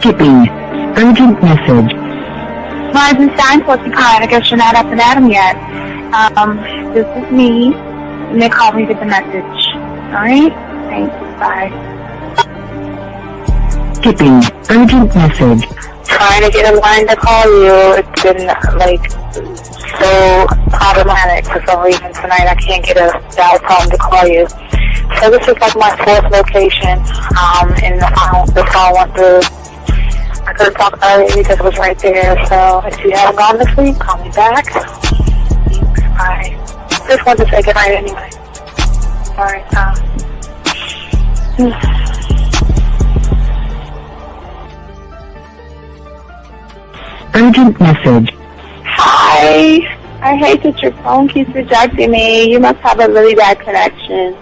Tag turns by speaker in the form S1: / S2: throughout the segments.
S1: Skipping. Urgent message.
S2: Weisenstein, what's the kind? I guess you're not up and at 'em yet. This is me. And they call me with the message. Alright? Thanks. Bye.
S1: Skipping. Urgent message.
S2: Trying to get a line to call you. It's been, so problematic for some reason tonight. I can't get a dial tone to call you. So this is my fourth location, and the phone went through. I couldn't talk earlier because it was right there. So if you haven't gone this week, call me back. Thanks. Bye. Just wanted to say goodnight anyway. Alright,
S1: Urgent message.
S2: Hi. I hate that your phone keeps rejecting me. You must have a really bad connection.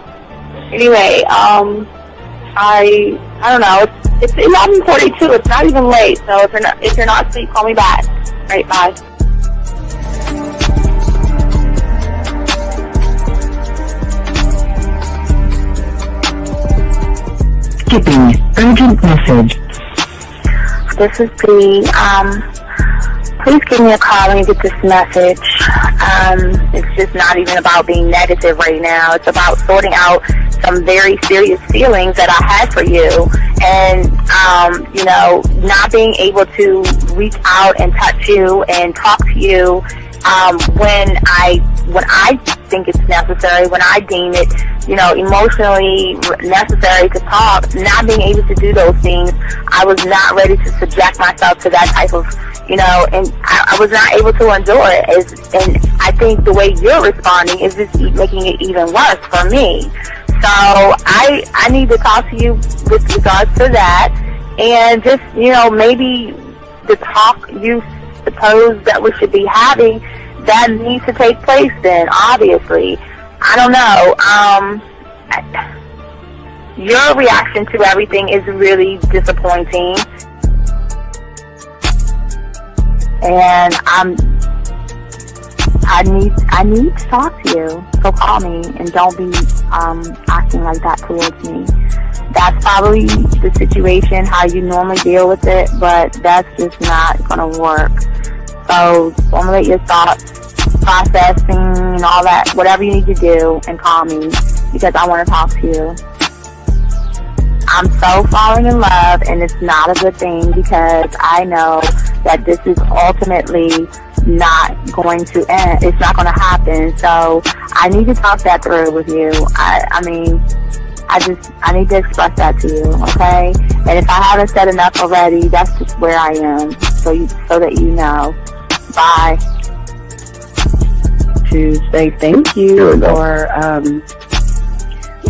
S2: Anyway, I don't know. It's 11:42. It's not even late. So if you're not asleep, call me back. All right, bye.
S1: Skipping. Urgent message.
S2: This is B. Please give me a call when you get this message. It's just not even about being negative right now. It's about sorting out some very serious feelings that I had for you, and not being able to reach out and touch you and talk to you when I think it's necessary, when I deem it, emotionally necessary to talk. Not being able to do those things, I was not ready to subject myself to that type of, and I was not able to endure it. And I think the way you're responding is just making it even worse for me. So I need to talk to you with regards to that, and just, maybe the talk you suppose that we should be having, that needs to take place then, obviously. I don't know. Your reaction to everything is really disappointing. And I need to talk to you. So call me and don't be acting like that towards me. That's probably the situation, how you normally deal with it, but that's just not going to work. So formulate your thoughts, processing and all that, whatever you need to do, and call me because I want to talk to you. I'm so falling in love, and it's not a good thing because I know that this is ultimately not going to end. It's not going to happen. So I need to talk that through with you. I need to express that to you, okay? And if I haven't said enough already, that's just where I am, so that you know. Bye.
S3: To say thank you for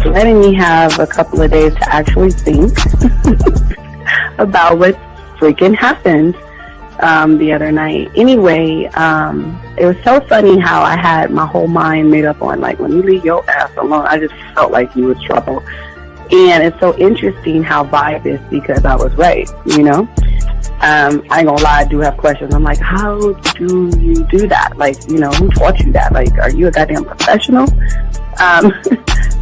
S3: letting me have a couple of days to actually think about what freaking happened the other night. Anyway, it was so funny how I had my whole mind made up on, let me leave your ass alone. I just felt like you was trouble. And it's so interesting how vibe is because I was right, I ain't gonna lie, I do have questions. I'm like, how do you do that? Who taught you that? Are you a goddamn professional?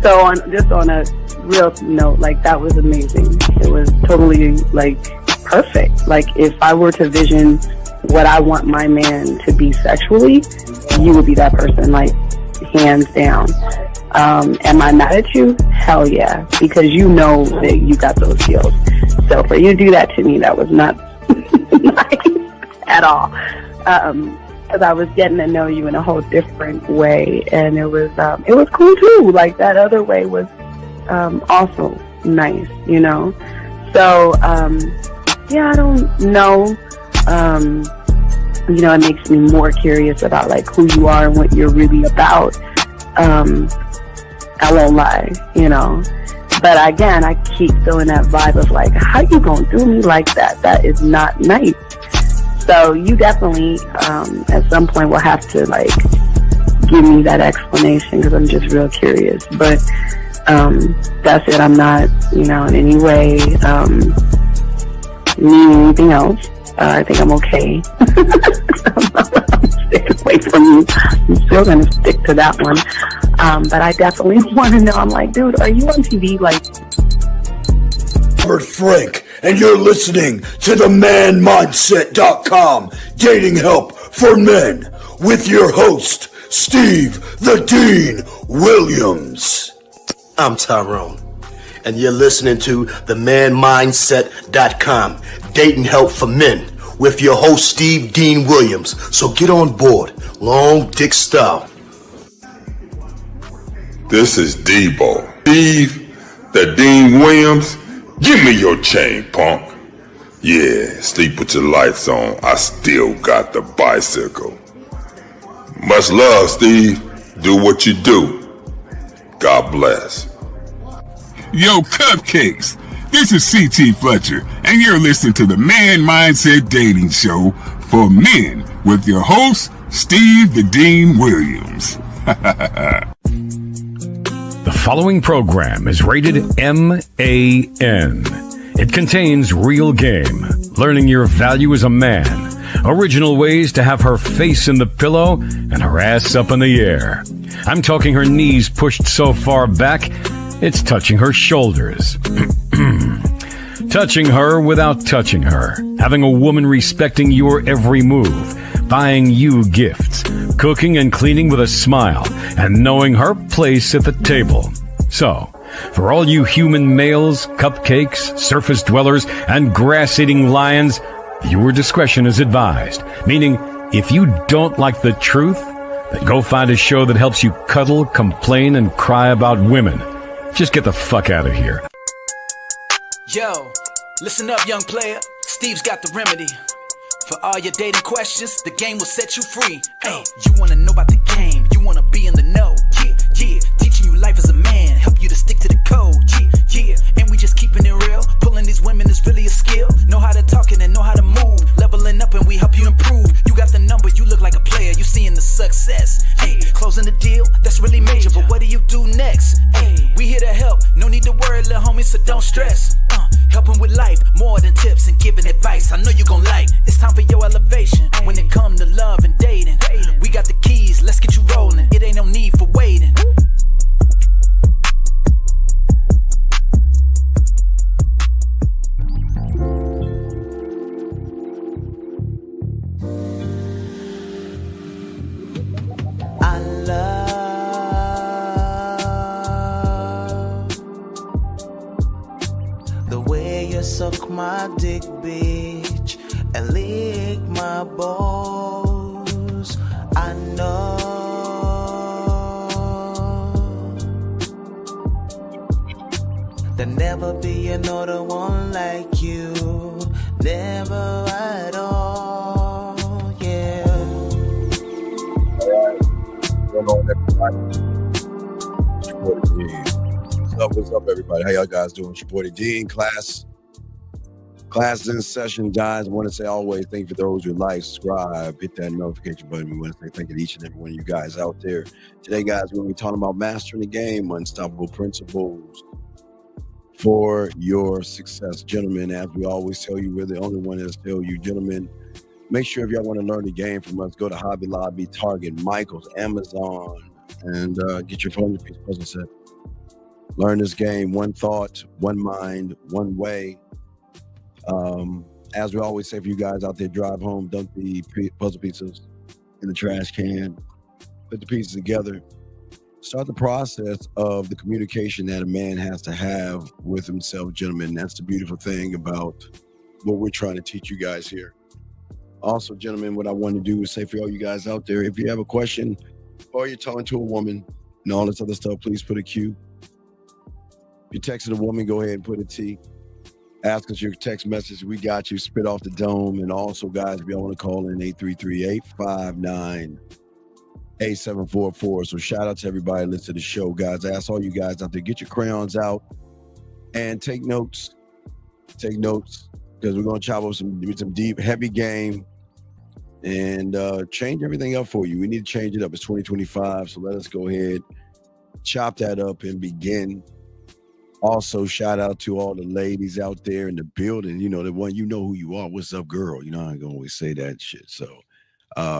S3: So on a real note, that was amazing. It was totally, perfect. If I were to vision what I want my man to be sexually, you would be that person, hands down. Am I mad at you? Hell yeah, because you know that you got those skills. So for you to do that to me, that was not nice at all. Because I was getting to know you in a whole different way, and it was cool too. That other way was also nice, So I don't know. It makes me more curious about who you are and what you're really about. I won't lie, But again, I keep feeling that vibe of how you gonna do me like that? That is not nice. So you definitely, at some point, will have to give me that explanation because I'm just real curious. But that's it. I'm not, in any way needing anything else. I think I'm okay. I'm staying away from you. I'm still gonna stick to that one. But I definitely want to know. I'm dude, are you on TV?
S4: Robert Frank. and you're listening to the manmindset.com dating help for men with your host, Steve the Dean Williams.
S5: I'm Tyrone, and you're listening to the manmindset.com dating help for men with your host, Steve Dean Williams. So get on board, long dick style.
S6: This is Debo. Steve the Dean Williams, give me your chain, punk. Yeah, Steve, put your lights on. I still got the bicycle. Much love, Steve. Do what you do. God bless.
S7: Yo, cupcakes. This is C.T. Fletcher, and you're listening to the Man Mindset Dating Show for men with your host, Steve the Dean Williams.
S8: The following program is rated MAN. It contains real game, learning your value as a man, original ways to have her face in the pillow and her ass up in the air. I'm talking her knees pushed so far back, it's touching her shoulders. Touching her without touching her. Having a woman respecting your every move. Buying you gifts. Cooking and cleaning with a smile. And knowing her place at the table. So, for all you human males, cupcakes, surface dwellers, and grass-eating lions, your discretion is advised. Meaning, if you don't like the truth, then go find a show that helps you cuddle, complain, and cry about women. Just get the fuck out of here.
S9: Yo, listen up, young player. Steve's got the remedy. For all your dating questions, the game will set you free. Hey, you wanna know about the game, you wanna be in the know. Yeah, yeah, teaching you life as a man, help you to stick to the code. Yeah, yeah, and we just keeping it real. Pulling these women is really a skill. Know how to talk and know how to move. Leveling up and we help you improve. You got the number, you look like a player, you seeing the success. Hey, closing the deal, that's really major, but what do you do next? Hey, we here to help, no need to worry, little homie, so don't stress. Helping with life, more than tips and giving advice. I know you gon' like. It's time for your elevation. When it come to love and dating, we got the keys, let's get you rolling. It ain't no need for waiting.
S10: I love the way you suck my dick, bitch, and lick my balls. I know there'll never be another one like you, never at all, yeah.
S11: Going on, everybody? It's your boy Dean. What's up, everybody? How y'all guys doing? It's your boy Dean. Class is in session, guys. I want to say always thank you for those who like, subscribe, hit that notification button. We want to say thank you to each and every one of you guys out there. Today, guys, we're going to be talking about mastering the game, unstoppable principles for your success. Gentlemen, as we always tell you, we're the only one that tell you, gentlemen, make sure if y'all want to learn the game from us, go to Hobby Lobby, Target, Michael's, Amazon, and get your phone piece puzzle set. Learn this game, one thought, one mind, one way. As we always say for you guys out there, drive home, dump the puzzle pieces in the trash can, put the pieces together. Start the process of the communication that a man has to have with himself, gentlemen. That's the beautiful thing about what we're trying to teach you guys here. Also, gentlemen, what I want to do is say for all you guys out there, if you have a question or you're talking to a woman and all this other stuff, please put a Q. If you're texting a woman, go ahead and put a T. Ask us your text message. We got you. Spit off the dome. And also, guys, if y'all want to call in 833-859-8744. So shout out to everybody that listen to the show, guys. I ask all you guys out there, get your crayons out and take notes. Take notes, because we're going to chop up some deep, heavy game and change everything up for you. We need to change it up. It's 2025, so let us go ahead, chop that up and begin. Also, shout out to all the ladies out there in the building. You know, the one, you know who you are. What's up, girl? You know, I can always say that shit. So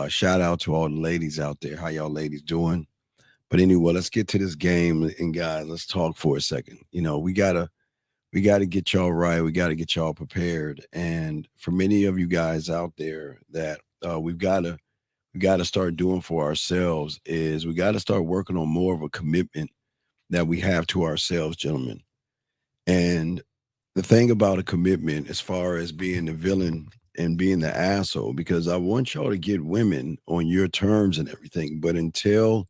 S11: shout out to all the ladies out there. How y'all ladies doing? But anyway, let's get to this game. And guys, let's talk for a second. You know, we gotta We got to get y'all right. We got to get y'all prepared. And for many of you guys out there that we got to start doing for ourselves is we got to start working on more of a commitment that we have to ourselves, gentlemen. And the thing about a commitment, as far as being the villain and being the asshole, because I want y'all to get women on your terms and everything. But until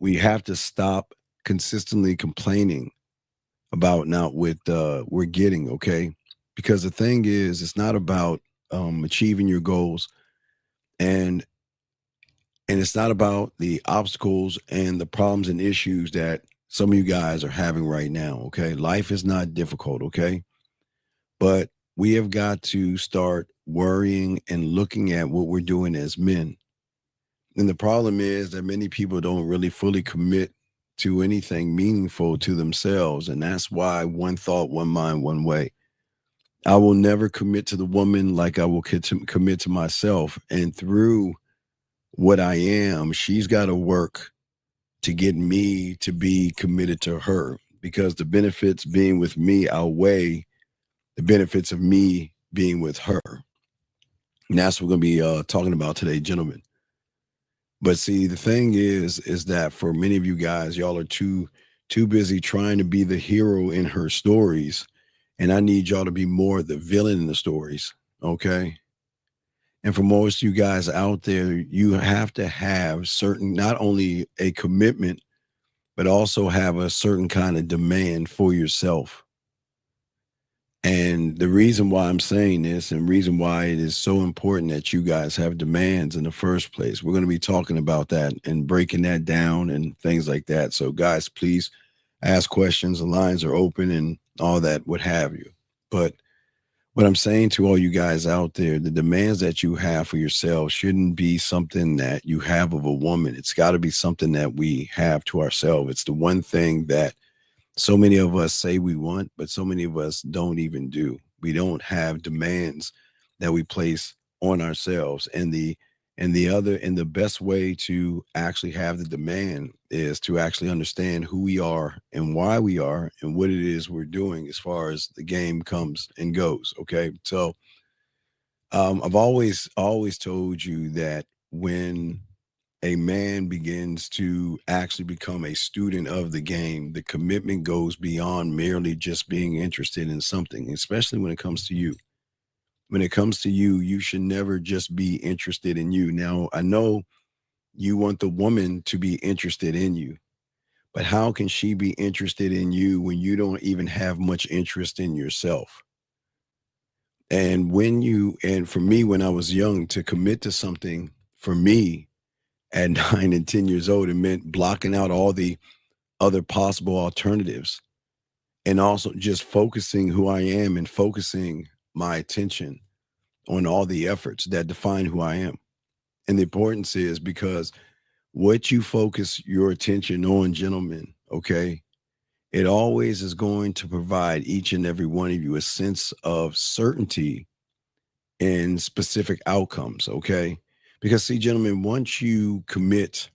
S11: we have to stop consistently complaining about not what we're getting, okay? Because the thing is, it's not about achieving your goals, and it's not about the obstacles and the problems and issues that some of you guys are having right now, okay? Life is not difficult, okay? But we have got to start worrying and looking at what we're doing as men. And the problem is that many people don't really fully commit to anything meaningful to themselves. And that's why one thought, one mind, one way. I will never commit to the woman like I will commit to myself. And through what I am, she's got to work to get me to be committed to her, because the benefits being with me outweigh the benefits of me being with her. And that's what we're going to be talking about today, gentlemen. But see, the thing is that for many of you guys, y'all are too busy trying to be the hero in her stories, and I need y'all to be more the villain in the stories, okay? And for most of you guys out there, you have to have certain, not only a commitment, but also have a certain kind of demand for yourself. And the reason why I'm saying this and reason why it is so important that you guys have demands in the first place, we're going to be talking about that and breaking that down and things like that. So, guys, please ask questions. The lines are open and all that, what have you. But what I'm saying to all you guys out there, the demands that you have for yourselves shouldn't be something that you have of a woman. It's got to be something that we have to ourselves. It's the one thing that so many of us say we want, but so many of us don't even do. We don't have demands that we place on ourselves. And the best way to actually have the demand is to actually understand who we are and why we are and what it is we're doing as far as the game comes and goes. Okay. So I've always told you that when a man begins to actually become a student of the game, the commitment goes beyond merely just being interested in something, especially when it comes to you. When it comes to you, you should never just be interested in you. Now, I know you want the woman to be interested in you, but how can she be interested in you when you don't even have much interest in yourself? And for me, when I was young, to commit to something for me at 9 and 10 years old, it meant blocking out all the other possible alternatives and also just focusing who I am and focusing my attention on all the efforts that define who I am. And the importance is because what you focus your attention on, gentlemen, okay, it always is going to provide each and every one of you a sense of certainty in specific outcomes, okay? Because see, gentlemen, once you commit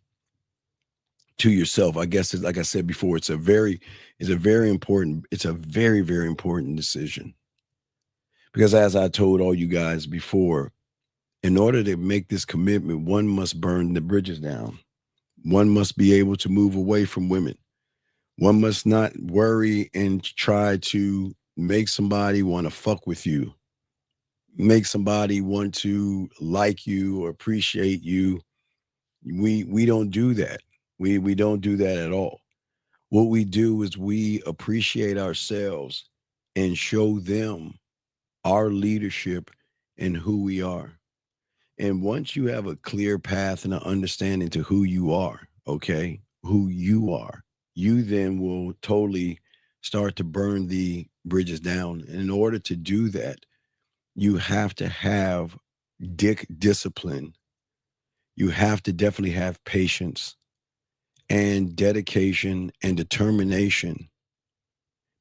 S11: to yourself, I guess like I said before, it's a very, very important decision. Because as I told all you guys before, in order to make this commitment, one must burn the bridges down. One must be able to move away from women. One must not worry and try to make somebody want to fuck with you, make somebody want to like you or appreciate you. We don't do that. We don't do that at all. What we do is we appreciate ourselves and show them our leadership and who we are. And once you have a clear path and an understanding to who you are, okay, who you are, you then will totally start to burn the bridges down. And in order to do that, you have to have discipline. You have to definitely have patience and dedication and determination,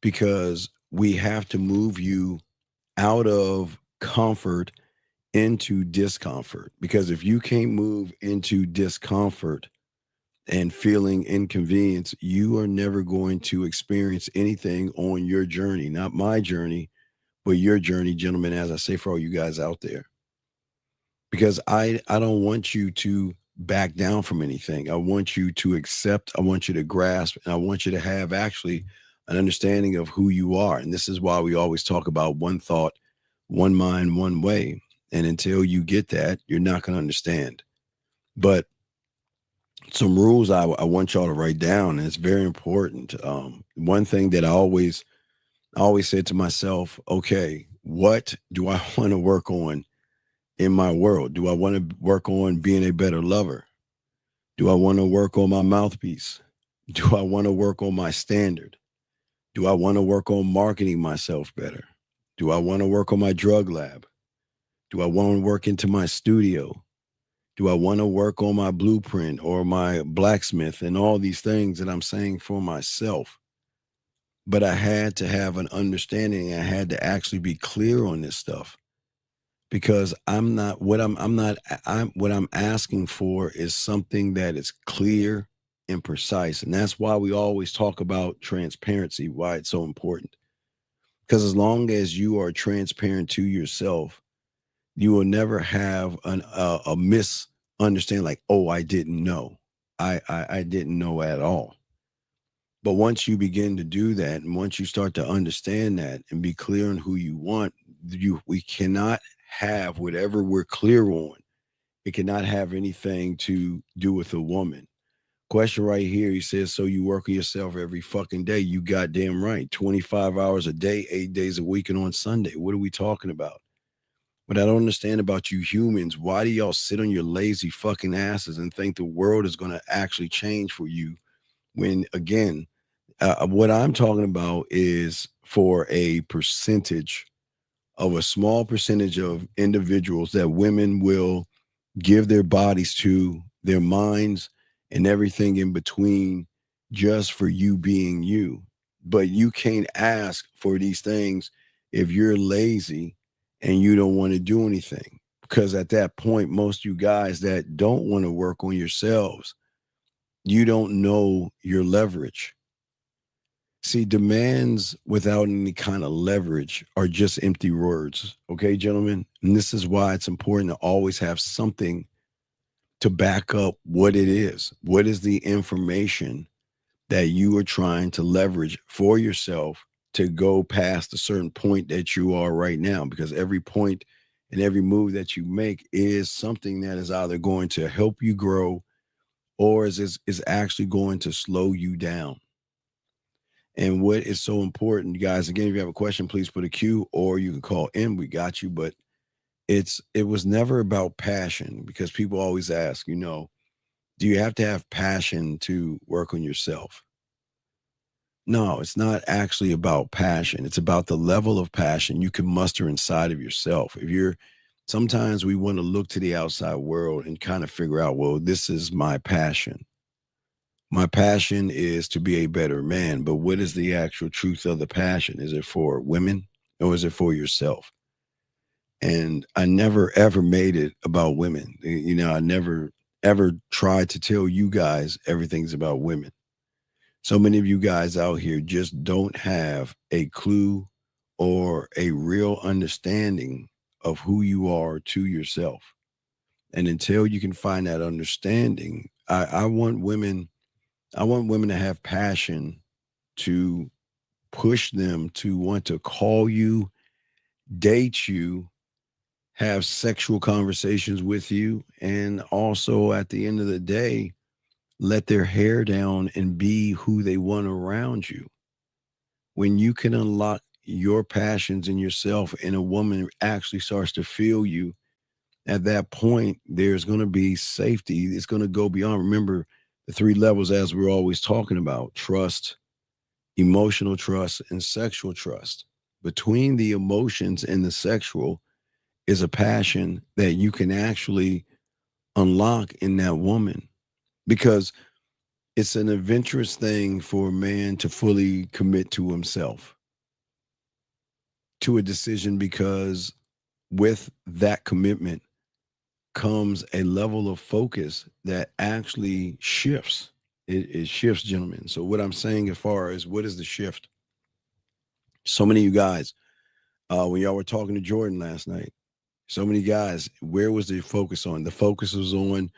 S11: because we have to move you out of comfort into discomfort. Because if you can't move into discomfort and feeling inconvenience, you are never going to experience anything on your journey, not my journey, but your journey, gentlemen, as I say for all you guys out there. Because I don't want you to back down from anything. I want you to accept, I want you to grasp, and I want you to have actually an understanding of who you are. And this is why we always talk about one thought, one mind, one way. And until you get that, you're not going to understand. But some rules I want y'all to write down, and it's very important. One thing that I always said to myself, okay, what do I want to work on in my world? Do I want to work on being a better lover? Do I want to work on my mouthpiece? Do I want to work on my standard? Do I want to work on marketing myself better? Do I want to work on my drug lab? Do I want to work into my studio? Do I want to work on my blueprint or my blacksmith and all these things that I'm saying for myself? But I had to have an understanding. I had to actually be clear on this stuff because what I'm asking for is something that is clear and precise. And that's why we always talk about transparency, why it's so important. Because as long as you are transparent to yourself, you will never have a misunderstanding like, oh, I didn't know. I didn't know at all. But once you begin to do that, and once you start to understand that and be clear on who you want, we cannot have whatever we're clear on. It cannot have anything to do with a woman. Question right here, he says, so you work on yourself every fucking day. You goddamn right. 25 hours a day, 8 days a week, and on Sunday. What are we talking about? What I don't understand about you humans, why do y'all sit on your lazy fucking asses and think the world is going to actually change for you when, again, what I'm talking about is for a percentage of a small percentage of individuals that women will give their bodies to, their minds, and everything in between just for you being you. But you can't ask for these things if you're lazy and you don't want to do anything. Because at that point, most you guys that don't want to work on yourselves, you don't know your leverage. See, demands without any kind of leverage are just empty words. Okay, gentlemen? And this is why it's important to always have something to back up what it is. What is the information that you are trying to leverage for yourself to go past a certain point that you are right now? Because every point and every move that you make is something that is either going to help you grow or is actually going to slow you down. And what is so important, you guys, again, if you have a question, please put a Q or you can call in. We got you. But it was never about passion because people always ask, do you have to have passion to work on yourself? No, it's not actually about passion. It's about the level of passion you can muster inside of yourself. Sometimes we want to look to the outside world and kind of figure out, well, this is my passion. My passion is to be a better man, but what is the actual truth of the passion? Is it for women or is it for yourself? And I never ever made it about women. I never ever tried to tell you guys everything's about women. So many of you guys out here just don't have a clue or a real understanding of who you are to yourself. And until you can find that understanding, I want women to have passion to push them to want to call you, date you, have sexual conversations with you, and also at the end of the day, let their hair down and be who they want around you. When you can unlock your passions in yourself and a woman actually starts to feel you, at that point, there's going to be safety. It's going to go beyond. Remember the three levels as we're always talking about: trust, emotional trust, and sexual trust. Between the emotions and the sexual is a passion that you can actually unlock in that woman, because it's an adventurous thing for a man to fully commit to himself, to a decision, because with that commitment comes a level of focus that actually shifts. It shifts, gentlemen. So what I'm saying as far as what is the shift? So many of you guys, when y'all were talking to Jordan last night, so many guys, where was the focus on? The focus was on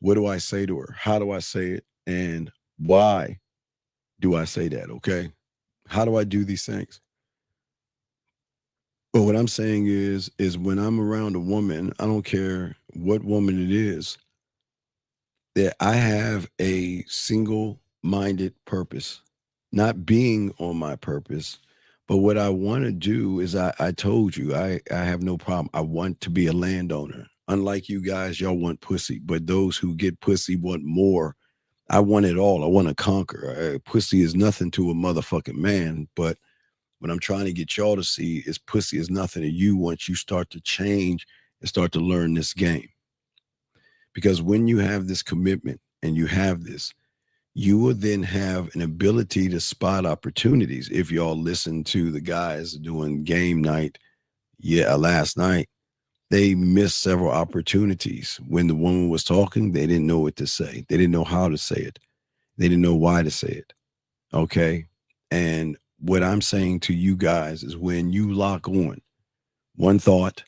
S11: what do I say to her? How do I say it? And why do I say that? Okay. How do I do these things? But what I'm saying is when I'm around a woman, I don't care what woman it is, that I have a single-minded purpose, not being on my purpose. But what I want to do is I told you, I have no problem. I want to be a landowner. Unlike you guys, y'all want pussy, but those who get pussy want more. I want it all. I want to conquer. Pussy is nothing to a motherfucking man, but what I'm trying to get y'all to see is pussy is nothing to you once you start to change and start to learn this game. Because when you have this commitment and you have this, you will then have an ability to spot opportunities. If y'all listen to the guys doing game night, last night, they missed several opportunities. When the woman was talking, they didn't know what to say. They didn't know how to say it. They didn't know why to say it. Okay. And what I'm saying to you guys is when you lock on one thought,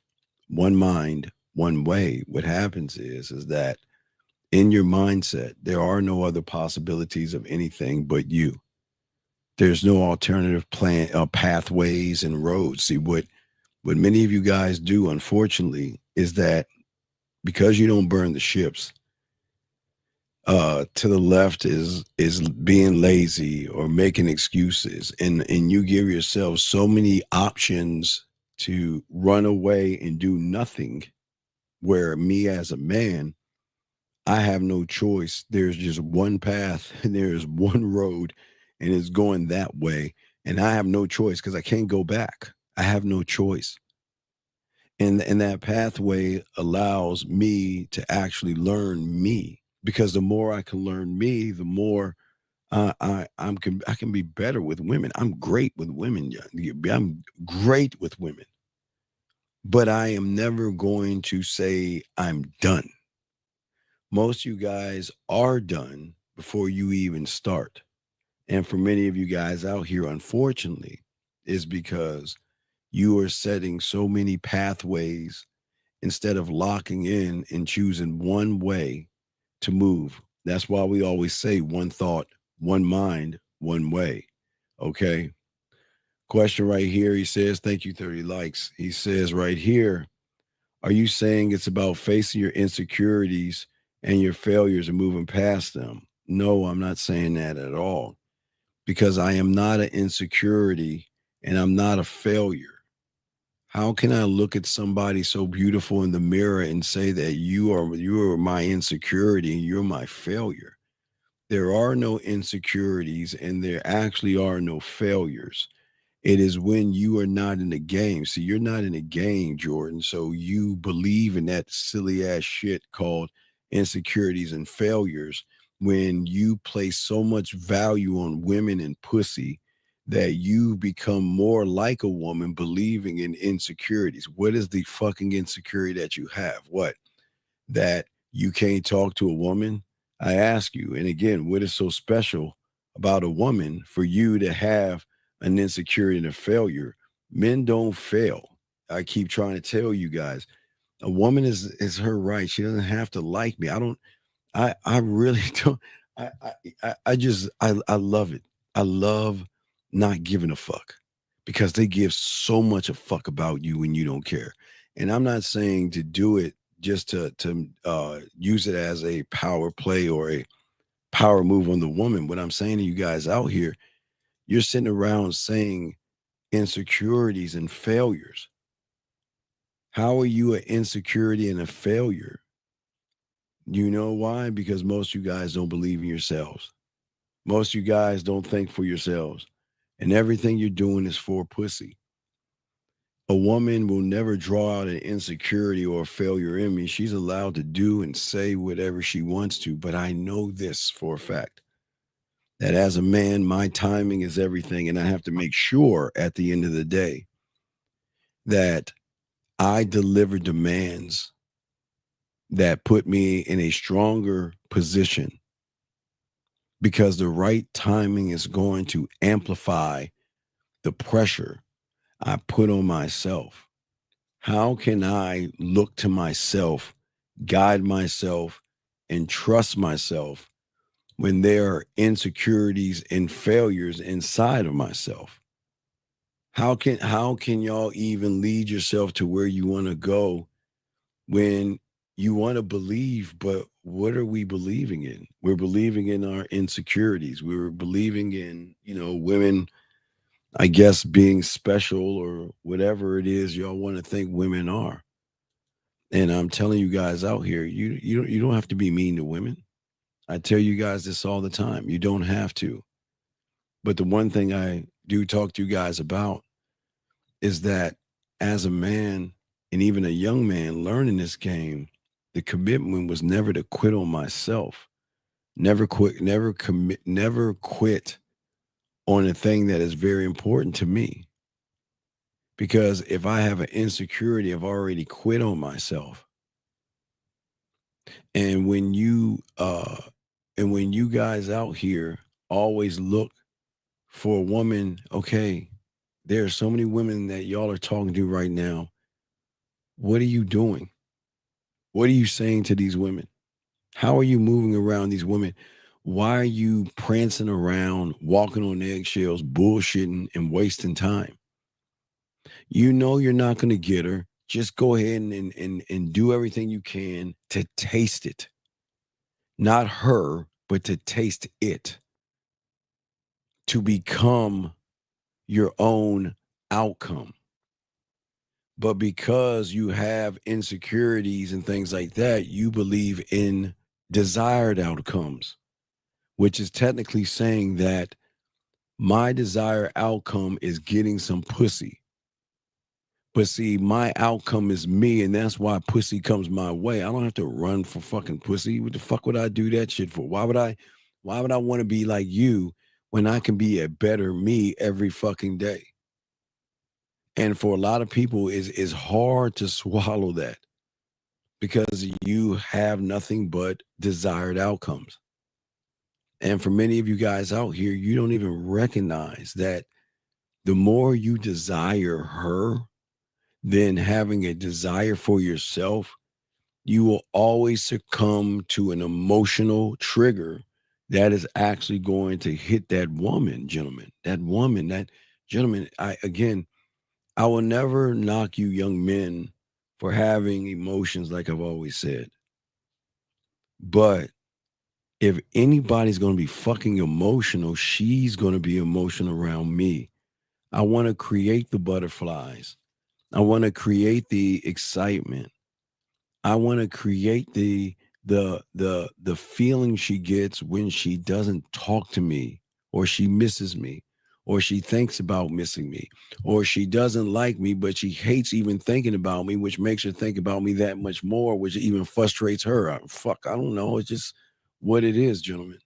S11: one mind, one way, what happens is that in your mindset, there are no other possibilities of anything but you. There's no alternative plan, pathways and roads. See, what many of you guys do, unfortunately, is that because you don't burn the ships, to the left is being lazy or making excuses, and you give yourself so many options to run away and do nothing. Where me as a man, I have no choice. There's just one path and there's one road, and it's going that way. And I have no choice because I can't go back. I have no choice. And that pathway allows me to actually learn me. Because the more I can learn me, the more I can be better with women. I'm great with women. I'm great with women. But I am never going to say I'm done. Most of you guys are done before you even start. And for many of you guys out here, unfortunately, is because you are setting so many pathways instead of locking in and choosing one way to move. That's why we always say one thought, one mind, one way. Okay. Question right here. He says, thank you, 30 likes. He says right here, are you saying it's about facing your insecurities and your failures and moving past them? No, I'm not saying that at all because I am not an insecurity and I'm not a failure. How can I look at somebody so beautiful in the mirror and say that you are my insecurity and you're my failure? There are no insecurities and there actually are no failures. It is when you are not in the game. See, you're not in the game, Jordan. So you believe in that silly ass shit called insecurities and failures when you place so much value on women and pussy that you become more like a woman believing in insecurities. What is the fucking insecurity that you have? What? That you can't talk to a woman? I ask you, and again, what is so special about a woman for you to have an insecurity and a failure? Men don't fail. I keep trying to tell you guys, a woman is her right. She doesn't have to like me. I really don't. I love it. I love not giving a fuck because they give so much a fuck about you when you don't care. And I'm not saying to do it just to use it as a power play or a power move on the woman. What I'm saying to you guys out here, you're sitting around saying insecurities and failures. How are you an insecurity and a failure? You know why? Because most of you guys don't believe in yourselves. Most of you guys don't think for yourselves. And everything you're doing is for pussy. A woman will never draw out an insecurity or a failure in me. She's allowed to do and say whatever she wants to. But I know this for a fact that as a man, my timing is everything. And I have to make sure at the end of the day that I deliver demands that put me in a stronger position because the right timing is going to amplify the pressure I put on myself. How can I look to myself, guide myself, and trust myself when there are insecurities and failures inside of myself? How can y'all even lead yourself to where you want to go when you want to believe, but what are we believing in? We're believing in our insecurities. We're believing in, women, I guess, being special or whatever it is y'all want to think women are. And I'm telling you guys out here, you don't have to be mean to women. I tell you guys this all the time. You don't have to. But the one thing I do talk to you guys about is that as a man and even a young man learning this game, the commitment was never to quit on myself. Never quit, never commit, never quit on a thing that is very important to me. Because if I have an insecurity, I've already quit on myself. And when you guys out here always look for a woman, okay, there are so many women that y'all are talking to right now. What are you doing? What are you saying to these women? How are you moving around these women? Why are you prancing around, walking on eggshells, bullshitting, and wasting time? You know you're not going to get her. Just go ahead and do everything you can to taste it. Not her, but to taste it. To become your own outcome. But because you have insecurities and things like that, you believe in desired outcomes, which is technically saying that my desired outcome is getting some pussy. But see, my outcome is me, and that's why pussy comes my way. I don't have to run for fucking pussy. What the fuck would I do that shit for? Why would I want to be like you when I can be a better me every fucking day? And for a lot of people, it's hard to swallow that because you have nothing but desired outcomes. And for many of you guys out here, you don't even recognize that the more you desire her than having a desire for yourself, you will always succumb to an emotional trigger that is actually going to hit that woman, gentlemen. That woman, that gentleman, I will never knock you young men for having emotions like I've always said. But if anybody's going to be fucking emotional, she's going to be emotional around me. I want to create the butterflies. I want to create the excitement. I want to create the feeling she gets when she doesn't talk to me or she misses me or she thinks about missing me or she doesn't like me but she hates even thinking about me, which makes her think about me that much more, which even frustrates her. I don't know. It's just what it is, gentlemen.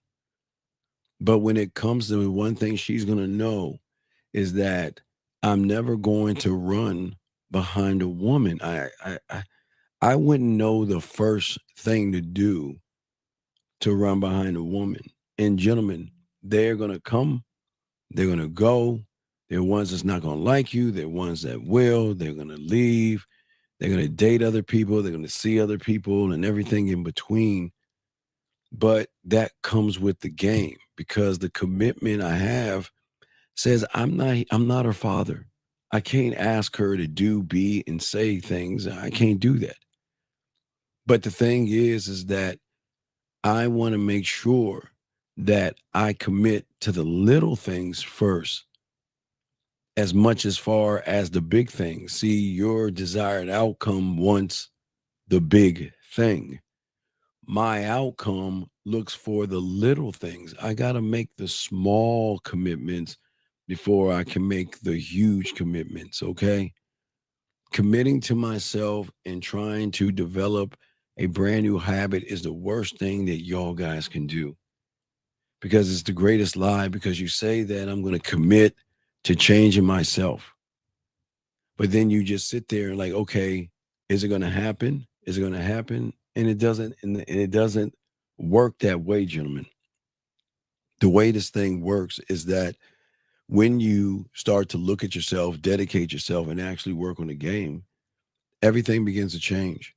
S11: But when it comes to one thing she's going to know is that I'm never going to run behind a woman. I wouldn't know the first thing to do to run behind a woman. And gentlemen, they're going to come, they're going to go. They're ones that's not going to like you. They're ones that will. They're going to leave. They're going to date other people. They're going to see other people and everything in between. But that comes with the game because the commitment I have says I'm not her father. I can't ask her to do, be, and say things. I can't do that. But the thing is that I want to make sure that I commit to the little things first, as much as far as the big things. See, your desired outcome wants the big thing. My outcome looks for the little things. I got to make the small commitments before I can make the huge commitments, okay? Committing to myself and trying to develop a brand new habit is the worst thing that y'all guys can do because it's the greatest lie because you say that I'm going to commit to changing myself. But then you just sit there and like, okay, is it going to happen? Is it going to happen? And it doesn't work that way, gentlemen. The way this thing works is that when you start to look at yourself, dedicate yourself, and actually work on the game, everything begins to change.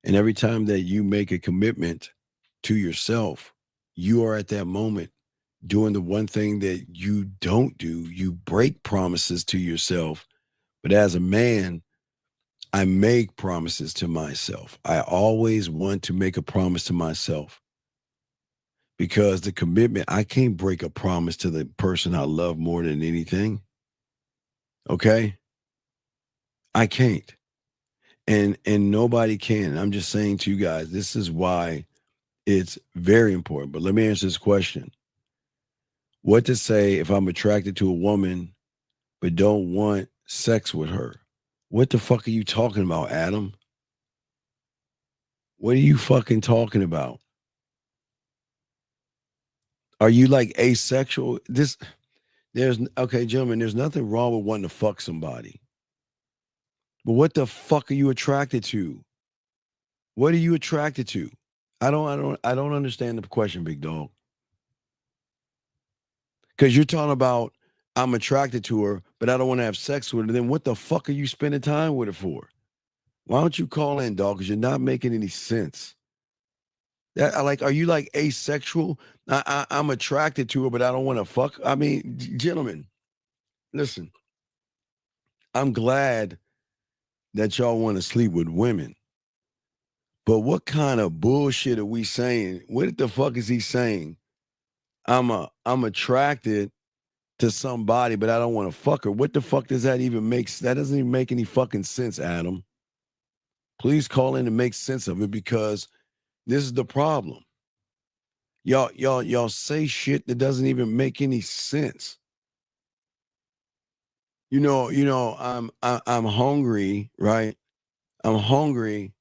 S11: And every time that you make a commitment to yourself, you are at that moment doing the one thing that you don't do. You break promises to yourself. But as a man, I make promises to myself. I always want to make a promise to myself because the commitment, I can't break a promise to the person I love more than anything. Okay? I can't. And nobody can. I'm just saying to you guys, this is why it's very important. But let me answer this question. What to say if I'm attracted to a woman but don't want sex with her? What the fuck are you talking about, Adam? What are you fucking talking about? Are you like asexual? Okay, gentlemen, there's nothing wrong with wanting to fuck somebody. But what the fuck are you attracted to? What are you attracted to? I don't understand the question, big dog. Because you're talking about I'm attracted to her, but I don't want to have sex with her. Then what the fuck are you spending time with her for? Why don't you call in, dog? Because you're not making any sense. Are you like asexual? I'm attracted to her, but I don't want to fuck. I mean, gentlemen, listen. I'm glad that y'all want to sleep with women, but what kind of bullshit are we saying? What the fuck is he saying? I'm attracted to somebody, but I don't want to fuck her. What the fuck does that even make? That doesn't even make any fucking sense, Adam. Please call in and make sense of it because this is the problem. Y'all say shit that doesn't even make any sense. I'm hungry, right? I'm hungry,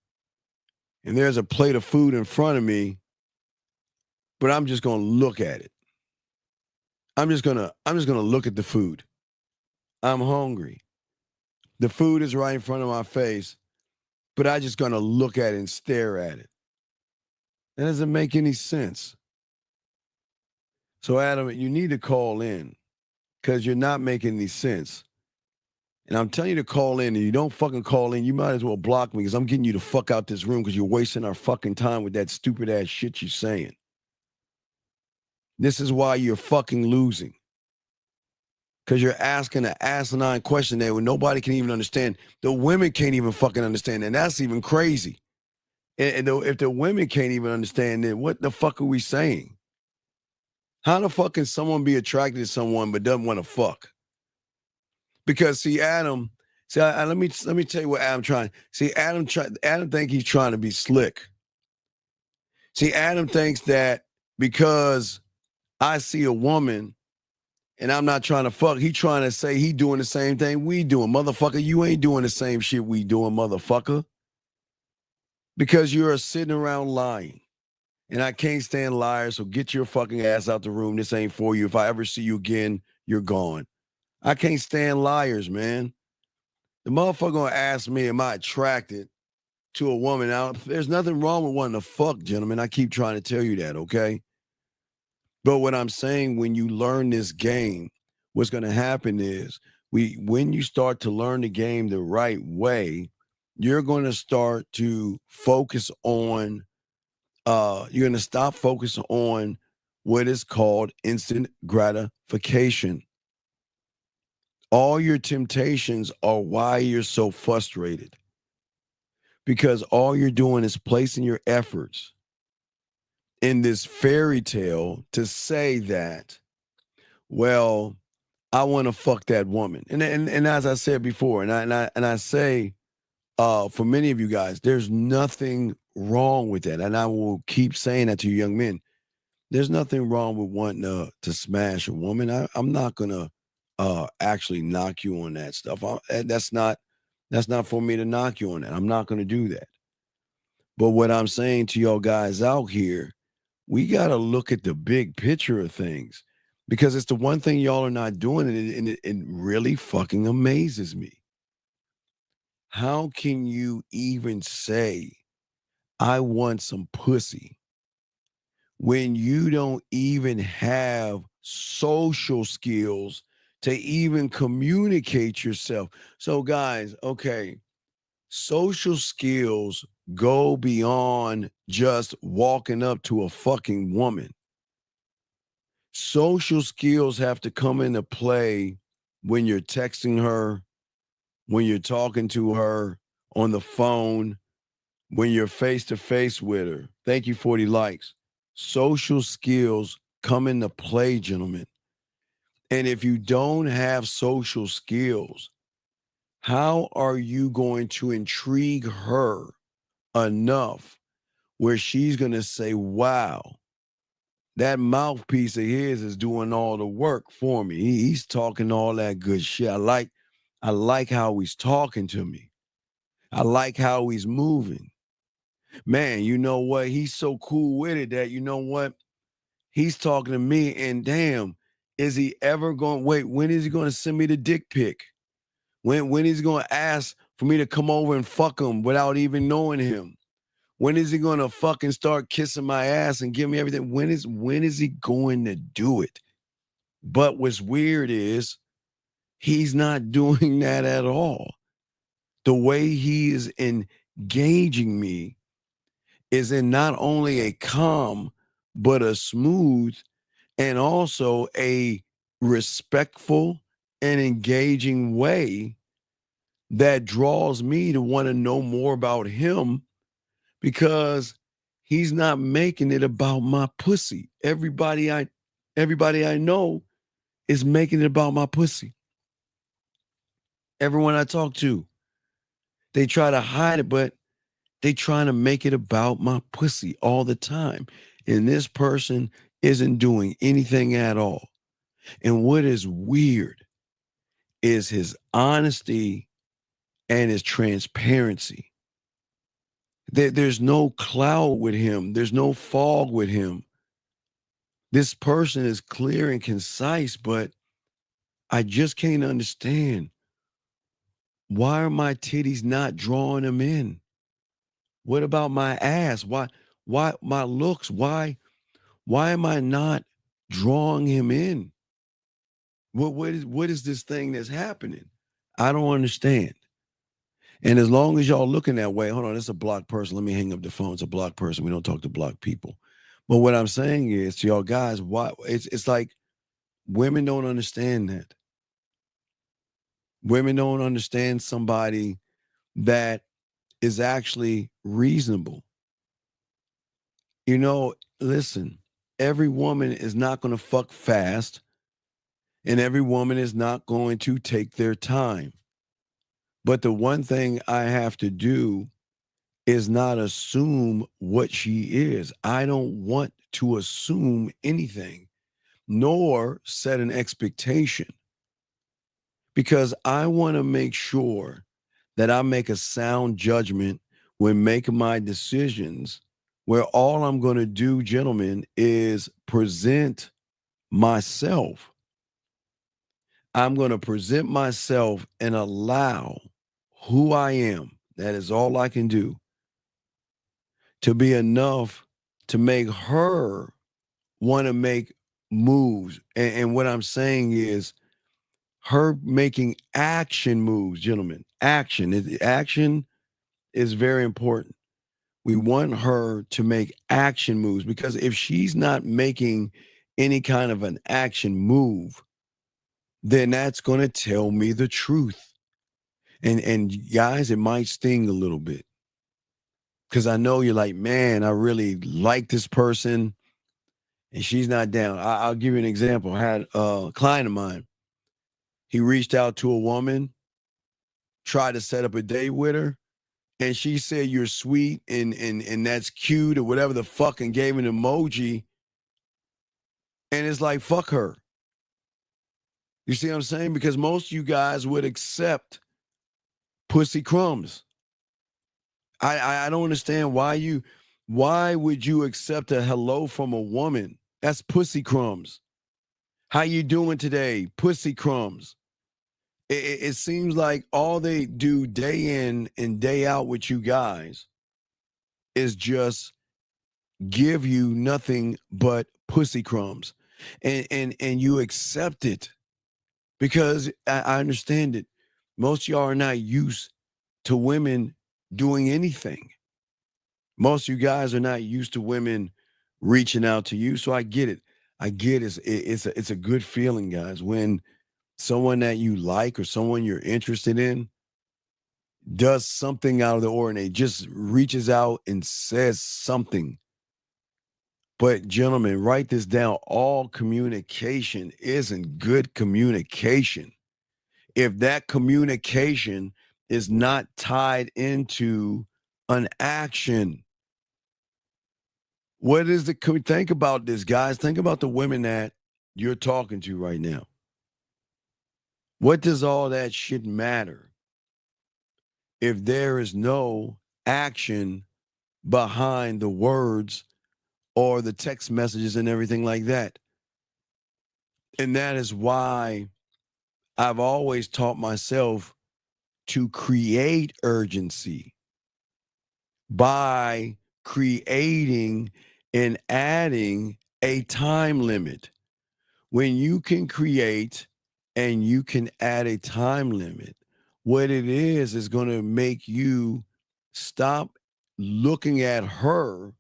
S11: and there's a plate of food in front of me, but I'm just gonna look at it. I'm just gonna look at the food. I'm hungry. The food is right in front of my face, but I just gonna look at it and stare at it. That doesn't make any sense. So, Adam, you need to call in because you're not making any sense. And I'm telling you to call in, and you don't fucking call in, you might as well block me because I'm getting you to fuck out this room because you're wasting our fucking time with that stupid ass shit you're saying. This is why you're fucking losing. Because you're asking an asinine question there where nobody can even understand. The women can't even fucking understand, and that's even crazy. And if the women can't even understand it, what the fuck are we saying? How the fuck can someone be attracted to someone but doesn't want to fuck? Because see, Adam, let me tell you what Adam trying. See, Adam think he's trying to be slick. See, Adam thinks that because I see a woman and I'm not trying to fuck, he trying to say he doing the same thing we doing. Motherfucker, you ain't doing the same shit we doing, motherfucker. Because you're sitting around lying. And I can't stand liars, so get your fucking ass out the room. This ain't for you. If I ever see you again, you're gone. I can't stand liars, man. The motherfucker gonna ask me, am I attracted to a woman? Now, there's nothing wrong with wanting to fuck, gentlemen. I keep trying to tell you that, okay? But what I'm saying, when you learn this game, what's gonna happen is when you start to learn the game the right way, you're gonna start to focus on you're going to stop focusing on what is called instant gratification. All your temptations are why you're so frustrated. Because all you're doing is placing your efforts in this fairy tale to say that, well, I want to fuck that woman. And as I said before, and I say for many of you guys, there's nothing wrong with that. And I will keep saying that to you young men. There's nothing wrong with wanting to smash a woman. I'm not gonna actually knock you on that stuff. That's not for me to knock you on that. I'm not gonna do that. But what I'm saying to y'all guys out here, we gotta look at the big picture of things because it's the one thing y'all are not doing, and it really fucking amazes me. How can you even say, I want some pussy when you don't even have social skills to even communicate yourself. So, guys, okay, social skills go beyond just walking up to a fucking woman. Social skills have to come into play when you're texting her, when you're talking to her on the phone, when you're face to face with her. Thank you for the likes. Social skills come into play, gentlemen. And if you don't have social skills, how are you going to intrigue her enough where she's going to say, wow, that mouthpiece of his is doing all the work for me. He's talking all that good shit. I like how he's talking to me. I like how he's moving. Man, you know what? He's so cool with it that, you know what? He's talking to me, and damn, is he ever going, wait, when is he going to send me the dick pic? When is he going to ask for me to come over and fuck him without even knowing him? When is he going to fucking start kissing my ass and give me everything? When is he going to do it? But what's weird is he's not doing that at all. The way he is engaging me is in not only a calm, but a smooth and also a respectful and engaging way that draws me to want to know more about him, because he's not making it about my pussy. Everybody I know is making it about my pussy. Everyone I talk to, they try to hide it, but they trying to make it about my pussy all the time. And this person isn't doing anything at all. And what is weird is his honesty and his transparency. There's no cloud with him. There's no fog with him. This person is clear and concise, but I just can't understand, why are my titties not drawing him in? What about my ass? Why my looks? Why am I not drawing him in? What is this thing that's happening? I don't understand. And as long as y'all looking that way, hold on, it's a blocked person. Let me hang up the phone. It's a blocked person. We don't talk to blocked people. But what I'm saying is, to y'all guys, why it's like women don't understand that. Women don't understand somebody that is actually reasonable. You know, listen, every woman is not going to fuck fast, and every woman is not going to take their time. But the one thing I have to do is not assume what she is. I don't want to assume anything, nor set an expectation, because I want to make sure that I make a sound judgment when making my decisions, where all I'm going to do, gentlemen, is present myself. I'm going to present myself and allow who I am. That is all I can do, to be enough to make her want to make moves. And what I'm saying is, her making action moves, gentlemen. Action is very important. We want her to make action moves, because if she's not making any kind of an action move, then that's going to tell me the truth. And guys, it might sting a little bit, because I know you're like, man, I really like this person and she's not down. I'll give you an example. I had a client of mine. He reached out to a woman, tried to set up a date with her, and she said, you're sweet and that's cute or whatever the fuck, and gave an emoji. And it's like, fuck her. You see what I'm saying? Because most of you guys would accept pussy crumbs. I don't understand why would you accept a hello from a woman? That's pussy crumbs. How you doing today? Pussy crumbs. It seems like all they do day in and day out with you guys is just give you nothing but pussy crumbs, and you accept it because I understand it. Most of y'all are not used to women doing anything. Most of you guys are not used to women reaching out to you, so I get it. I get it's a good feeling, guys, when someone that you like or someone you're interested in does something out of the ordinary, just reaches out and says something. But gentlemen, write this down. All communication isn't good communication if that communication is not tied into an action. What is the think about this, guys? Think about the women that you're talking to right now. What does all that shit matter if there is no action behind the words or the text messages and everything like that? And that is why I've always taught myself to create urgency by creating and adding a time limit. When you can create and you can add a time limit, what it is going to make you stop looking at her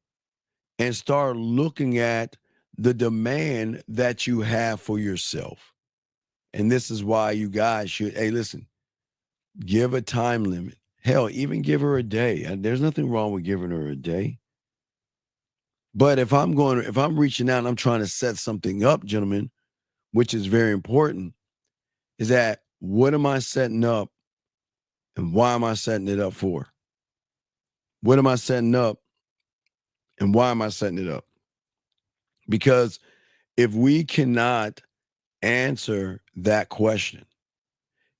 S11: and start looking at the demand that you have for yourself. And this is why you guys should, hey, listen, give a time limit. Hell, even give her a day. There's nothing wrong with giving her a day. But if I'm reaching out and I'm trying to set something up, gentlemen, which is very important, is that what am I setting up and why am I setting it up for? What am I setting up and why am I setting it up? Because if we cannot answer that question,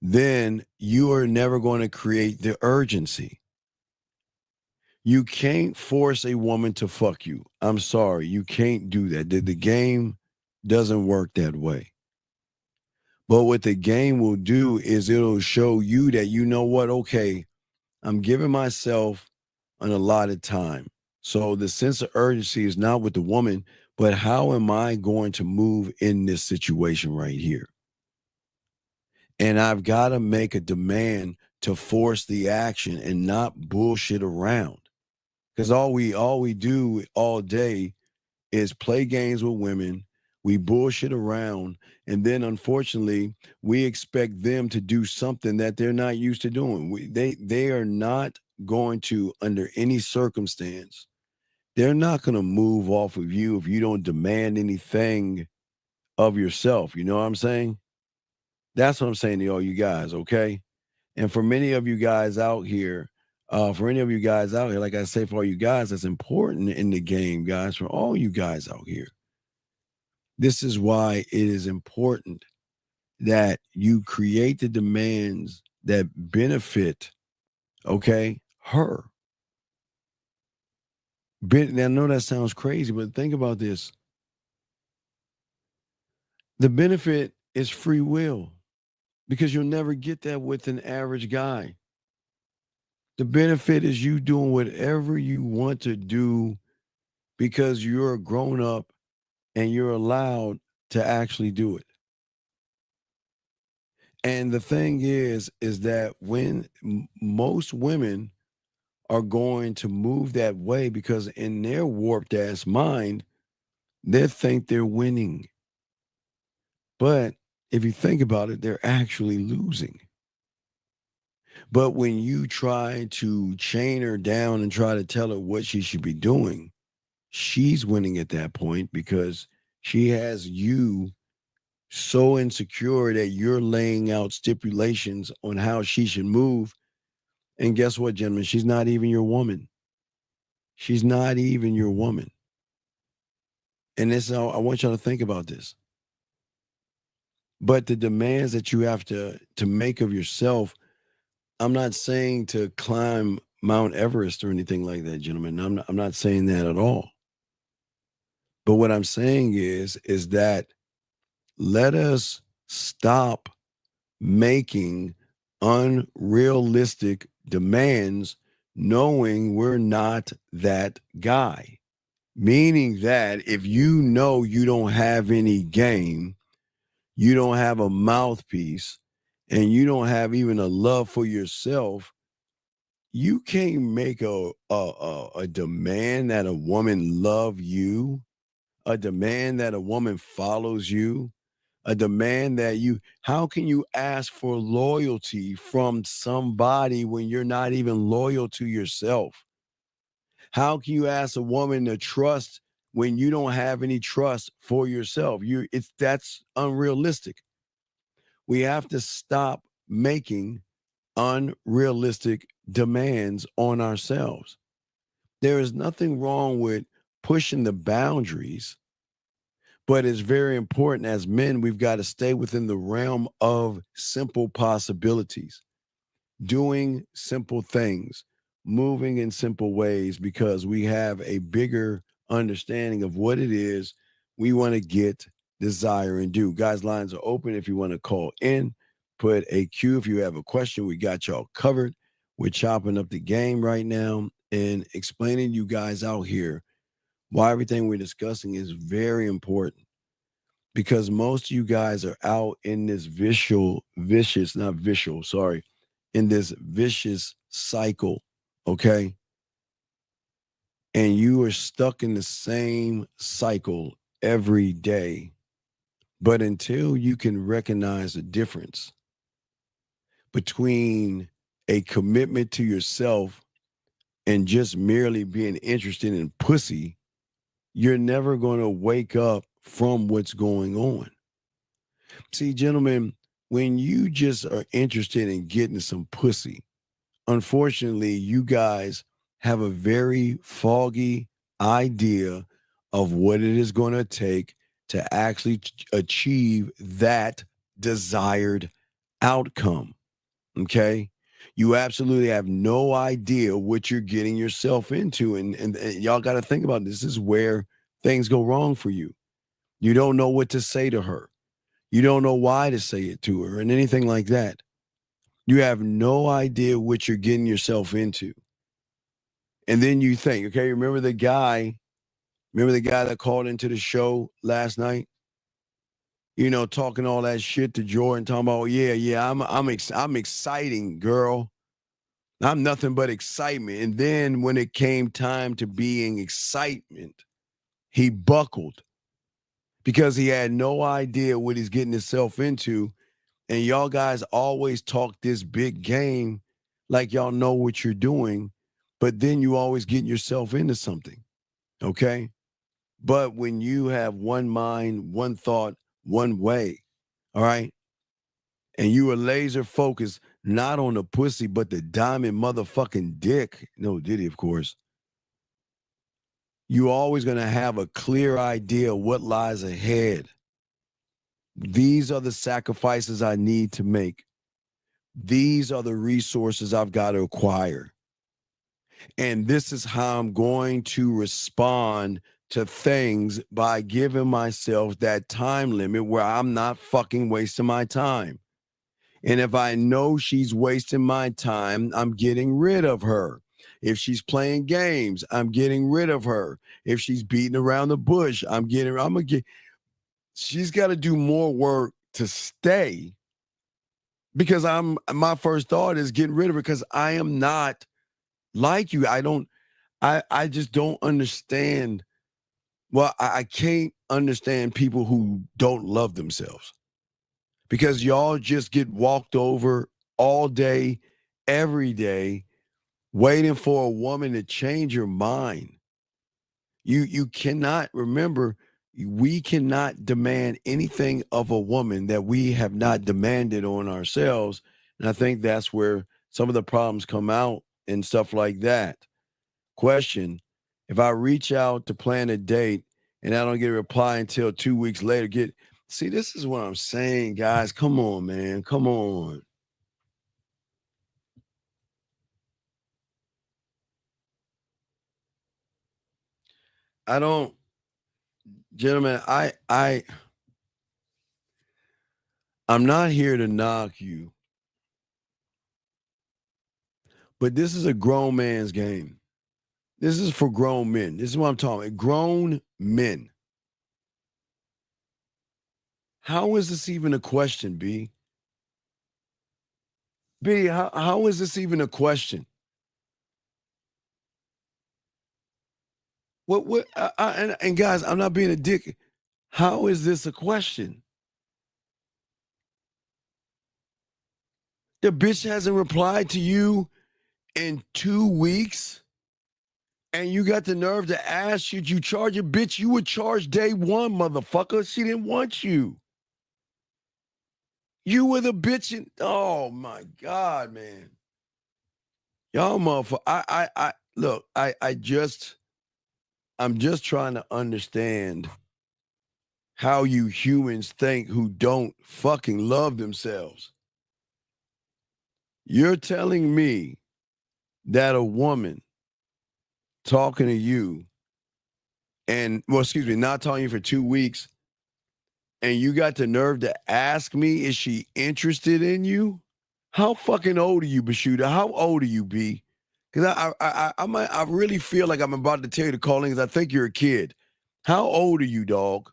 S11: then you are never going to create the urgency. You can't force a woman to fuck you. I'm sorry. You can't do that. The game doesn't work that way. But what the game will do is it'll show you that, you know what, okay, I'm giving myself an allotted time. So the sense of urgency is not with the woman, but how am I going to move in this situation right here? And I've got to make a demand to force the action and not bullshit around. Because all we do all day is play games with women. We bullshit around, and then unfortunately, we expect them to do something that they're not used to doing. They are not going to, under any circumstance, they're not going to move off of you if you don't demand anything of yourself. You know what I'm saying? That's what I'm saying to all you guys, okay? And for many of you guys out here, like I say, for all you guys, that's important in the game, guys, for all you guys out here. This is why it is important that you create the demands that benefit, okay, her. Now, I know that sounds crazy, but think about this. The benefit is free will because you'll never get that with an average guy. The benefit is you doing whatever you want to do because you're a grown up and you're allowed to actually do it. And the thing is that when most women are going to move that way, because in their warped ass mind, they think they're winning. But if you think about it, they're actually losing. But when you try to chain her down and try to tell her what she should be doing, she's winning at that point because she has you so insecure that you're laying out stipulations on how she should move. And guess what, gentlemen? She's not even your woman. She's not even your woman. And this, I want y'all to think about this. But the demands that you have to make of yourself, I'm not saying to climb Mount Everest or anything like that, gentlemen. I'm not saying that at all. But what I'm saying is that let us stop making unrealistic demands knowing we're not that guy. Meaning that if you know you don't have any game, you don't have a mouthpiece, and you don't have even a love for yourself, you can't make a demand that a woman love you, a demand that a woman follows you, a demand that you, how can you ask for loyalty from somebody when you're not even loyal to yourself? How can you ask a woman to trust when you don't have any trust for yourself? That's unrealistic. We have to stop making unrealistic demands on ourselves. There is nothing wrong with pushing the boundaries, but it's very important as men, we've got to stay within the realm of simple possibilities, doing simple things, moving in simple ways, because we have a bigger understanding of what it is we want to get, desire, and do. Guys, lines are open if you want to call in. Put a Q if you have a question. We got y'all covered. We're chopping up the game right now and explaining you guys out here why everything we're discussing is very important, because most of you guys are out in this in this vicious cycle, okay? And you are stuck in the same cycle every day. But until you can recognize the difference between a commitment to yourself and just merely being interested in pussy, you're never going to wake up from what's going on. See, gentlemen, when you just are interested in getting some pussy, unfortunately, you guys have a very foggy idea of what it is going to take to actually achieve that desired outcome. Okay. You absolutely have no idea what you're getting yourself into. And y'all got to think about this. This is where things go wrong for you. You don't know what to say to her. You don't know why to say it to her and anything like that. You have no idea what you're getting yourself into. And then you think, okay, remember the guy that called into the show last night? You know, talking all that shit to Jordan, talking about, yeah, I'm exciting, girl. I'm nothing but excitement. And then when it came time to being excitement, he buckled because he had no idea what he's getting himself into. And y'all guys always talk this big game like y'all know what you're doing, but then you always getting yourself into something. Okay. But when you have one mind, one thought, one way, all right, and you are laser focused not on the pussy, but the diamond motherfucking dick. No, Diddy, of course. You always going to have a clear idea of what lies ahead. These are the sacrifices I need to make. These are the resources I've got to acquire. And this is how I'm going to respond to things by giving myself that time limit where I'm not fucking wasting my time. And if I know she's wasting my time, I'm getting rid of her. If she's playing games, I'm getting rid of her. If she's beating around the bush, she's got to do more work to stay, because my first thought is getting rid of her because I am not like you. I just don't understand. Well, I can't understand people who don't love themselves, because y'all just get walked over all day, every day, waiting for a woman to change your mind. You cannot, remember, we cannot demand anything of a woman that we have not demanded on ourselves. And I think that's where some of the problems come out and stuff like that. Question: if I reach out to plan a date and I don't get a reply until 2 weeks later, see, this is what I'm saying, guys. Come on, man. Come on. I don't, gentlemen, I'm not here to knock you, but this is a grown man's game. This is for grown men. This is what I'm talking about. Grown men. How is this even a question, B? B, how is this even a question? What? And guys, I'm not being a dick. How is this a question? The bitch hasn't replied to you in 2 weeks, and you got the nerve to ask, should you charge a bitch? You would charge day one, motherfucker. She didn't want you. You were the bitch. Oh my God, man. Y'all motherfucker. Look, I'm just trying to understand how you humans think who don't fucking love themselves. You're telling me that a woman talking to you and, well, excuse me, not talking to you for 2 weeks, and you got the nerve to ask me, is she interested in you? How fucking old are you, Bashuda? How old are you, B? Because I really feel like I'm about to tell you to call in because I think you're a kid. How old are you, dog?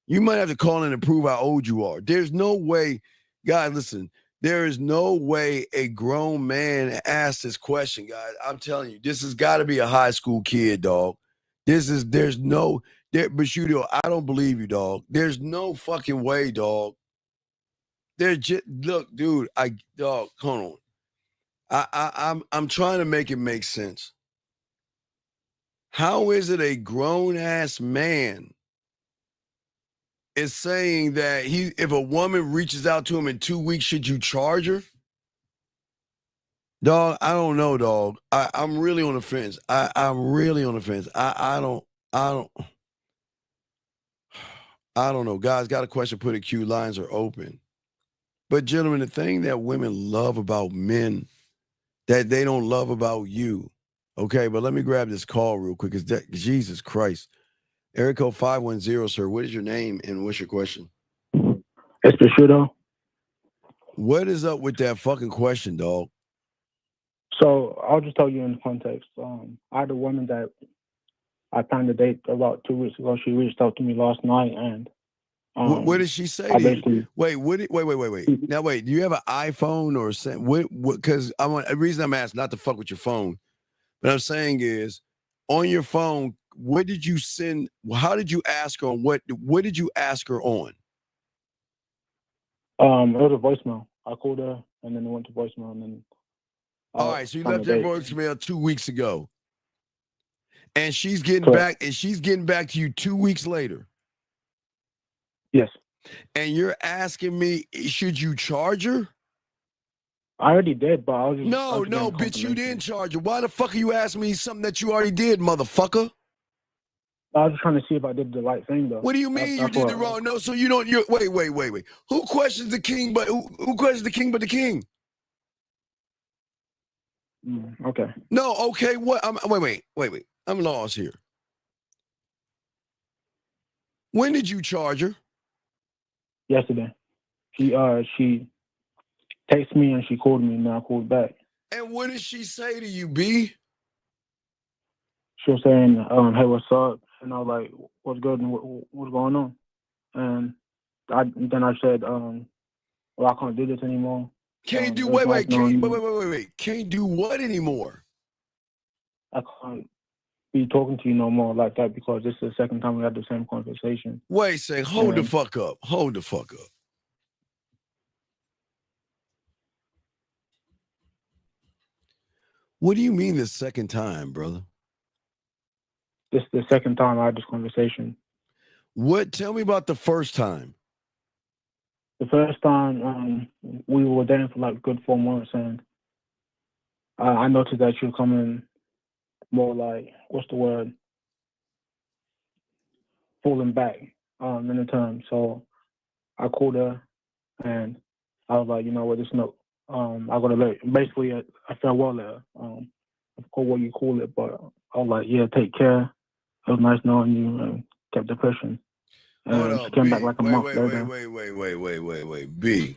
S11: You might have to call in and prove how old you are. There's no way, guys, listen, there is no way a grown man asked this question, guys. I'm telling you, this has got to be a high school kid, dog. Bashuda, I don't believe you, dog. There's no fucking way, dog. Look, dude, dog, hold on. I'm trying to make it make sense. How is it a grown ass man is saying that if a woman reaches out to him in 2 weeks, should you charge her? Dog, I don't know, dog. I'm really on the fence. I'm really on the fence. I don't know. Guys, got a question, put it Q, lines are open. But gentlemen, the thing that women love about men that they don't love about you. Okay, but let me grab this call real quick. Jesus Christ. Area code 510, sir. What is your name and what's your question?
S12: It's Prosciutto.
S11: What is up with that fucking question, dog?
S12: So I'll just tell you in context. I had a woman that I planned to date about 2 weeks ago. She reached out to me last night, and
S11: what did she say to you? Wait. Now wait. Do you have an iPhone or what? Because the reason I'm asking, not to fuck with your phone, but I'm saying is, on your phone, what did you send? How did you ask her on what did you ask her on?
S12: It was a voicemail. I called her, and then it went to voicemail, and then.
S11: All right, so you left your voicemail 2 weeks ago, and she's getting
S12: Correct.
S11: back, and she's getting back to you 2 weeks later.
S12: Yes.
S11: And you're asking me, should you charge her?
S12: I already did, but I was just
S11: no, bitch, you didn't charge her. Why the fuck are you asking me something that you already did, motherfucker?
S12: I was just trying to see if I did the right thing, though.
S11: What do you mean you did the wrong? No, so you don't. Wait. Who questions the king? But who questions the king? But the king.
S12: Okay.
S11: No, okay. What? Wait. I'm lost here. When did you charge her?
S12: Yesterday. She texted me and she called me, and I called back.
S11: And what did she say to you, B?
S12: She was saying, "Hey, what's up?" And I was like, "What's good? And what's going on?" And then I said, "Well, I can't do this anymore."
S11: Can't do wait. Can't do what anymore?
S12: I can't be talking to you no more like that because this is the second time we had the same conversation.
S11: Wait a second. Hold the fuck up. What do you mean the second time, brother?
S12: This is the second time I had this conversation.
S11: What? Tell me about the first time.
S12: The first time we were dating for like a good 4 months, and I noticed that she was coming more like, what's the word? Falling back in the term. So I called her and I was like, you know what, this note, I gotta basically a farewell letter. I forgot what you call it, but I was like, yeah, take care. It was nice knowing you, and kept the pushing. And she came back like a month later.
S11: Wait. B,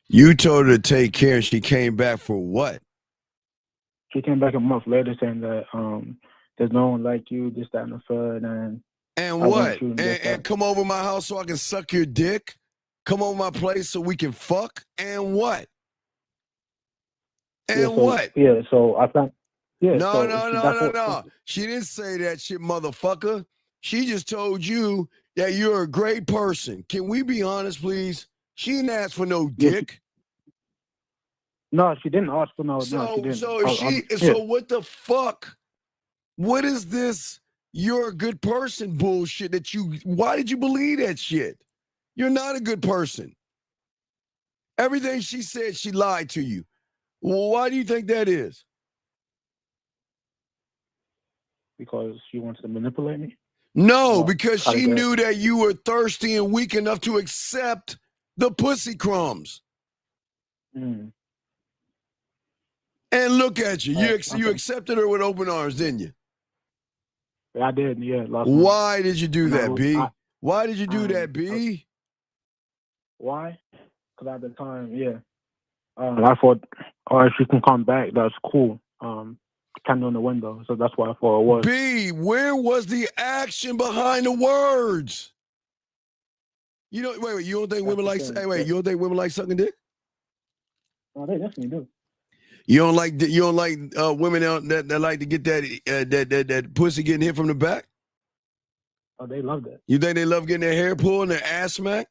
S11: you told her to take care and she came back for what?
S12: She came back a month later saying that there's no one like you, this, that, and the third, and
S11: And
S12: I want
S11: what?
S12: you and this,
S11: And
S12: that.
S11: come over my house so I can suck your dick? Come over my place so we can fuck? And what? And what?
S12: So I found. Yeah,
S11: No,
S12: so
S11: no, no,
S12: that's
S11: no,
S12: what.
S11: no. She didn't say that shit, motherfucker. She just told you that you're a great person. Can we be honest, please? She didn't ask for no dick.
S12: No, she didn't ask for no. No, she
S11: So,
S12: didn't.
S11: so what the fuck? What is this? You're a good person bullshit that why did you believe that shit? You're not a good person. Everything she said, she lied to you. Well, why do you think that is?
S12: Because she wants to manipulate me.
S11: No, because she knew that you were thirsty and weak enough to accept the pussy crumbs.
S12: Mm.
S11: And look at you. You accepted her with open arms, didn't you?
S12: I did, yeah.
S11: Why did you do that, B? Why did you do that, B?
S12: Why? Because at the time, yeah. I thought, if she can come back, that's cool. Candle in the window. So that's why I thought it was.
S11: B, where was the action behind the words? You know, wait, you don't think women like? Hey, wait, you don't think women like sucking dick?
S12: Oh, they definitely do.
S11: You don't like women that like to get that pussy getting hit from the back?
S12: Oh, they love that.
S11: You think they love getting their hair pulled and their ass smacked?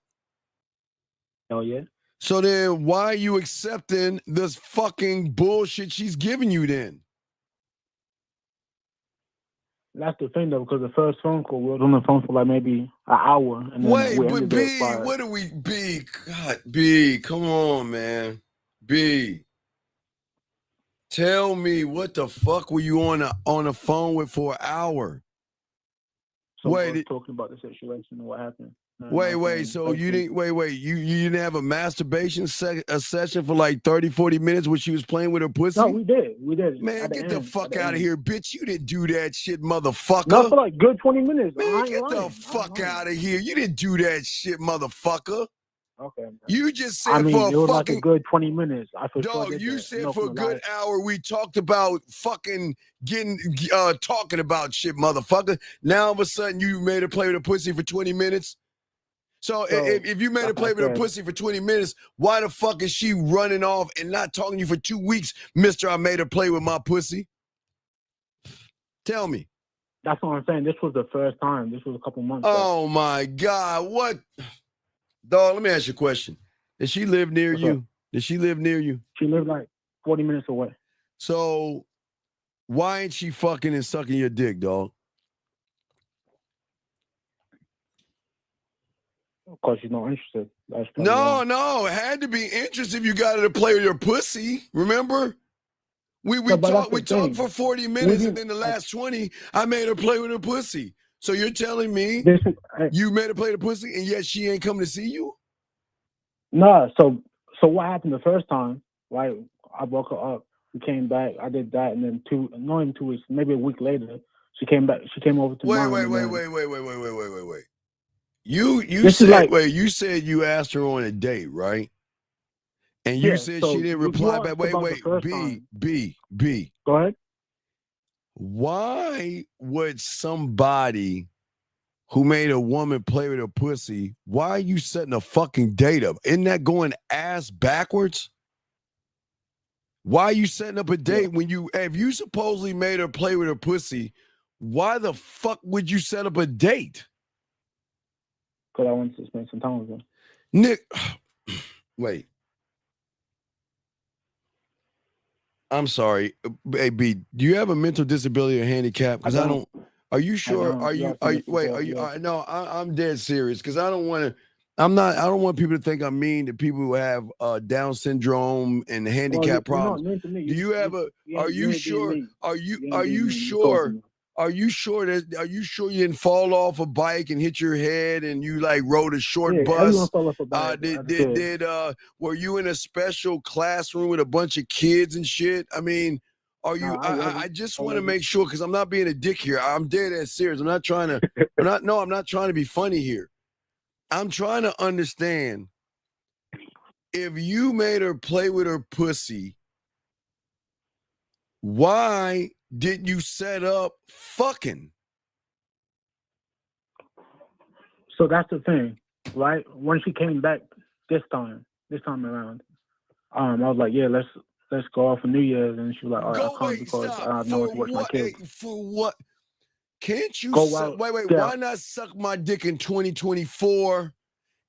S12: Oh yeah.
S11: So then, why are you accepting this fucking bullshit she's giving you then?
S12: That's the thing though, because the first phone call, we were on the phone for like maybe an hour, and then
S11: wait,
S12: we
S11: but
S12: ended
S11: B,
S12: it
S11: what do we B? God, B, come on, man, B. Tell me what the fuck were you on the phone with for an hour?
S12: So we were talking about the situation and what happened.
S11: Wait. So you didn't you didn't have a masturbation session for like 30, 40 minutes when she was playing with her pussy?
S12: No, we did.
S11: Man, get the fuck out of here, bitch. You didn't do that shit, motherfucker.
S12: Not for like good 20 minutes.
S11: Man, get the fuck out of here. You didn't do that shit, motherfucker.
S12: Okay. Man.
S11: You just said
S12: it was
S11: fucking
S12: like a good 20 minutes. I for
S11: dog.
S12: sure
S11: You said for a good hour we talked about fucking talking about shit, motherfucker. Now all of a sudden you made her play with a pussy for 20 minutes. So if you made her play with her pussy for 20 minutes, why the fuck is she running off and not talking to you for 2 weeks, Mister? I made her play with my pussy. Tell me.
S12: That's what I'm saying. This was the first time. This was a couple months.
S11: Oh my God! What? Dog, let me ask you a question. Did she live near you? Did she live near you?
S12: She lived like 40 minutes away.
S11: So why ain't she fucking and sucking your dick, dog?
S12: Because she's not interested.
S11: No. It had to be interested if you got her to play with your pussy. Remember? We talked for 40 minutes and then the last 20, I made her play with her pussy. So you're telling me you made her play with her pussy and yet she ain't come to see you?
S12: No, so what happened the first time, right? I woke her up, we came back, I did that, and then 2 weeks, maybe a week later, she came back, she came over to mine.
S11: Wait. You said you said you asked her on a date, right? And you said she didn't reply back. Wait. B.
S12: Go ahead.
S11: Why would somebody who made a woman play with her pussy, why are you setting a fucking date up? Isn't that going ass backwards? Why are you setting up a date when if you supposedly made her play with her pussy, why the fuck would you set up a date?
S12: Because I wanted to spend some time with her.
S11: Nick, wait. I'm sorry. Hey, B, do you have a mental disability or handicap? Because I don't. Are you sure? No, I'm dead serious because I don't want to. I don't want people to think I'm mean to people who have Down syndrome and handicap problems. Do you have a? Are you sure? Are you sure? Are you sure you didn't fall off a bike and hit your head and you like rode a short bus? Were you in a special classroom with a bunch of kids and shit? I mean, are you? I just want to make sure because I'm not being a dick here. I'm dead ass serious. I'm not trying to. I'm not trying to be funny here. I'm trying to understand if you made her play with her pussy Why didn't you set up fucking?
S12: So that's the thing, right? When she came back this time around, I was like, yeah, let's go out for New Year's, and she was like, all right, I can't because I have no one to watch my kids.
S11: For what? Can't you
S12: Go out?
S11: wait,
S12: Yeah.
S11: why not suck my dick in 2024?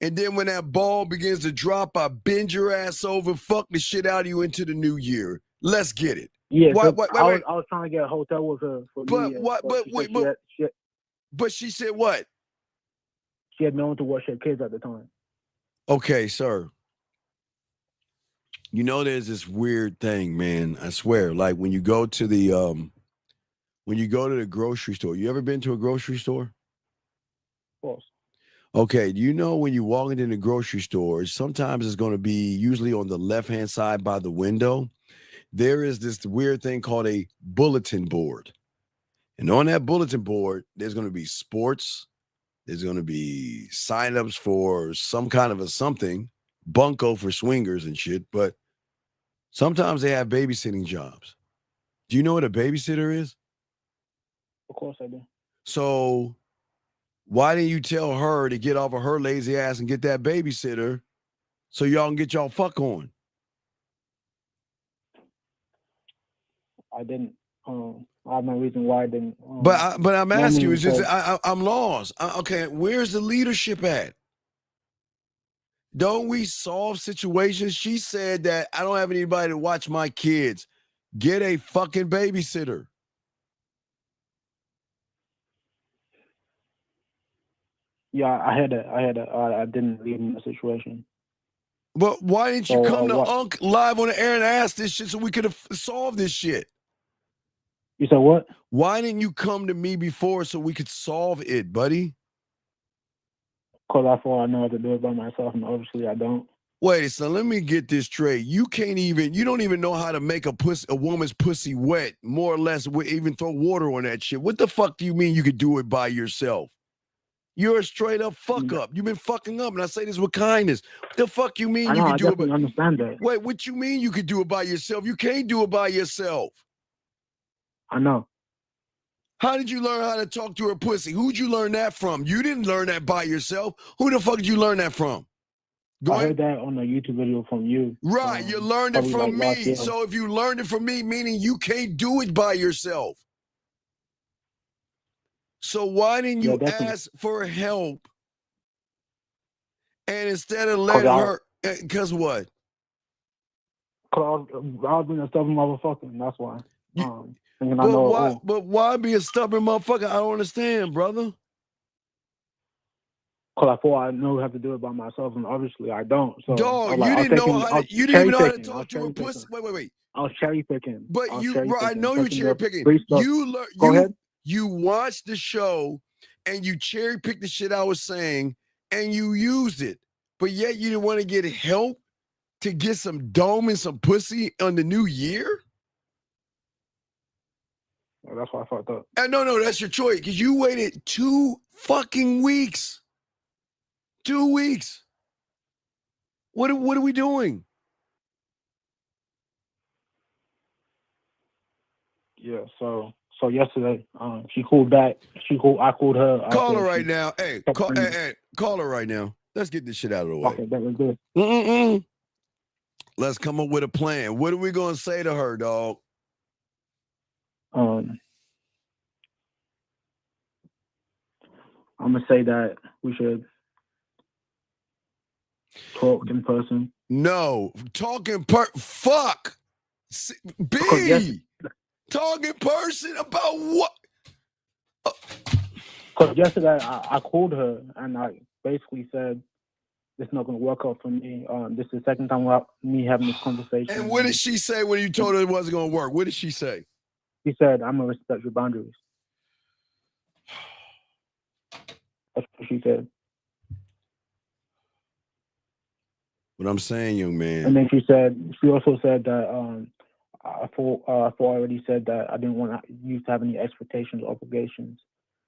S11: And then when that ball begins to drop, I bend your ass over, fuck the shit out of you into the new year. Let's get it.
S12: Yeah,
S11: why,
S12: I was trying to get a hotel with her for New Year's.
S11: But she said what?
S12: She had no one to watch her kids at the time.
S11: Okay, sir. You know, there's this weird thing, man. I swear, like when you go to the grocery store. You ever been to a grocery store?
S12: Of course.
S11: Okay, do you know when you walk into the grocery store, sometimes it's going to be usually on the left-hand side by the window. There is this weird thing called a bulletin board. And on that bulletin board, there's going to be sports. There's going to be signups for some kind of a something, bunko for swingers and shit. But sometimes they have babysitting jobs. Do you know what a babysitter is?
S12: Of course I do.
S11: So why didn't you tell her to get off of her lazy ass and get that babysitter so y'all can get y'all fuck on?
S12: I didn't. I have no reason why I didn't.
S11: But I'm asking you, it's just I'm lost. Okay, where's the leadership at? Don't we solve situations? She said that I don't have anybody to watch my kids. Get a fucking babysitter.
S12: Yeah, I had I didn't leave in the situation.
S11: But why didn't you come to Unc live on the air and ask this shit so we could have solved this shit?
S12: You said what?
S11: Why didn't you come to me before so we could solve it, buddy?
S12: Because I thought I know how to do it by myself, and obviously I don't.
S11: Wait, so let me get this straight. You don't even know how to make a woman's pussy wet, more or less, even throw water on that shit. What the fuck do you mean you could do it by yourself? You're a straight up fuck up. You've been fucking up, and I say this with kindness. What the fuck you mean you could do it?
S12: I understand that.
S11: Wait, what you mean you could do it by yourself? You can't do it by yourself.
S12: I know.
S11: How did you learn how to talk to her pussy? Who'd you learn that from? You didn't learn that by yourself. Who the fuck did you learn that from?
S12: I heard that on a YouTube video from you.
S11: Right, you learned it from me. So if you learned it from me, meaning you can't do it by yourself. So why didn't you ask for help? And instead of letting her, because what?
S12: Because I was being a stubborn motherfucker, and that's why.
S11: But why be a stubborn motherfucker? I don't understand, brother.
S12: Because I thought I know how to do it by myself, and obviously I don't. So
S11: dog, you didn't even know how to talk to a pussy. Wait.
S12: I was cherry picking.
S11: But I know you're cherry picking. You watched the show and you cherry picked the shit I was saying and you used it. But yet you didn't want to get help to get some dome and some pussy on the new year?
S12: Well, that's why I fucked up.
S11: No, that's your choice. Because you waited 2 fucking weeks. 2 weeks. What are we doing?
S12: Yeah, so yesterday, she called back. I called her.
S11: Call her right now. Hey, call her right now. Let's get this shit out of the way.
S12: Okay, that was good.
S11: Let's come up with a plan. What are we gonna say to her, dog?
S12: I'm gonna say that we should talk in person.
S11: No, talk in fuck. Talk in person about what?
S12: Because yesterday I called her and I basically said, "It's not going to work out for me. This is the second time without me having this conversation."
S11: And what did she say when you told her it wasn't going to work? What did she say?
S12: She said, "I'm going to respect your boundaries." That's what she said.
S11: What I'm saying, young man.
S12: And then she also said that I thought I already said that I didn't want you to have any expectations or obligations.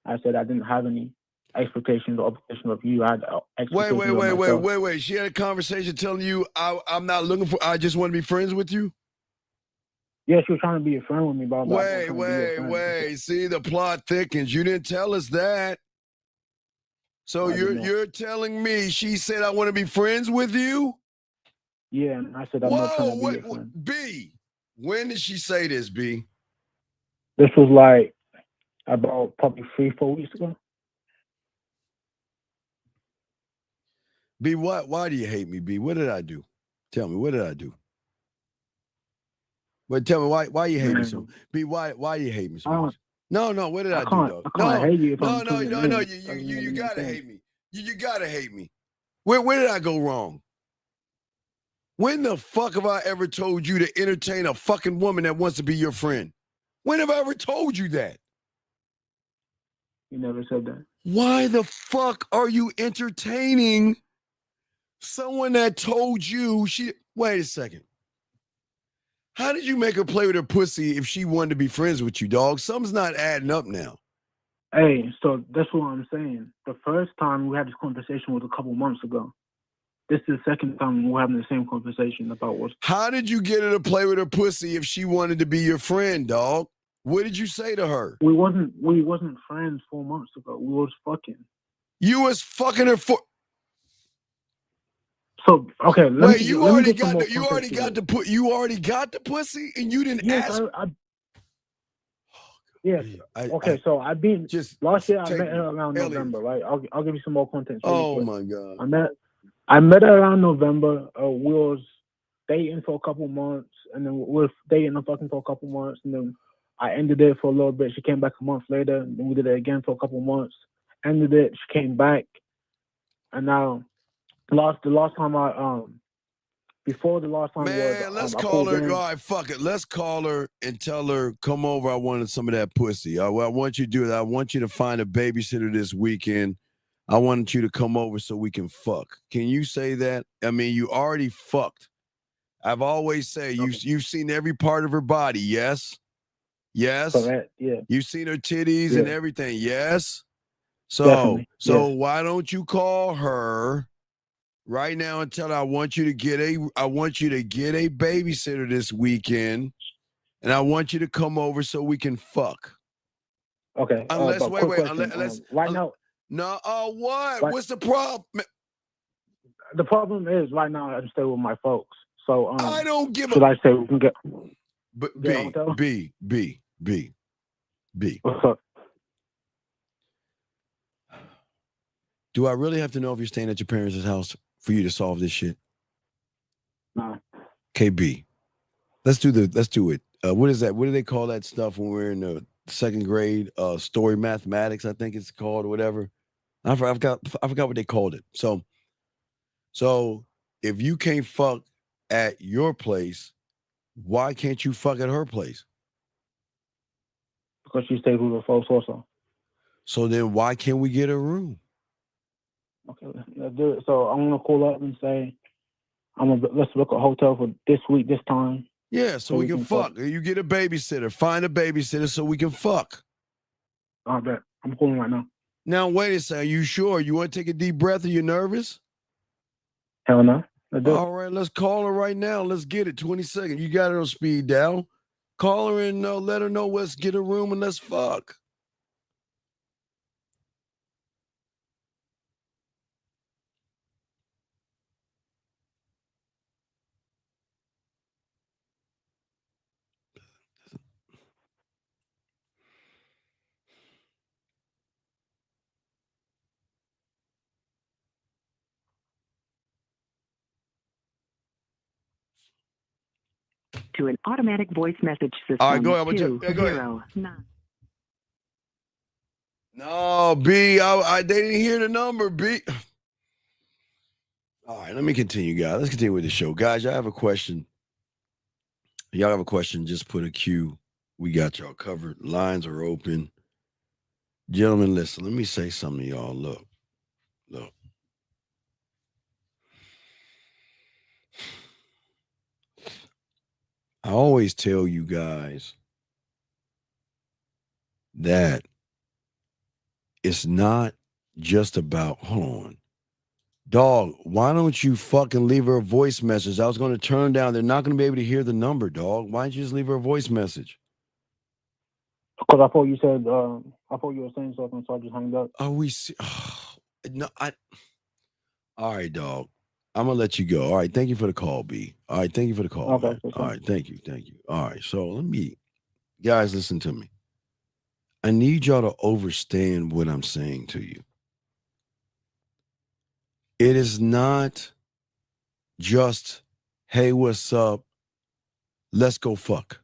S12: I said I didn't have any expectations or obligations of you. I had expectations of myself.
S11: Wait. She had a conversation telling you I'm not looking for. I just want to be friends with you.
S12: Yeah, she was trying to be a friend with me, but I was like, I'm not trying to be your friend.
S11: Wait. See, the plot thickens. You didn't tell us that. So you're telling me she said I want to be friends with you?
S12: Yeah, and I said I'm not trying to be your friend.
S11: B, when did she say this, B?
S12: This was like about probably 3-4 weeks ago.
S11: B, why do you hate me, B? What did I do? Tell me, what did I do? But tell me why you hate me so? B, why you hate me so much? No, what did I do, dog?
S12: I can't hate you.
S11: No, you gotta hate me. You gotta hate me. Where did I go wrong? When the fuck have I ever told you to entertain a fucking woman that wants to be your friend? When have I ever told you that?
S12: You never said that.
S11: Why the fuck are you entertaining someone that told you she... Wait a second. How did you make her play with her pussy if she wanted to be friends with you, dog? Something's not adding up now.
S12: Hey, so that's what I'm saying. The first time we had this conversation was a couple months ago. This is the second time we're having the same conversation about what's...
S11: How did you get her to play with her pussy if she wanted to be your friend, dog? What did you say to her?
S12: We wasn't friends 4 months ago. We was fucking.
S11: You was fucking her for...
S12: So okay,
S11: you already got the pussy and you didn't ask.
S12: Yes. Okay, so I've been last year. I met her around November, right? I'll give you some more context.
S11: Oh my god!
S12: I met her around November. We was dating for a couple months, and then we were dating and fucking for a couple months, and then I ended it for a little bit. She came back a month later, and then we did it again for a couple months. Ended it. She came back, and now the last time before the last time
S11: man, let's call her. All right, fuck it. Let's call her and tell her, come over. I wanted some of that pussy. I want you to do that. I want you to find a babysitter this weekend. I want you to come over so we can fuck. Can you say that? I mean, you already fucked. I've always said you've seen every part of her body. Yes.
S12: Correct. Yeah.
S11: You've seen her titties and everything. Yes. So why don't you call her right now and tell her I want you to get a babysitter this weekend, and I want you to come over so we can fuck.
S12: Okay.
S11: Unless
S12: right now.
S11: No. What? What's the problem?
S12: The problem is right now I'm staying with my folks. So
S11: I don't give.
S12: Should I say we can get?
S11: B.
S12: What's up?
S11: Do I really have to know if you're staying at your parents' house for you to solve this shit?
S12: No.
S11: KB. Let's do it. What is that? What do they call that stuff when we're in the second grade? Story mathematics, I think it's called, or whatever. I forgot what they called it. So if you can't fuck at your place, why can't you fuck at her place?
S12: Because she stays with her folks also.
S11: So then why can't we get a room?
S12: Okay, let's do it. So I'm gonna call up and say, let's book a hotel for this week, this time.
S11: Yeah, so we can fuck. You get a babysitter. Find a babysitter so we can fuck.
S12: I bet. I'm calling right now.
S11: Now wait a second. Are you sure? You want to take a deep breath? Are you nervous?
S12: Hell no.
S11: All right, let's call her right now. Let's get it. 20 seconds. You got her on speed dial. Call her and let her know. Let's get a room and let's fuck.
S1: To an automatic voice message system.
S11: All right, go ahead. Go ahead. No, B. They didn't hear the number, B. All right, let me continue, guys. Let's continue with the show. Guys, y'all have a question. Just put a Q. We got y'all covered. Lines are open. Gentlemen, listen, let me say something to y'all. Look. I always tell you guys that it's not just about, hold on. Dog, why don't you fucking leave her a voice message? I was going to turn down. They're not going to be able to hear the number, dog. Why don't you just leave her a voice message?
S12: Because I thought you said, I thought you were saying something, so I just hung up.
S11: Oh, no, all right, dog. I'm going to let you go. All right, thank you for the call, B. All right, thank you for the call,
S12: Okay,
S11: man.
S12: for
S11: All
S12: sure.
S11: right, thank you. All right, so guys, listen to me. I need y'all to understand what I'm saying to you. It is not just, hey, what's up? Let's go fuck.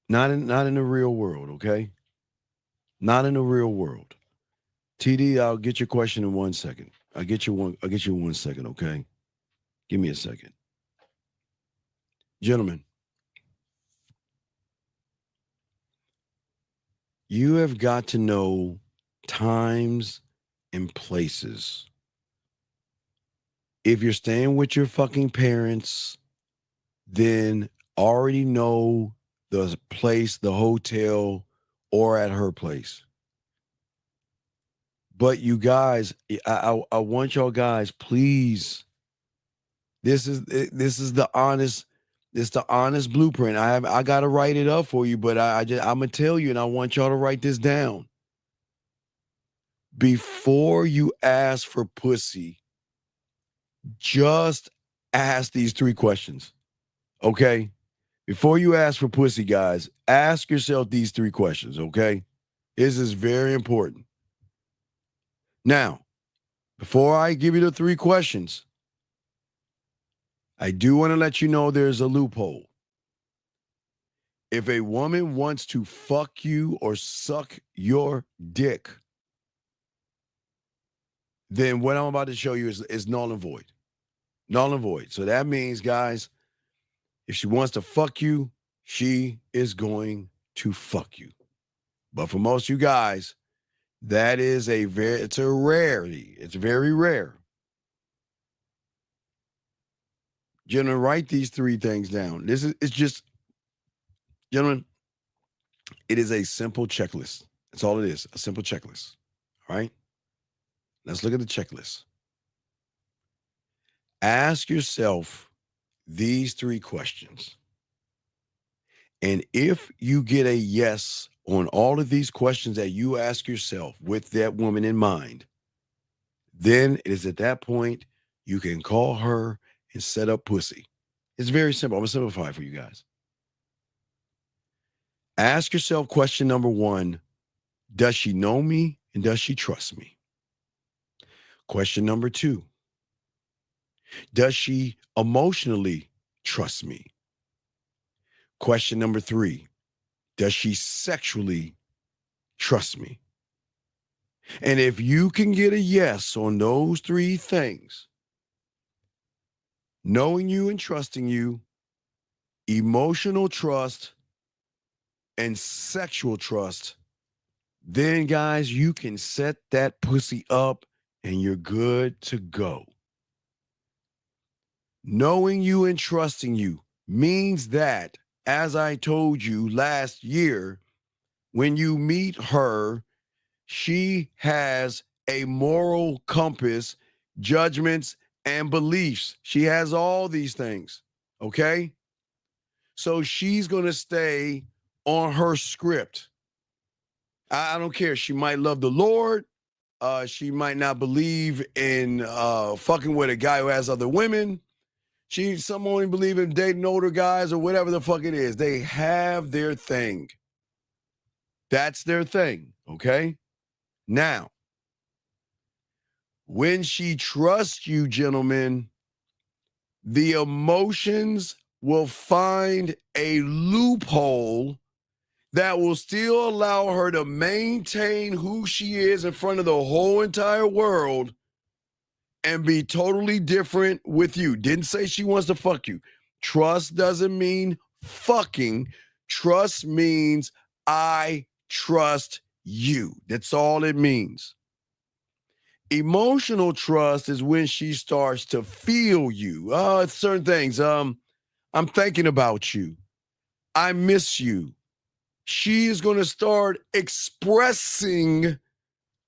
S11: Not in the real world, okay? Not in the real world. TD, I'll get your question in 1 second. I'll get you in 1 second, okay? Give me a second. Gentlemen, you have got to know times and places. If you're staying with your fucking parents, then already know the place, the hotel, or at her place. But you guys, I want y'all guys, please. This is the honest. It's the honest blueprint. I gotta write it up for you, but I'm gonna tell you, and I want y'all to write this down. Before you ask for pussy, just ask these 3 questions. Okay? Before you ask for pussy, guys, ask yourself these 3 questions, okay? This is very important. Now, before I give you the 3 questions, I do want to let you know there's a loophole. If a woman wants to fuck you or suck your dick, then what I'm about to show you is null and void. Null and void. So that means, guys, if she wants to fuck you, she is going to fuck you. But for most of you guys, that is it's a rarity. It's very rare. Gentlemen, write these 3 things down. It's just, gentlemen, it is a simple checklist. That's all it is, a simple checklist. All right? Let's look at the checklist. Ask yourself these 3 questions. And if you get a yes on all of these questions that you ask yourself with that woman in mind, then it is at that point you can call her and set up pussy. It's very simple. I'm going to simplify it for you guys. Ask yourself question number 1, does she know me and does she trust me? Question number 2, does she emotionally trust me? Question number 3, does she sexually trust me? And if you can get a yes on those 3 things, knowing you and trusting you, emotional trust, and sexual trust, then guys, you can set that pussy up and you're good to go. Knowing you and trusting you means that, as I told you last year, when you meet her, she has a moral compass, judgments, and beliefs. She has all these things, okay? So she's going to stay on her script. I don't care. She might love the Lord. She might not believe in fucking with a guy who has other women. Some only believe in dating older guys or whatever the fuck it is. They have their thing. That's their thing, okay? Now, when she trusts you, gentlemen, the emotions will find a loophole that will still allow her to maintain who she is in front of the whole entire world and be totally different with you. Didn't say she wants to fuck you. Trust doesn't mean fucking. Trust means I trust you. That's all it means. Emotional trust is when she starts to feel you. Certain things. I'm thinking about you. I miss you. She is going to start expressing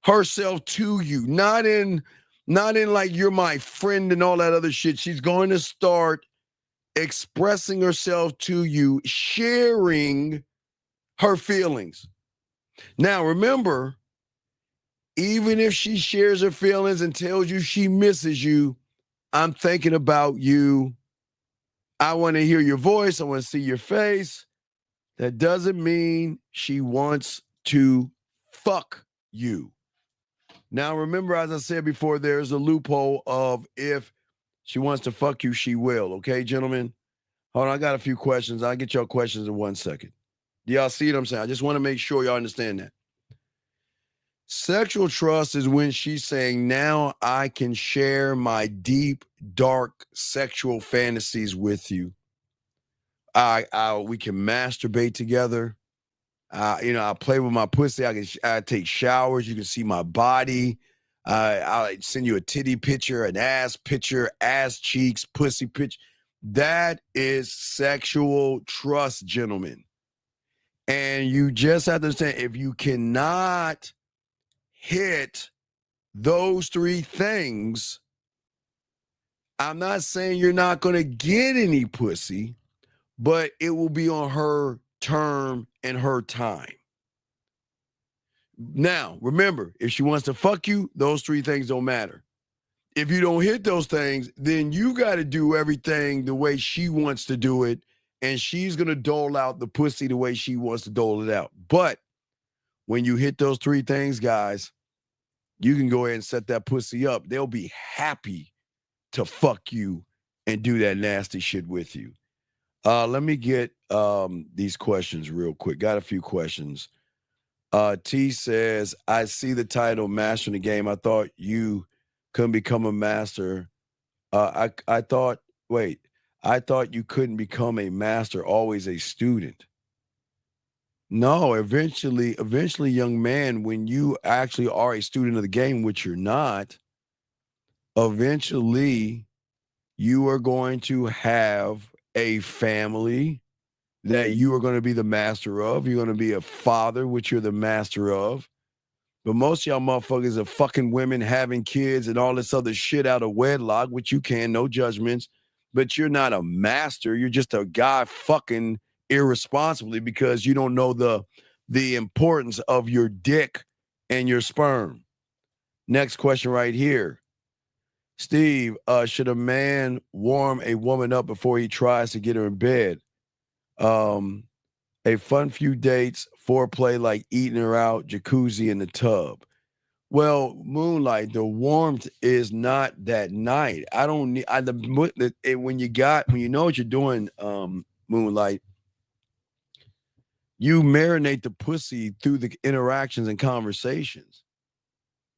S11: herself to you, not in Not in like you're my friend and all that other shit. She's going to start expressing herself to you, sharing her feelings. Now, remember, even if she shares her feelings and tells you she misses you, I'm thinking about you. I want to hear your voice. I want to see your face. That doesn't mean she wants to fuck you. Now, remember, as I said before, there's a loophole of if she wants to fuck you, she will. Okay, gentlemen? Hold on, I got a few questions. I'll get y'all questions in 1 second. Do y'all see what I'm saying? I just want to make sure y'all understand that. Sexual trust is when she's saying, now I can share my deep, dark sexual fantasies with you. We can masturbate together. I play with my pussy. I take showers. You can see my body. I'll send you a titty picture, an ass picture, ass cheeks, pussy picture. That is sexual trust, gentlemen. And you just have to understand, if you cannot hit those three things, I'm not saying you're not going to get any pussy, but it will be on her term and her time. Now, remember, if she wants to fuck you, those three things don't matter. If you don't hit those things, then you got to do everything the way she wants to do it, and she's going to dole out the pussy the way she wants to dole it out. But when you hit those three things, guys, you can go ahead and set that pussy up. They'll be happy to fuck you and do that nasty shit with you. Let me get these questions real quick. Got a few questions. T says, I see the title Mastering the Game. I thought you couldn't become a master. I thought you couldn't become a master, always a student. No, eventually, young man, when you actually are a student of the game, which you're not, eventually you are going to have a family that you are going to be the master of. You're going to be a father, which you're the master of. But most of y'all motherfuckers are fucking women, having kids, and all this other shit out of wedlock, which you can, no judgments. But you're not a master. You're just a guy fucking irresponsibly because you don't know the importance of your dick and your sperm. Next question right here. Steve, should a man warm a woman up before he tries to get her in bed? A fun few dates, foreplay like eating her out, jacuzzi in the tub. Well, Moonlight, the warmth is not that night. I don't need when you know what you're doing, Moonlight, you marinate the pussy through the interactions and conversations.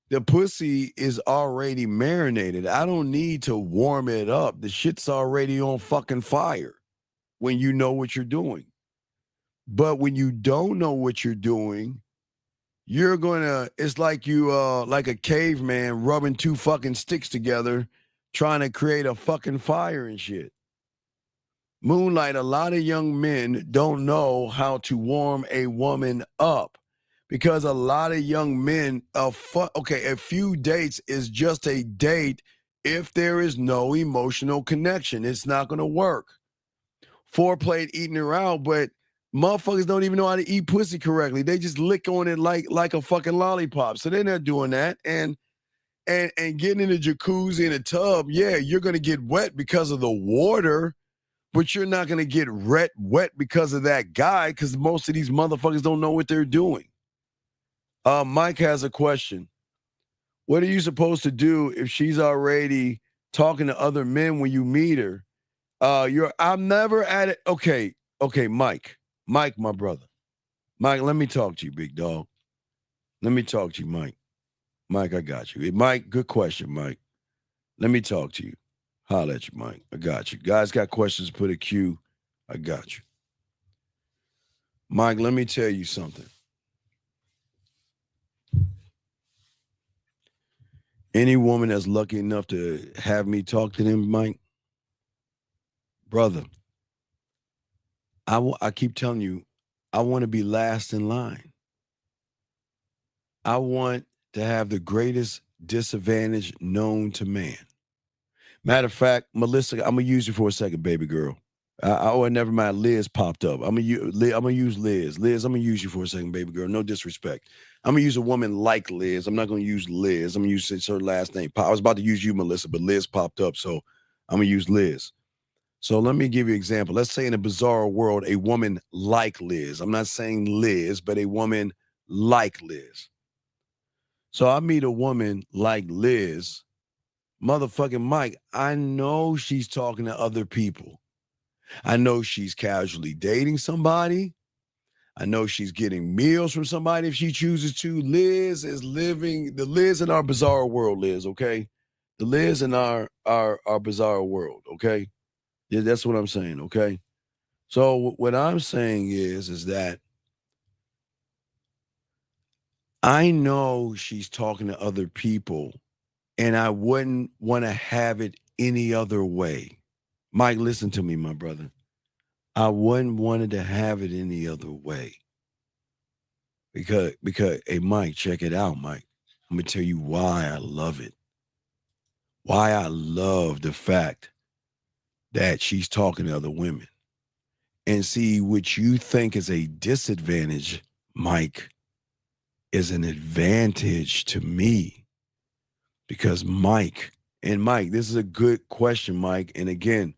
S11: The pussy is already marinated. I don't need to warm it up. The shit's already on fucking fire when you know what you're doing. But when you don't know what you're doing, it's like you like a caveman rubbing two fucking sticks together trying to create a fucking fire and shit. Moonlight, a lot of young men don't know how to warm a woman up because a lot of young men a few dates is just a date if there is no emotional connection. It's not going to work. Foreplay eating her out, but motherfuckers don't even know how to eat pussy correctly. They just lick on it like a fucking lollipop. So they're not doing that. And getting in a jacuzzi in a tub, yeah, you're gonna get wet because of the water, but you're not gonna get wet because of that guy, because most of these motherfuckers don't know what they're doing. Mike has a question. What are you supposed to do if she's already talking to other men when you meet her? I'm never at it. Okay, Mike, my brother. Mike, let me talk to you, big dog. Let me talk to you, Mike. Mike, I got you. Hey, Mike, good question, Mike. Let me talk to you. Holla at you, Mike. I got you. Guys got questions, put a Q. I got you. Mike, let me tell you something. Any woman that's lucky enough to have me talk to them, Mike, brother, I keep telling you, I want to be last in line. I want to have the greatest disadvantage known to man. Matter of fact, Melissa, I'm gonna use you for a second, baby girl. Oh, never mind. Liz popped up. I'm gonna use Liz. Liz, I'm gonna use you for a second, baby girl. No disrespect. I'm gonna use a woman like Liz. I'm not gonna use Liz. I'm gonna use her last name. I was about to use you, Melissa, but Liz popped up, so I'm gonna use Liz. So let me give you an example. Let's say in a bizarre world, a woman like Liz. I'm not saying Liz, but a woman like Liz. So I meet a woman like Liz, motherfucking Mike. I know she's talking to other people. I know she's casually dating somebody. I know she's getting meals from somebody if she chooses to. Liz is living the Liz in our bizarre world, Liz, okay? The Liz in our bizarre world, okay? Yeah, that's what I'm saying, okay? So what I'm saying is that I know she's talking to other people, and I wouldn't want to have it any other way. Mike, listen to me, my brother. I wouldn't wanted to have it any other way. Because hey, Mike, check it out, Mike. I'm gonna tell you why I love it. Why I love the fact that she's talking to other women. And see, what you think is a disadvantage, Mike, is an advantage to me. Because Mike, this is a good question, Mike. And again,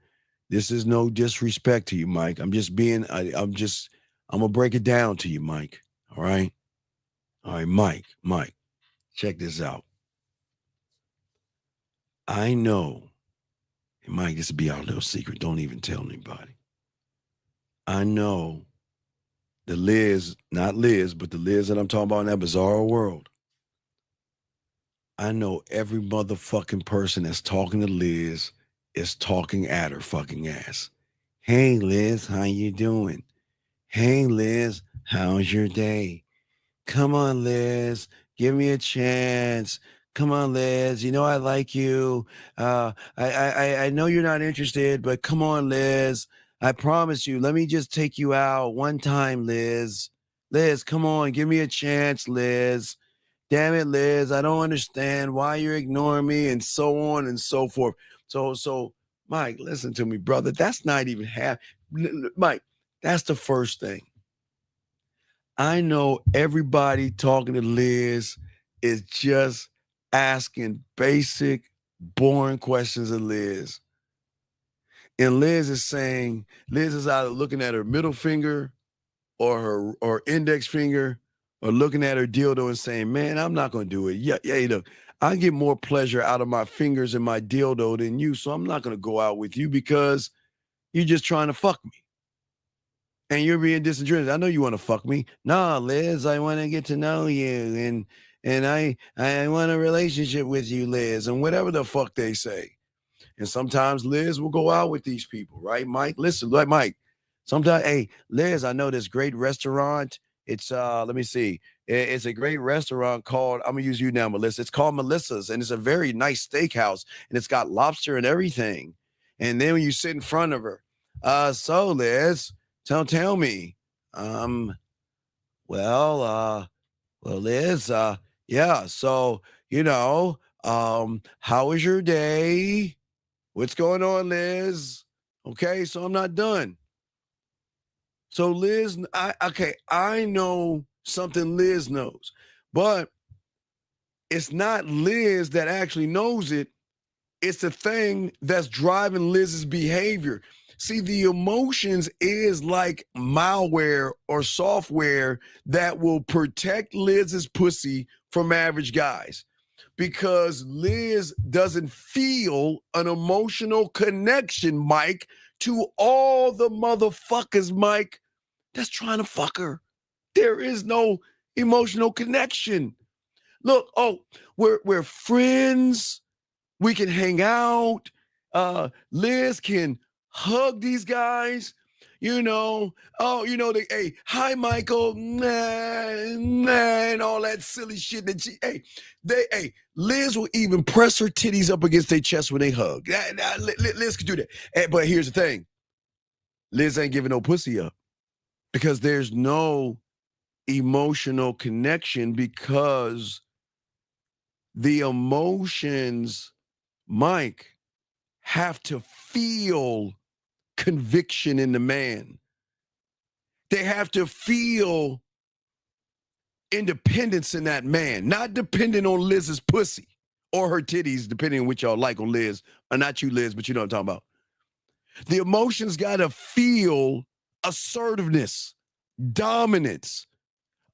S11: this is no disrespect to you, Mike. I'm gonna break it down to you, Mike. All right. All right, Mike, check this out. I know, and Mike, this will be our little secret. Don't even tell anybody. I know the Liz, not Liz, but the Liz that I'm talking about in that bizarre world. I know every motherfucking person that's talking to Liz is talking at her fucking ass. Hey, Liz, how you doing? Hey, Liz, how's your day? Come on, Liz, give me a chance. Come on, Liz. You know I like you. I know you're not interested, but come on, Liz. I promise you. Let me just take you out one time, Liz. Liz, come on, give me a chance, Liz. Damn it, Liz. I don't understand why you're ignoring me, and so on and so forth. So, Mike, listen to me, brother. That's not even half. Mike, that's the first thing. I know everybody talking to Liz is just asking basic, boring questions of Liz. And Liz is either looking at her middle finger or her index finger or looking at her dildo and saying, man, I'm not going to do it. Yeah, look, I get more pleasure out of my fingers and my dildo than you, so I'm not going to go out with you because you're just trying to fuck me. And you're being disinterested. I know you want to fuck me. Nah, Liz, I want to get to know you. And I want a relationship with you, Liz. And whatever the fuck they say. And sometimes Liz will go out with these people, right, Mike? Listen, like Mike, sometimes, hey, Liz, I know this great restaurant. It's let me see. It's a great restaurant called, I'm gonna use you now, Melissa. It's called Melissa's, and it's a very nice steakhouse, and it's got lobster and everything. And then when you sit in front of her, so Liz, tell me, well, Liz, yeah, so how was your day? What's going on, Liz? Okay, so I'm not done. So Liz, I know something Liz knows, but it's not Liz that actually knows it. It's the thing that's driving Liz's behavior. See, the emotions is like malware or software that will protect Liz's pussy from average guys. Because Liz doesn't feel an emotional connection, Mike, to all the motherfuckers, Mike, that's trying to fuck her. There is no emotional connection. Look, we're friends. We can hang out. Liz can hug these guys. Hey, hi, Michael, man, all that silly shit that Liz will even press her titties up against their chest when they hug. Liz can do that. But here's the thing. Liz ain't giving no pussy up because there's no emotional connection because The emotions, Mike, have to feel conviction in the man. They have to feel independence in that man, not dependent on Liz's pussy or her titties, depending on which y'all like on Liz, or not you, Liz, but you know what I'm talking about. The emotions got to feel assertiveness, dominance,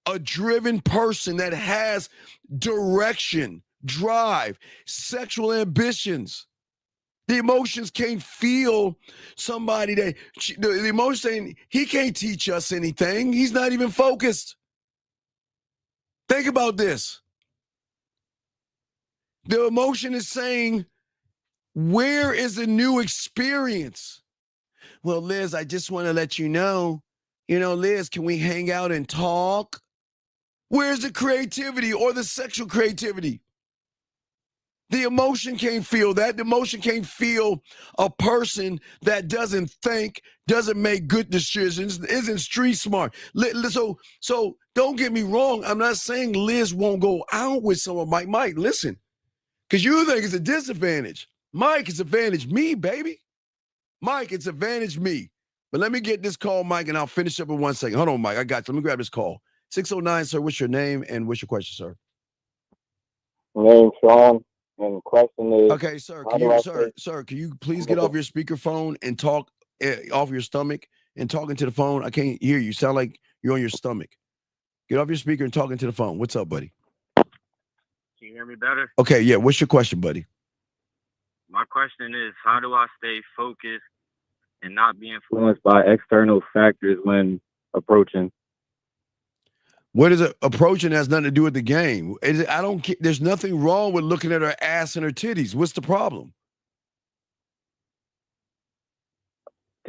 S11: a driven person that has direction, drive, sexual ambitions. The emotions can't feel somebody that, the emotions saying, he can't teach us anything. He's not even focused. Think about this. The emotion is saying, where is the new experience? Well, Liz, I just want to let you know, Liz, can we hang out and talk? Where's the creativity or the sexual creativity? The emotion can't feel that. The emotion can't feel a person that doesn't think, doesn't make good decisions, isn't street smart. So don't get me wrong. I'm not saying Liz won't go out with someone. Mike, listen, because you think it's a disadvantage. Mike, it's advantage me, baby. Mike, it's advantage me. But let me get this call, Mike, and I'll finish up in 1 second. Hold on, Mike. I got you. Let me grab this call. 609, sir. What's your name and what's your question, sir?
S13: My name's Sean, and the question is...
S11: Okay, sir. Can you please get off your speakerphone and talk off your stomach and talking to the phone? I can't hear you. You sound like you're on your stomach. Get off your speaker and talking to the phone. What's up, buddy?
S13: Can you hear me better?
S11: Okay, yeah. What's your question, buddy?
S13: My question is, how do I stay focused and not be influenced by external factors when approaching?
S11: What is it? Approaching has nothing to do with the game. There's nothing wrong with looking at her ass and her titties. What's the problem?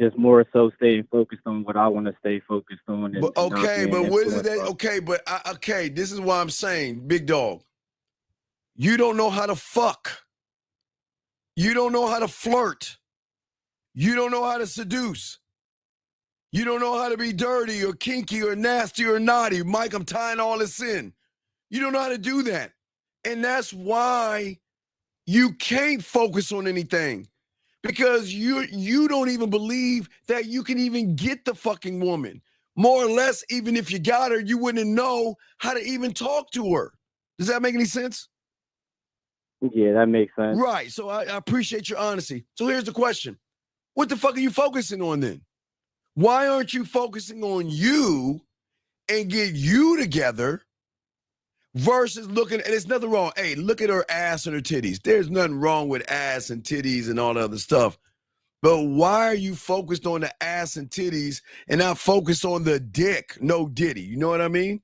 S13: Just more so staying focused on what I want to stay focused on.
S11: But what is that? Okay, this is why I'm saying, big dog, you don't know how to fuck. You don't know how to flirt. You don't know how to seduce. You don't know how to be dirty or kinky or nasty or naughty. Mike, I'm tying all this in. You don't know how to do that. And that's why you can't focus on anything. Because you don't even believe that you can even get the fucking woman. More or less, even if you got her, you wouldn't know how to even talk to her. Does that make any sense?
S13: Yeah, that makes sense.
S11: Right. So I appreciate your honesty. So here's the question. What the fuck are you focusing on then? Why aren't you focusing on you and get you together versus looking, and there's nothing wrong. Hey, look at her ass and her titties. There's nothing wrong with ass and titties and all the other stuff. But why are you focused on the ass and titties and not focused on the dick? No diddy. You know what I mean?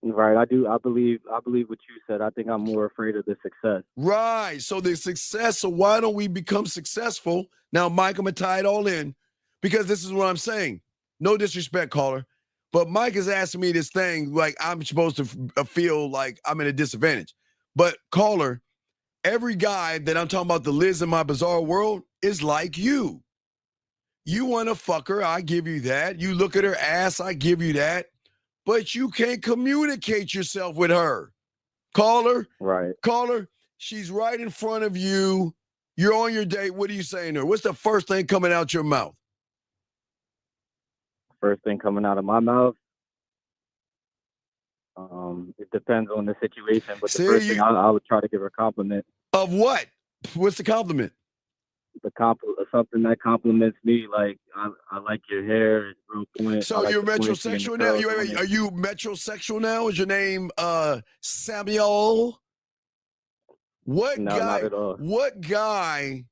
S13: Right. I do. I believe what you said. I think I'm more afraid of the success.
S11: Right. So the success. So why don't we become successful? Now, Mike, I'm going to tie it all in because this is what I'm saying. No disrespect, caller. But Mike is asking me this thing like I'm supposed to feel like I'm at a disadvantage. But caller, every guy that I'm talking about, the Liz in my bizarre world, is like you. You want to fuck her, I give you that. You look at her ass, I give you that. But you can't communicate yourself with her. Caller,
S13: right?
S11: Caller, she's right in front of you. You're on your date. What are you saying to her? What's the first thing coming out your mouth?
S13: First thing coming out of my mouth? It depends on the situation, but the first thing I would try to give her a compliment.
S11: Of what? What's the compliment?
S13: Something that compliments me, like I like your hair. It's real point.
S11: So you're metrosexual now? Are you metrosexual now? Is your name Samuel? What
S13: no,
S11: guy?
S13: Not at all.
S11: What guy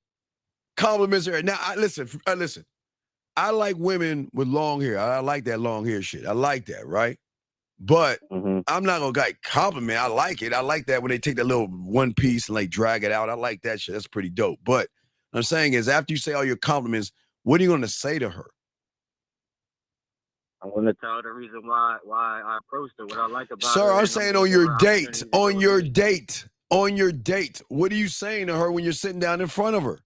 S11: compliments her? Now, listen. I like women with long hair. I like that long hair shit. I like that, right? But I'm not gonna compliment. I like it. I like that when they take that little one piece and like drag it out. I like that shit. That's pretty dope. But what I'm saying is, after you say all your compliments, what are you gonna say to her?
S13: I'm gonna tell her the reason why I approached her. What I like about her.
S11: Sir, I'm saying on your date. On your date. What are you saying to her when you're sitting down in front of her?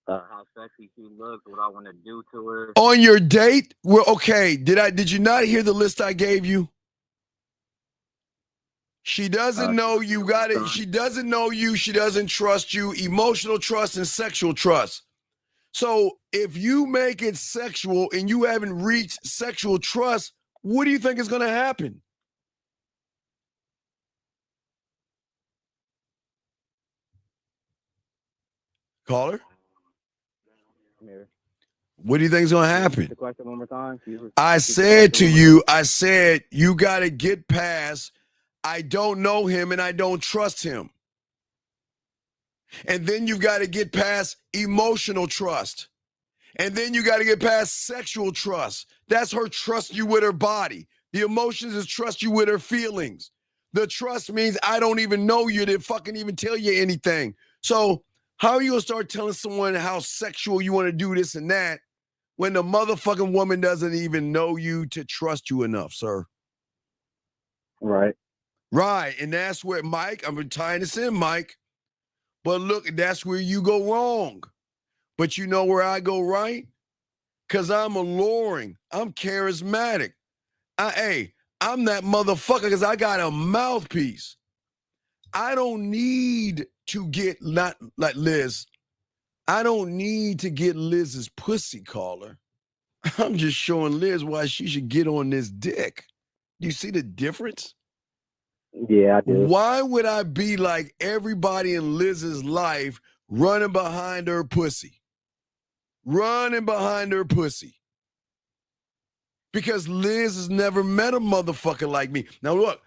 S13: How sexy she looks, what I want to do to her.
S11: On your date? Well, okay. Did you not hear the list I gave you? She doesn't know you. Got it. She doesn't know you. She doesn't trust you. Emotional trust and sexual trust. So if you make it sexual and you haven't reached sexual trust, what do you think is going to happen? Caller? What do you think is going to happen?
S13: The question one more time.
S11: I said to you, you got to get past, I don't know him and I don't trust him. And then you got to get past emotional trust. And then you got to get past sexual trust. That's her trust you with her body. The emotions is trust you with her feelings. The trust means I don't even know you to fucking even tell you anything. So how are you going to start telling someone how sexual you want to do this and that when the motherfucking woman doesn't even know you to trust you enough, sir?
S13: Right.
S11: Right. And that's where, Mike, I'm tying this in, Mike. But look, that's where you go wrong. But you know where I go right? Because I'm alluring. I'm charismatic. I'm that motherfucker because I got a mouthpiece. I don't need to get, not like Liz, I don't need to get Liz's pussy, caller. I'm just showing Liz why she should get on this dick. Do you see the difference?
S13: Yeah, I do.
S11: Why would I be like everybody in Liz's life running behind her pussy? Running behind her pussy. Because Liz has never met a motherfucker like me. Now look,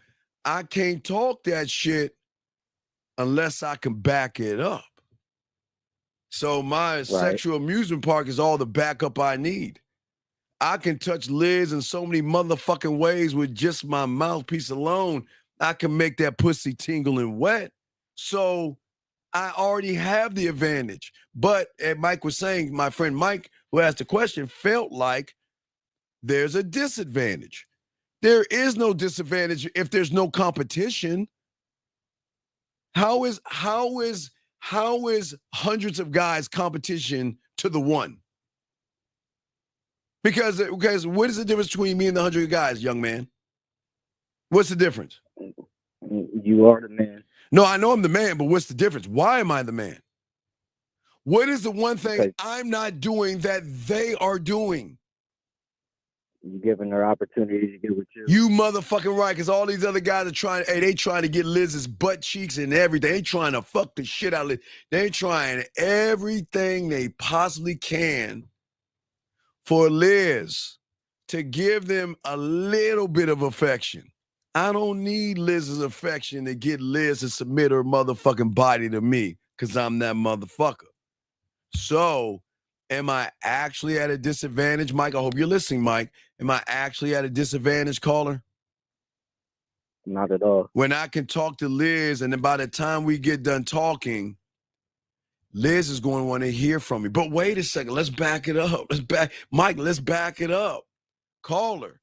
S11: I can't talk that shit unless I can back it up. So my sexual amusement park is all the backup I need. I can touch Liz in so many motherfucking ways with just my mouthpiece alone. I can make that pussy tingle and wet. So I already have the advantage. But as Mike was saying, my friend Mike, who asked the question, felt like there's a disadvantage. There is no disadvantage if there's no competition. How is hundreds of guys competition to the one? Because what is the difference between me and the 100 guys, young man? What's the difference?
S13: You are the man.
S11: No, I know I'm the man, but what's the difference? Why am I the man? What is the one thing I'm not doing that they are doing?
S13: You giving her opportunity to get with you.
S11: You motherfucking right, because all these other guys are trying, they trying to get Liz's butt cheeks and everything. They trying to fuck the shit out of Liz. They trying everything they possibly can for Liz to give them a little bit of affection. I don't need Liz's affection to get Liz to submit her motherfucking body to me because I'm that motherfucker. So am I actually at a disadvantage, Mike? I hope you're listening, Mike. Am I actually at a disadvantage, caller?
S13: Not at all.
S11: When I can talk to Liz, and then by the time we get done talking, Liz is going to want to hear from me. But wait a second. Let's back it up. Mike, let's back it up. Caller,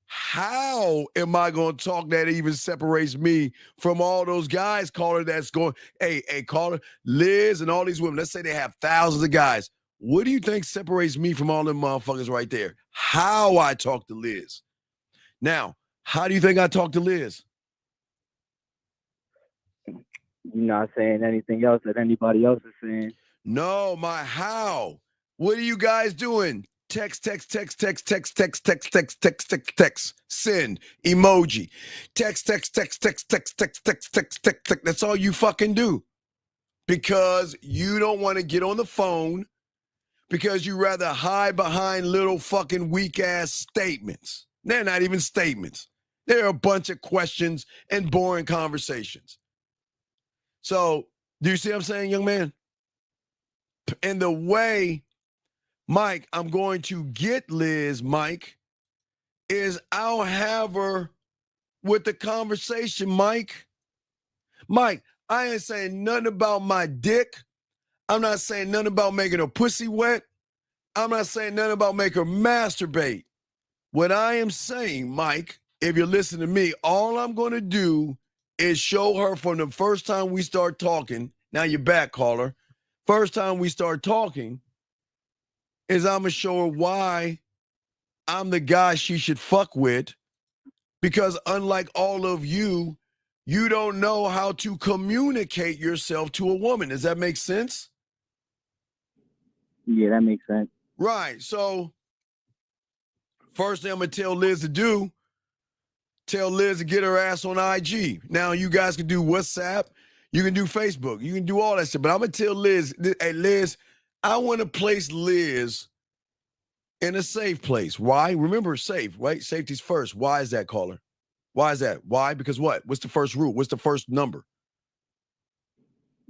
S11: how am I going to talk that even separates me from all those guys, caller, that's going, hey, caller, Liz and all these women, let's say they have thousands of guys. What do you think separates me from all them motherfuckers right there? How I talk to Liz. Now, how do you think I talk to Liz?
S13: You're not saying anything else that anybody else is saying.
S11: No, my how. What are you guys doing? Text. Send emoji. Text. That's all you fucking do. Because you don't want to get on the phone. Because you rather hide behind little fucking weak ass statements. They're not even statements. They're a bunch of questions and boring conversations. So, do you see what I'm saying, young man? And the way, Mike, I'm going to get Liz, Mike, is I'll have her with the conversation, Mike. Mike, I ain't saying nothing about my dick. I'm not saying nothing about making her pussy wet. I'm not saying nothing about making her masturbate. What I am saying, Mike, if you're listening to me, all I'm going to do is show her from the first time we start talking. Now you're back, caller. First time we start talking is I'm going to show her why I'm the guy she should fuck with. Because unlike all of you You don't know how to communicate yourself to a woman. Does that make sense?
S13: Yeah, that makes sense.
S11: Right. So first thing I'm going to tell Liz to do, tell Liz to get her ass on IG. Now you guys can do WhatsApp. You can do Facebook. You can do all that shit. But I'm going to tell Liz, hey, Liz, I want to place Liz in a safe place. Why? Remember, safe, right? Safety's first. Why is that, caller? Why is that? Why? Because what? What's the first rule? What's the first number?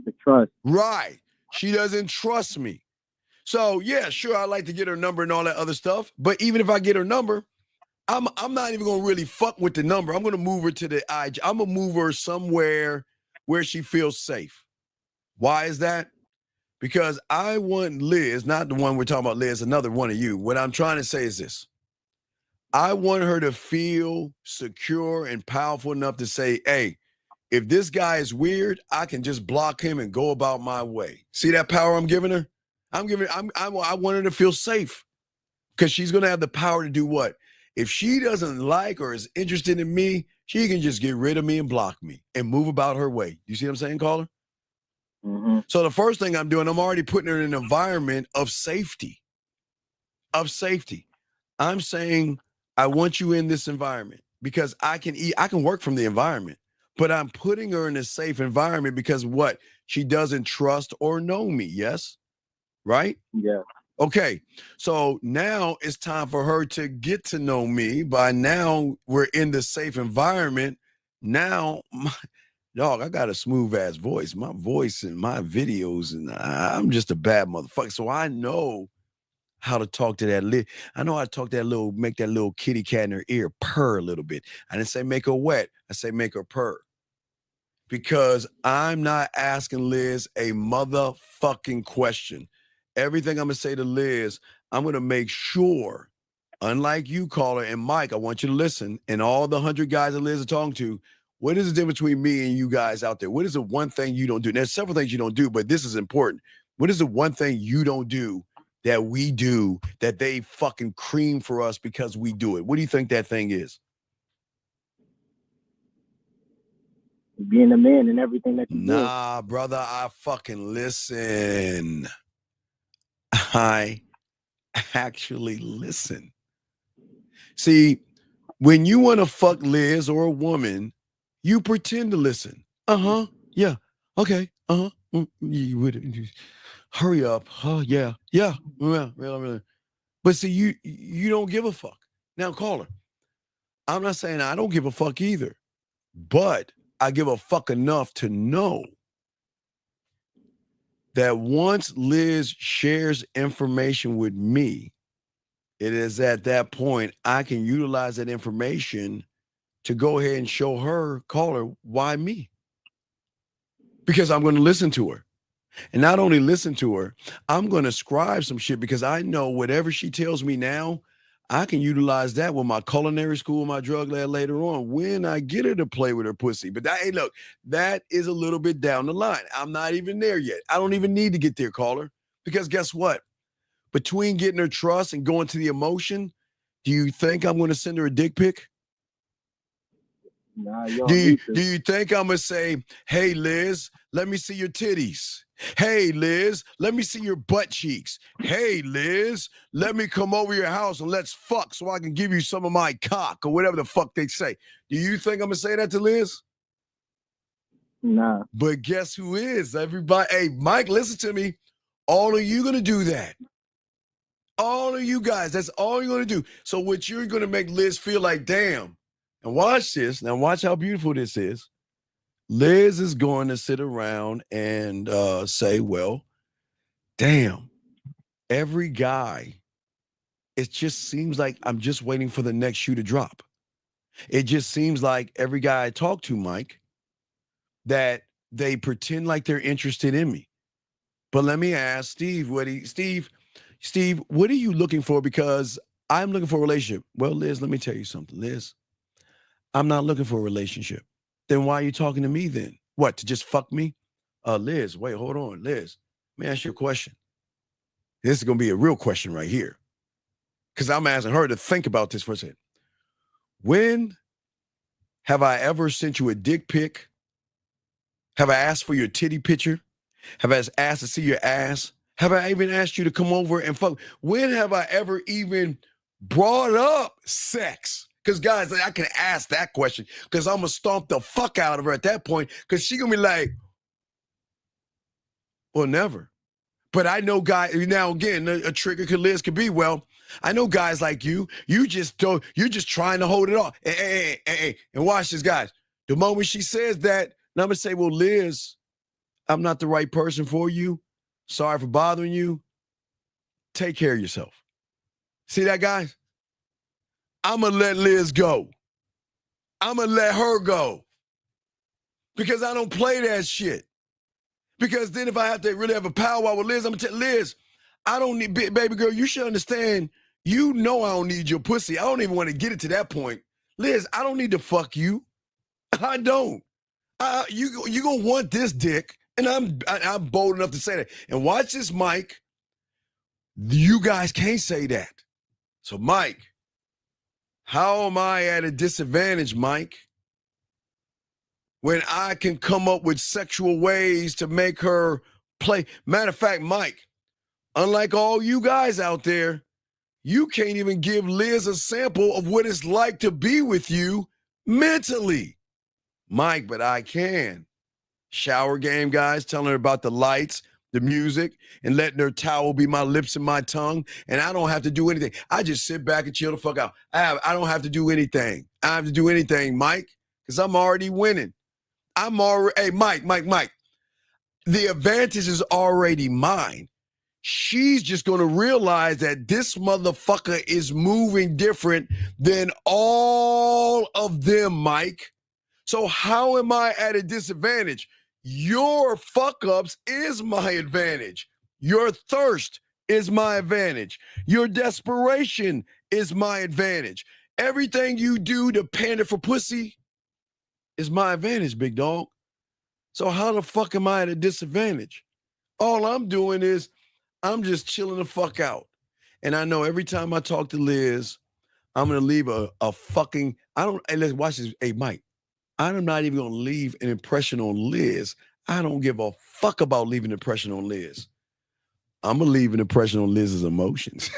S13: The trust.
S11: Right. She doesn't trust me. So, yeah, sure, I like to get her number and all that other stuff. But even if I get her number, I'm not even going to really fuck with the number. I'm going to move her to the IG. I'm going to move her somewhere where she feels safe. Why is that? Because I want Liz, not the one we're talking about, Liz, another one of you. What I'm trying to say is this. I want her to feel secure and powerful enough to say, hey, if this guy is weird, I can just block him and go about my way. See that power I'm giving her? I want her to feel safe because she's going to have the power to do what? If she doesn't like or is interested in me, she can just get rid of me and block me and move about her way. You see what I'm saying, caller?
S13: Mm-hmm.
S11: So the first thing I'm doing, I'm already putting her in an environment of safety. Of safety. I'm saying, I want you in this environment because I can work from the environment, but I'm putting her in a safe environment because what? She doesn't trust or know me. Yes. Right?
S13: Yeah.
S11: Okay. So now it's time for her to get to know me. By now we're in the safe environment. Now, dog, I got a smooth ass voice. My voice and my videos, and I'm just a bad motherfucker. So I know how to talk to that I know how to talk that little, make that little kitty cat in her ear purr a little bit. I didn't say make her wet. I say make her purr. Because I'm not asking Liz a motherfucking question. Everything I'm going to say to Liz, I'm going to make sure, unlike you, caller, and Mike, I want you to listen, and all the 100 guys that Liz is talking to, what is the difference between me and you guys out there? What is the one thing you don't do? There's several things you don't do, but this is important. What is the one thing you don't do that we do that they fucking cream for us because we do it? What do you think that thing is?
S13: Being a man and everything that you do.
S11: Nah, brother, I fucking listen. I actually listen. See, when you want to fuck Liz or a woman, you pretend to listen. Uh-huh. Yeah. Okay. Uh-huh. You would hurry up. Oh, yeah. Yeah. Yeah. But see, you don't give a fuck. Now, caller, I'm not saying I don't give a fuck either, but I give a fuck enough to know that once Liz shares information with me, it is at that point I can utilize that information to go ahead and show her, call her, why me? Because I'm going to listen to her. And not only listen to her, I'm going to scribe some shit because I know whatever she tells me now, I can utilize that with my culinary school, my drug lab later on when I get her to play with her pussy. But that, hey, look, that is a little bit down the line. I'm not even there yet. I don't even need to get there, caller, because guess what? Between getting her trust and going to the emotion, do you think I'm going to send her a dick pic?
S13: Nah,
S11: Do you think I'm going to say, hey, Liz, let me see your titties? Hey, Liz, let me see your butt cheeks. Hey, Liz, let me come over your house and let's fuck so I can give you some of my cock or whatever the fuck they say. Do you think I'm going to say that to Liz?
S13: Nah.
S11: But guess who is? Everybody. Hey, Mike, listen to me. All of you going to do that. All of you guys, that's all you're going to do. So what you're going to make Liz feel like, damn. And watch this. Now watch how beautiful this is. Liz is going to sit around and say, well, damn, every guy, it just seems like I'm just waiting for the next shoe to drop. It just seems like every guy I talk to, Mike, that they pretend like they're interested in me. But let me ask Steve, Steve, what are you looking for? Because I'm looking for a relationship. Well, Liz, let me tell you something, Liz. I'm not looking for a relationship. Then why are you talking to me then? What, to just fuck me? Liz, wait, hold on. Liz, let me ask you a question. This is going to be a real question right here. Because I'm asking her to think about this for a second. When Have I ever sent you a dick pic? Have I asked for your titty picture? Have I asked to see your ass? Have I even asked you to come over and fuck? When have I ever even brought up sex? Because guys, I can ask that question because I'm going to stomp the fuck out of her at that point because she going to be like, well, never. But I know guys, now again, a trigger could be, well, I know guys like you just don't, you're just trying to hold it off. Hey, and watch this, guys. The moment she says that, now I'm going to say, well, Liz, I'm not the right person for you. Sorry for bothering you. Take care of yourself. See that, guys? I'm going to let Liz go. I'm going to let her go. Because I don't play that shit. Because then if I have to really have a powwow with Liz, I'm going to tell Liz, I don't need, baby girl, you should understand, you know I don't need your pussy. I don't even want to get it to that point. Liz, I don't need to fuck you. I don't. You going to want this dick. And I'm bold enough to say that. And watch this, Mike. You guys can't say that. So, Mike, how am I at a disadvantage, Mike, when I can come up with sexual ways to make her play? Matter of fact, Mike, unlike all you guys out there, you can't even give Liz a sample of what it's like to be with you mentally. Mike, but I can. Shower game, guys, telling her about the lights, the music, and letting her towel be my lips and my tongue. And I don't have to do anything. I just sit back and chill the fuck out. I don't have to do anything. I don't have to do anything, Mike, because I'm already winning. Hey, Mike. The advantage is already mine. She's just going to realize that this motherfucker is moving different than all of them, Mike. So how am I at a disadvantage? Your fuck-ups is my advantage. Your thirst is my advantage. Your desperation is my advantage. Everything you do to pander for pussy is my advantage, big dog. So how the fuck am I at a disadvantage? All I'm doing is I'm just chilling the fuck out. And I know every time I talk to Liz, I'm going to leave a fucking, hey, let's watch this. Hey, Mike. I'm not even going to leave an impression on Liz. I don't give a fuck about leaving an impression on Liz. I'm going to leave an impression on Liz's emotions.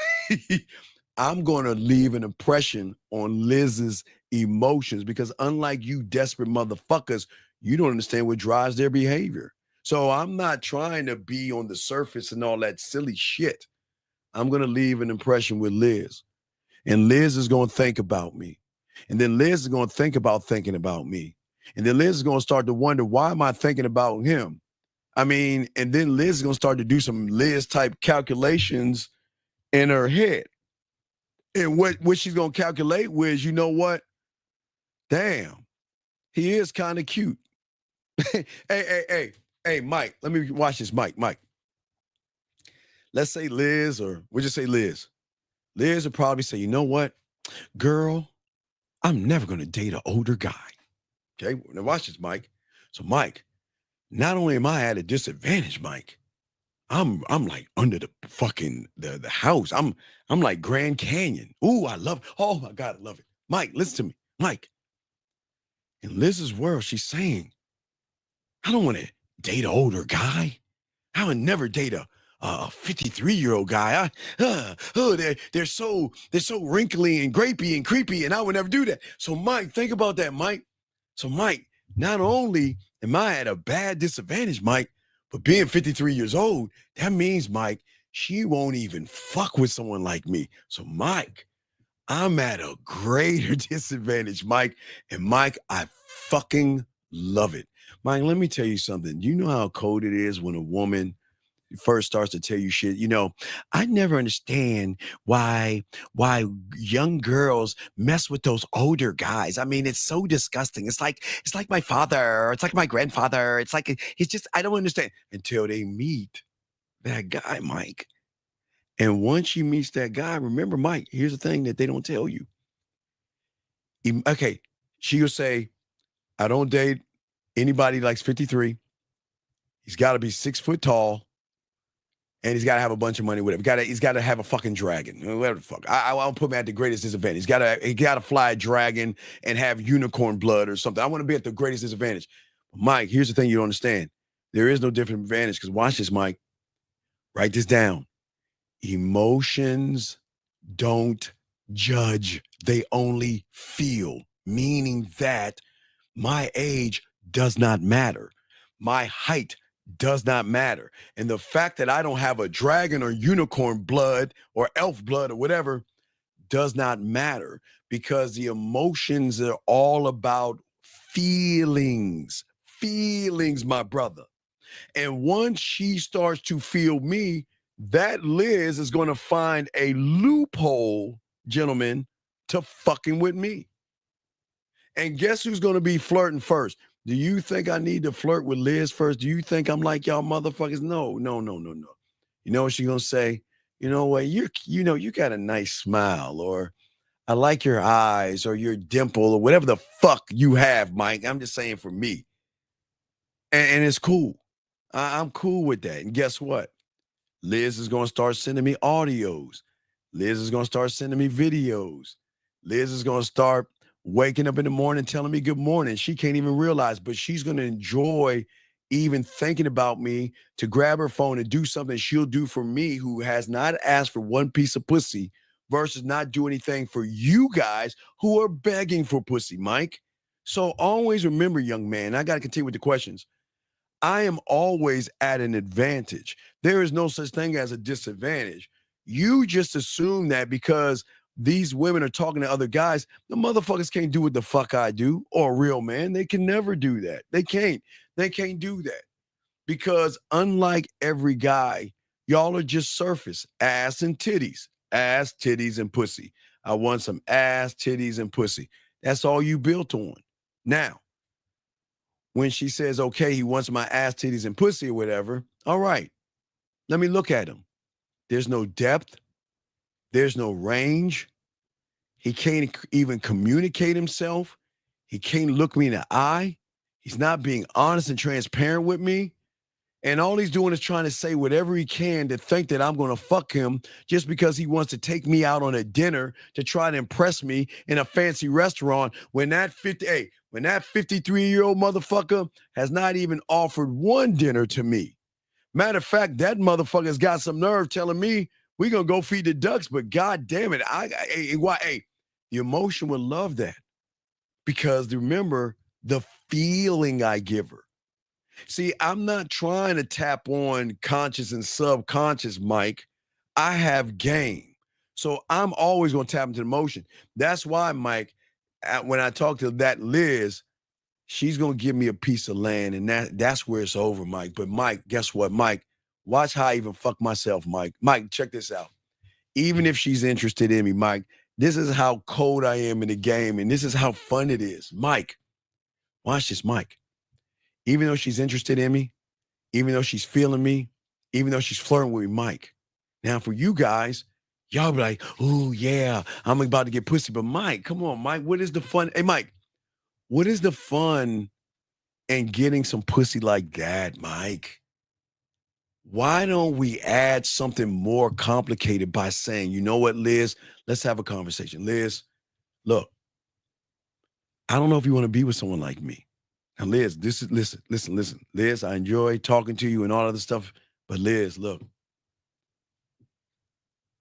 S11: I'm going to leave an impression on Liz's emotions because unlike you desperate motherfuckers, you don't understand what drives their behavior. So I'm not trying to be on the surface and all that silly shit. I'm going to leave an impression with Liz. And Liz is going to think about me. And then Liz is going to think about thinking about me. And then Liz is going to start to wonder, why am I thinking about him? I mean, and then Liz is going to start to do some Liz-type calculations in her head. And what she's going to calculate with, you know what? Damn, he is kind of cute. Hey, Mike, let me watch this, Mike. Let's say Liz, or we'll just say Liz. Liz will probably say, you know what? Girl, I'm never going to date an older guy. Okay, now watch this, Mike. So, Mike, not only am I at a disadvantage, Mike, I'm like under the fucking the house. I'm like Grand Canyon. Ooh, I love it. Oh my God, I love it. Mike, listen to me, Mike. In Liz's world, she's saying, I don't want to date an older guy. I would never date a 53-year-old guy. They're so wrinkly and grapey and creepy, and I would never do that. So, Mike, think about that, Mike. So, Mike, not only am I at a bad disadvantage, Mike, but being 53 years old, that means, Mike, she won't even fuck with someone like me. So, Mike, I'm at a greater disadvantage, Mike. And, Mike, I fucking love it. Mike, let me tell you something. You know how cold it is when a woman first starts to tell you shit. You know, I never understand why young girls mess with those older guys. I mean, it's so disgusting. It's like my father, it's like my grandfather. It's just, I don't understand until they meet that guy, Mike. And once she meets that guy, remember, Mike, here's the thing that they don't tell you. Okay, she'll say, I don't date anybody likes 53. He's got to be 6 foot tall. And he's got to have a bunch of money with him. He's got to have a fucking dragon. Whatever the fuck. I won't put him at the greatest disadvantage. He got to fly a dragon and have unicorn blood or something. I want to be at the greatest disadvantage. Mike, here's the thing you don't understand. There is no different advantage because watch this, Mike. Write this down. Emotions don't judge. They only feel, meaning that my age does not matter. My height does not matter. And the fact that I don't have a dragon or unicorn blood or elf blood or whatever does not matter because the emotions are all about feelings. Feelings, my brother. And once she starts to feel me, that Liz is going to find a loophole, gentlemen, to fucking with me. And guess who's going to be flirting first? Do you think I need to flirt with Liz first? Do you think I'm like y'all motherfuckers? No. You know what she's going to say? You know what? You got a nice smile, or I like your eyes, or your dimple, or whatever the fuck you have, Mike. I'm just saying for me. And it's cool. I'm cool with that. And guess what? Liz is going to start sending me audios. Liz is going to start sending me videos. Liz is going to start waking up in the morning telling me good morning. She can't even realize, but she's going to enjoy even thinking about me to grab her phone and do something she'll do for me, who has not asked for one piece of pussy, versus not do anything for you guys who are begging for pussy, Mike. So always remember, young man, I got to continue with the questions. I am always at an advantage. There is no such thing as a disadvantage. You just assume that because these women are talking to other guys, the motherfuckers can't do what the fuck I do, or a real man. They can never do that. They can't do that because unlike every guy, y'all are just surface, ass and titties, and pussy. I want some ass, titties, and pussy. That's all you built on. Now, when she says, okay, he wants my ass, titties, and pussy or whatever, all right, let me look at him. There's no depth. There's no range. He can't even communicate himself. He can't look me in the eye. He's not being honest and transparent with me. And all he's doing is trying to say whatever he can to think that I'm going to fuck him just because he wants to take me out on a dinner to try to impress me in a fancy restaurant when that 53-year-old motherfucker has not even offered one dinner to me. Matter of fact, that motherfucker's got some nerve telling me we're going to go feed the ducks, but God damn it, the emotion would love that because remember the feeling I give her. See, I'm not trying to tap on conscious and subconscious, Mike. I have game. So I'm always going to tap into emotion. That's why, Mike, when I talk to that Liz, she's going to give me a piece of land, and that's where it's over, Mike. But, Mike, guess what, Mike? Watch how I even fuck myself, Mike. Mike, check this out. Even if she's interested in me, Mike, this is how cold I am in the game, and this is how fun it is. Mike, watch this, Mike. Even though she's interested in me, even though she's feeling me, even though she's flirting with me, Mike. Now, for you guys, y'all be like, oh, yeah, I'm about to get pussy. But, Mike, come on, Mike, what is the fun? Hey, Mike, what is the fun in getting some pussy like that, Mike? Why don't we add something more complicated by saying, you know what, Liz, let's have a conversation. Liz, look, I don't know if you want to be with someone like me. Now, Liz, listen. Liz, I enjoy talking to you and all other stuff. But Liz, look,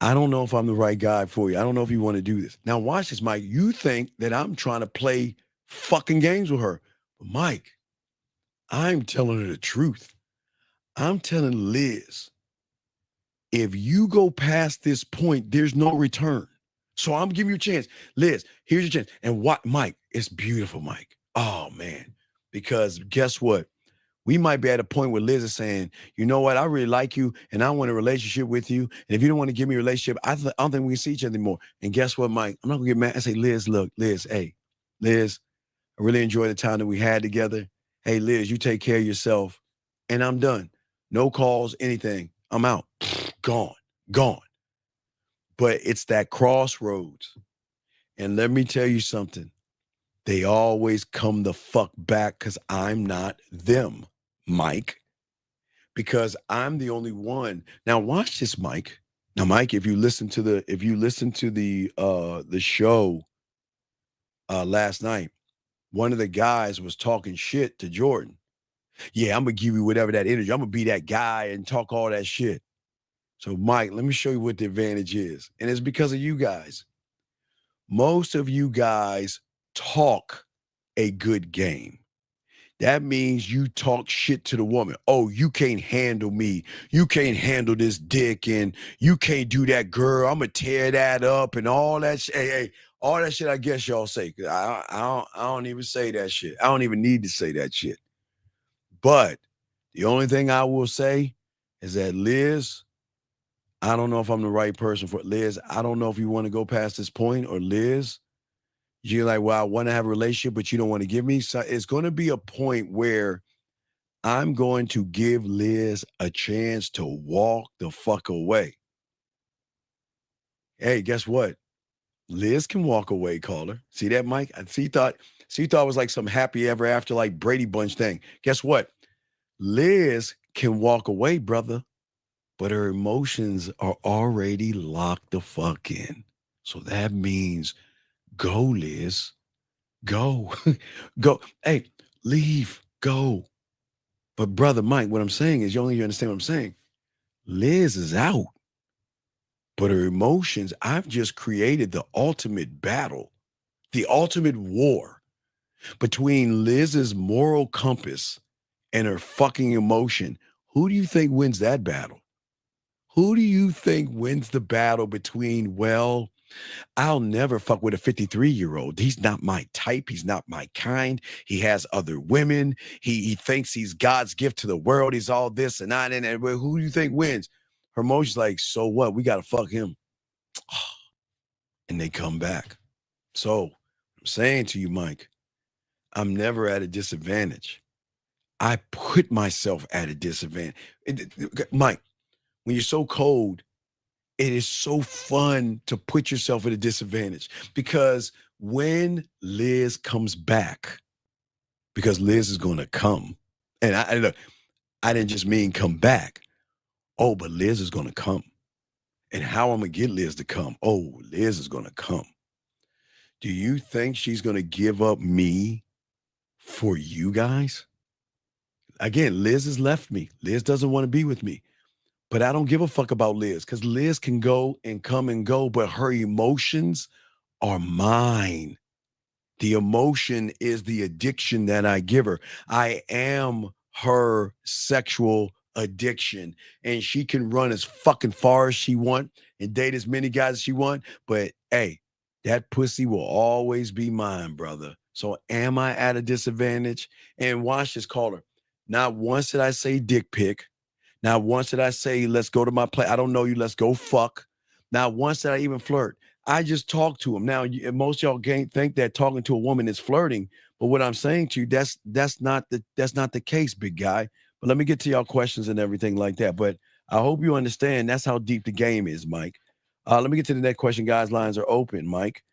S11: I don't know if I'm the right guy for you. I don't know if you want to do this. Now, watch this, Mike. You think that I'm trying to play fucking games with her. But Mike, I'm telling her the truth. I'm telling Liz, if you go past this point, there's no return. So I'm giving you a chance. Liz, here's your chance. And what, Mike, it's beautiful, Mike. Oh, man. Because guess what? We might be at a point where Liz is saying, you know what? I really like you and I want a relationship with you. And if you don't want to give me a relationship, I don't think we can see each other anymore. And guess what, Mike? I'm not going to get mad. I say, Liz, look, Liz, hey, Liz, I really enjoyed the time that we had together. Hey, Liz, you take care of yourself. And I'm done. No calls, anything. I'm out. Gone. But it's that crossroads. And let me tell you something. They always come the fuck back because I'm not them, Mike. because I'm the only one. Now watch this, Mike. Now, Mike, if you listen to the show last night, one of the guys was talking shit to Jordan. Yeah, I'm gonna give you whatever that energy. I'm gonna be that guy and talk all that shit. So, Mike, let me show you what the advantage is. And it's because of you guys. Most of you guys talk a good game. That means you talk shit to the woman. Oh, you can't handle me. You can't handle this dick, and you can't do that, girl. I'm gonna tear that up and all that shit. Hey, all that shit. I guess y'all say. 'Cause I don't even say that shit. I don't even need to say that shit. But the only thing I will say is that Liz, I don't know if I'm the right person for Liz. I don't know if you want to go past this point, or Liz, you're like, well, I want to have a relationship, but you don't want to give me. So it's going to be a point where I'm going to give Liz a chance to walk the fuck away. Hey, guess what? Liz can walk away, caller. See that, Mike? She thought it was like some happy ever after, like Brady Bunch thing. Guess what? Liz can walk away, brother, but her emotions are already locked the fuck in. So that means go, Liz. Go. Go. Hey, leave. Go. But brother Mike, what I'm saying is, you understand what I'm saying? Liz is out. But her emotions, I've just created the ultimate battle, the ultimate war between Liz's moral compass and her fucking emotion. Who do you think wins that battle? Who do you think wins the battle between, well, I'll never fuck with a 53-year-old. He's not my type. He's not my kind. He has other women. He thinks he's God's gift to the world. He's all this and that. And who do you think wins? Her emotion's like, so what? We got to fuck him. And they come back. So I'm saying to you, Mike, I'm never at a disadvantage. I put myself at a disadvantage. Mike, when you're so cold, it is so fun to put yourself at a disadvantage, because when Liz comes back, because Liz is going to come, and I didn't just mean come back. Oh, but Liz is going to come. And how I'm going to get Liz to come? Oh, Liz is going to come. Do you think she's going to give up me for you guys? Again, Liz has left me. Liz doesn't want to be with me. But I don't give a fuck about Liz, because Liz can go and come and go, but her emotions are mine. The emotion is the addiction that I give her. I am her sexual addiction, and she can run as fucking far as she want and date as many guys as she want. But hey, that pussy will always be mine, brother. So am I at a disadvantage? And watch this, caller. Not once did I say dick pic. Not once did I say, let's go to my place. I don't know you. Let's go fuck. Not once did I even flirt. I just talked to him. Now, most y'all think that talking to a woman is flirting, but what I'm saying to you, that's not the case, big guy. But let me get to y'all questions and everything like that. But I hope you understand that's how deep the game is, Mike. Let me get to the next question. Guys, lines are open, Mike.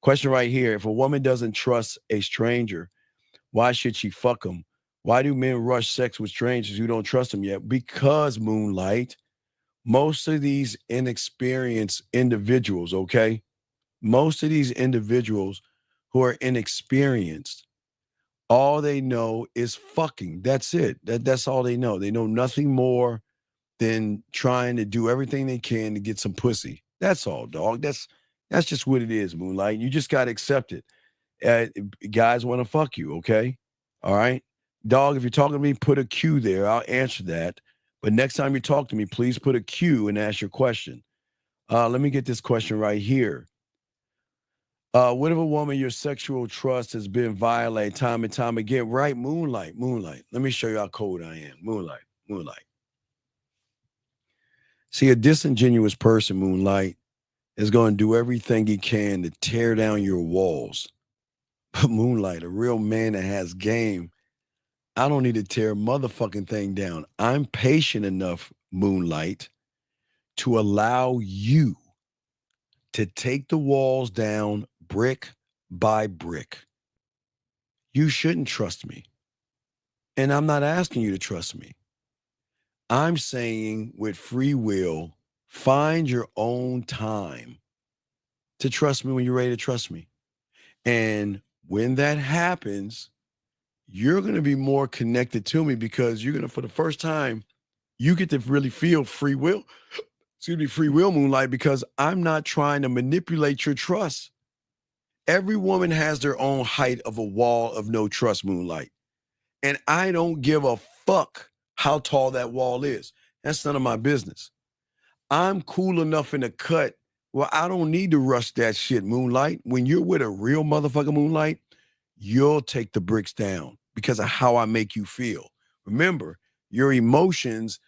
S11: Question right here. If a woman doesn't trust a stranger, why should she fuck him? Why do men rush sex with strangers who don't trust them yet? Because, Moonlight, most of these inexperienced individuals, okay? Most of these individuals who are inexperienced, all they know is fucking. That's it. That's all they know. They know nothing more than trying to do everything they can to get some pussy. That's all, dog. That's just what it is, Moonlight. You just got to accept it. Guys want to fuck you, okay? All right? Dog, if you're talking to me, put a Q there. I'll answer that. But next time you talk to me, please put a Q and ask your question. Let me get this question right here. What if a woman, your sexual trust has been violated time and time again? Right, Moonlight. Let me show you how cold I am. Moonlight. See, a disingenuous person, Moonlight, is going to do everything he can to tear down your walls. But Moonlight, a real man that has game, I don't need to tear a motherfucking thing down. I'm patient enough, Moonlight, to allow you to take the walls down brick by brick. You shouldn't trust me. And I'm not asking you to trust me. I'm saying with free will, find your own time to trust me when you're ready to trust me. And when that happens, you're going to be more connected to me because you're going to, for the first time, you get to really feel free will. Excuse me, free will, Moonlight, because I'm not trying to manipulate your trust. Every woman has their own height of a wall of no trust, Moonlight. And I don't give a fuck how tall that wall is. That's none of my business. I'm cool enough in the cut where I don't need to rush that shit, Moonlight. When you're with a real motherfucker, Moonlight, you'll take the bricks down because of how I make you feel. Remember, your emotions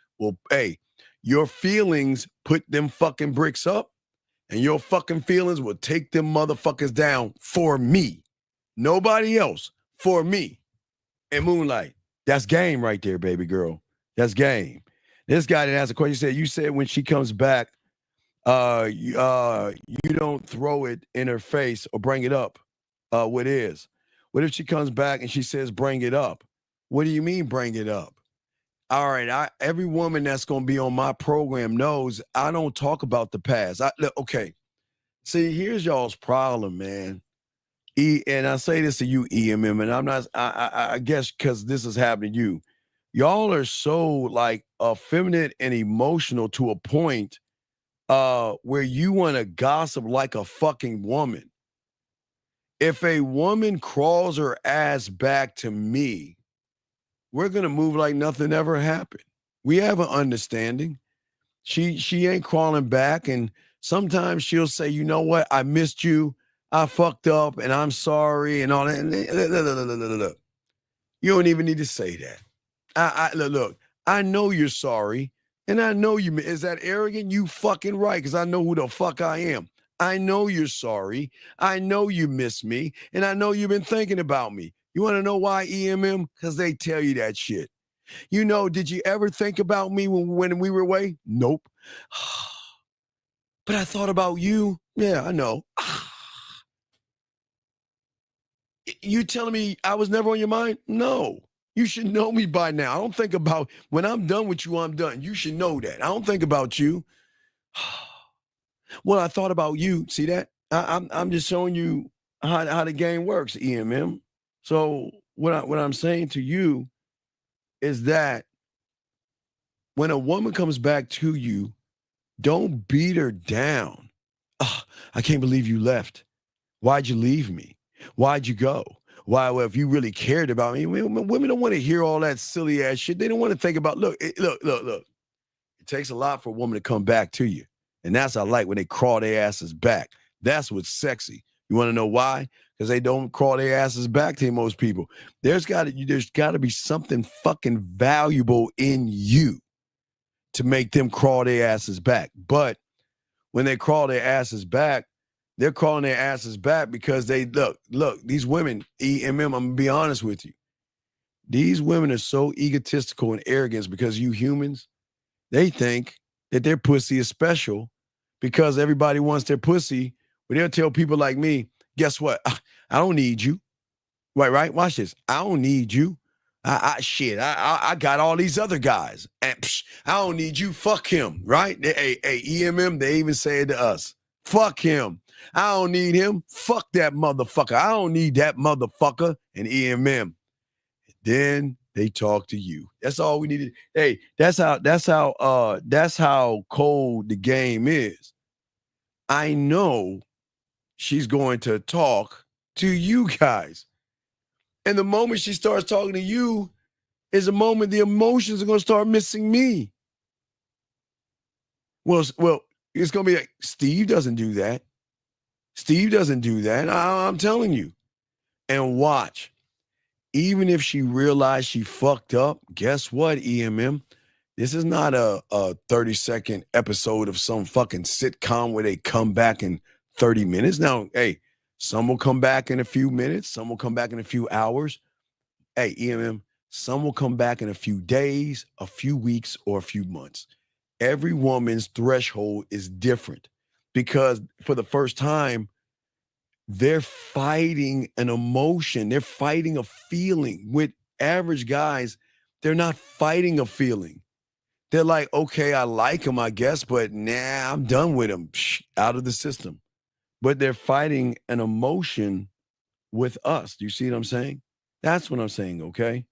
S11: your feelings put them fucking bricks up, and your fucking feelings will take them motherfuckers down for me. Nobody else, for me. And Moonlight, that's game right there, baby girl. That's game. This guy that asked a question, you said when she comes back, you don't throw it in her face or bring it up. What is? What if she comes back and she says, bring it up? What do you mean, bring it up? All right, every woman that's going to be on my program knows I don't talk about the past. Okay, see, here's y'all's problem, man. And I say this to you, EMM, and I'm not, I guess because this is happening to you. Y'all are so like effeminate and emotional to a point where you want to gossip like a fucking woman. If a woman crawls her ass back to me, we're gonna move like nothing ever happened. We have an understanding. She ain't crawling back, and sometimes she'll say, "You know what? I missed you. I fucked up, and I'm sorry," and all that. Look, you don't even need to say that. Look. I know you're sorry, and I know you. Is that arrogant? You fucking right, because I know who the fuck I am. I know you're sorry. I know you miss me, and I know you've been thinking about me. You want to know why, EMM? Because they tell you that shit. You know, did you ever think about me when we were away? Nope. But I thought about you. Yeah, I know. You telling me I was never on your mind? No. You should know me by now. I don't think about, when I'm done with you, I'm done. You should know that. I don't think about you. Well, I thought about you. See that? I'm just showing you how the game works, EMM. So what I'm saying to you is that when a woman comes back to you, don't beat her down. Oh, I can't believe you left. Why'd you leave me? Why'd you go? Why? Well, if you really cared about me, women don't want to hear all that silly ass shit. They don't want to think about, look. It takes a lot for a woman to come back to you. And that's I like when they crawl their asses back. That's what's sexy. You want to know why? Because they don't crawl their asses back to most people. There's got to be something fucking valuable in you to make them crawl their asses back. But when they crawl their asses back, they're crawling their asses back because they look, these women, EMM, I'm gonna be honest with you. These women are so egotistical and arrogant because you humans, they think that their pussy is special because everybody wants their pussy. But they'll tell people like me, guess what? I don't need you. Right? Watch this. I don't need you. I got all these other guys. And I don't need you. Fuck him, right? Hey, EMM, they even say it to us. Fuck him. I don't need him. Fuck that motherfucker. I don't need that motherfucker. And EMM. Then they talk to you. That's all we needed. Hey, that's how cold the game is. I know she's going to talk to you guys. And the moment she starts talking to you is the moment the emotions are going to start missing me. Well, it's going to be like, Steve doesn't do that. Steve doesn't do that. I'm telling you. And watch. Even if she realized she fucked up, guess what, EMM? This is not a 30-second episode of some fucking sitcom where they come back in 30 minutes. Now, hey, some will come back in a few minutes. Some will come back in a few hours. Hey, EMM, some will come back in a few days, a few weeks, or a few months. Every woman's threshold is different because for the first time, they're fighting an emotion. They're fighting a feeling. With average guys, they're not fighting a feeling. They're like, okay, I like him, I guess, but nah, I'm done with him. Out of the system. But they're fighting an emotion with us. Do you see what I'm saying? That's what I'm saying, okay?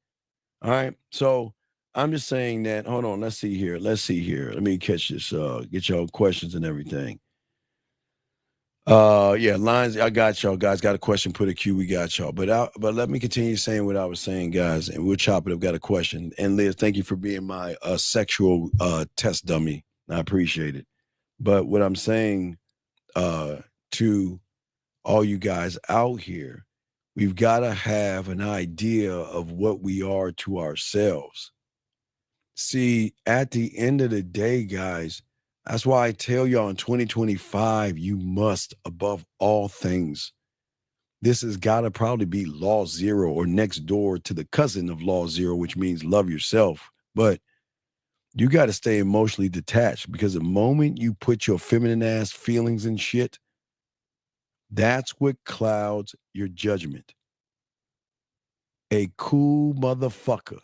S11: All right. So I'm just saying that. Hold on. Let's see here. Let me catch this. Get y'all questions and everything. Yeah, lines. I got y'all guys. Got a question? Put a Q. We got y'all. But let me continue saying what I was saying, guys, and we'll chop it up. Got a question. And Liz, thank you for being my sexual test dummy. I appreciate it. But what I'm saying to all you guys out here, we've got to have an idea of what we are to ourselves. See, at the end of the day, guys, that's why I tell y'all in 2025, you must, above all things, this has got to probably be law zero or next door to the cousin of law zero, which means love yourself. But you got to stay emotionally detached because the moment you put your feminine ass feelings and shit, that's what clouds your judgment. A cool motherfucker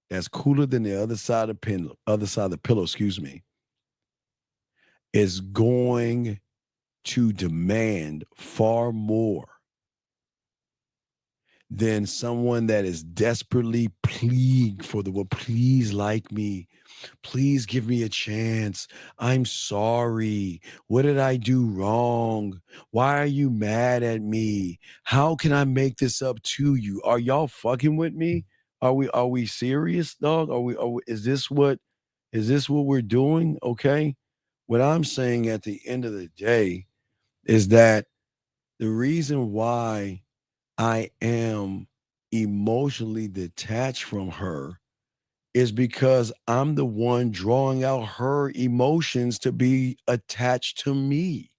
S11: that's cooler than the other side of the pillow, excuse me, is going to demand far more than someone that is desperately pleading for the world. Please like me. Please give me a chance. I'm sorry. What did I do wrong? Why are you mad at me? How can I make this up to you? Are y'all fucking with me? Are we serious, dog? Is this what we're doing? Okay. What I'm saying at the end of the day is that the reason why I am emotionally detached from her is because I'm the one drawing out her emotions to be attached to me.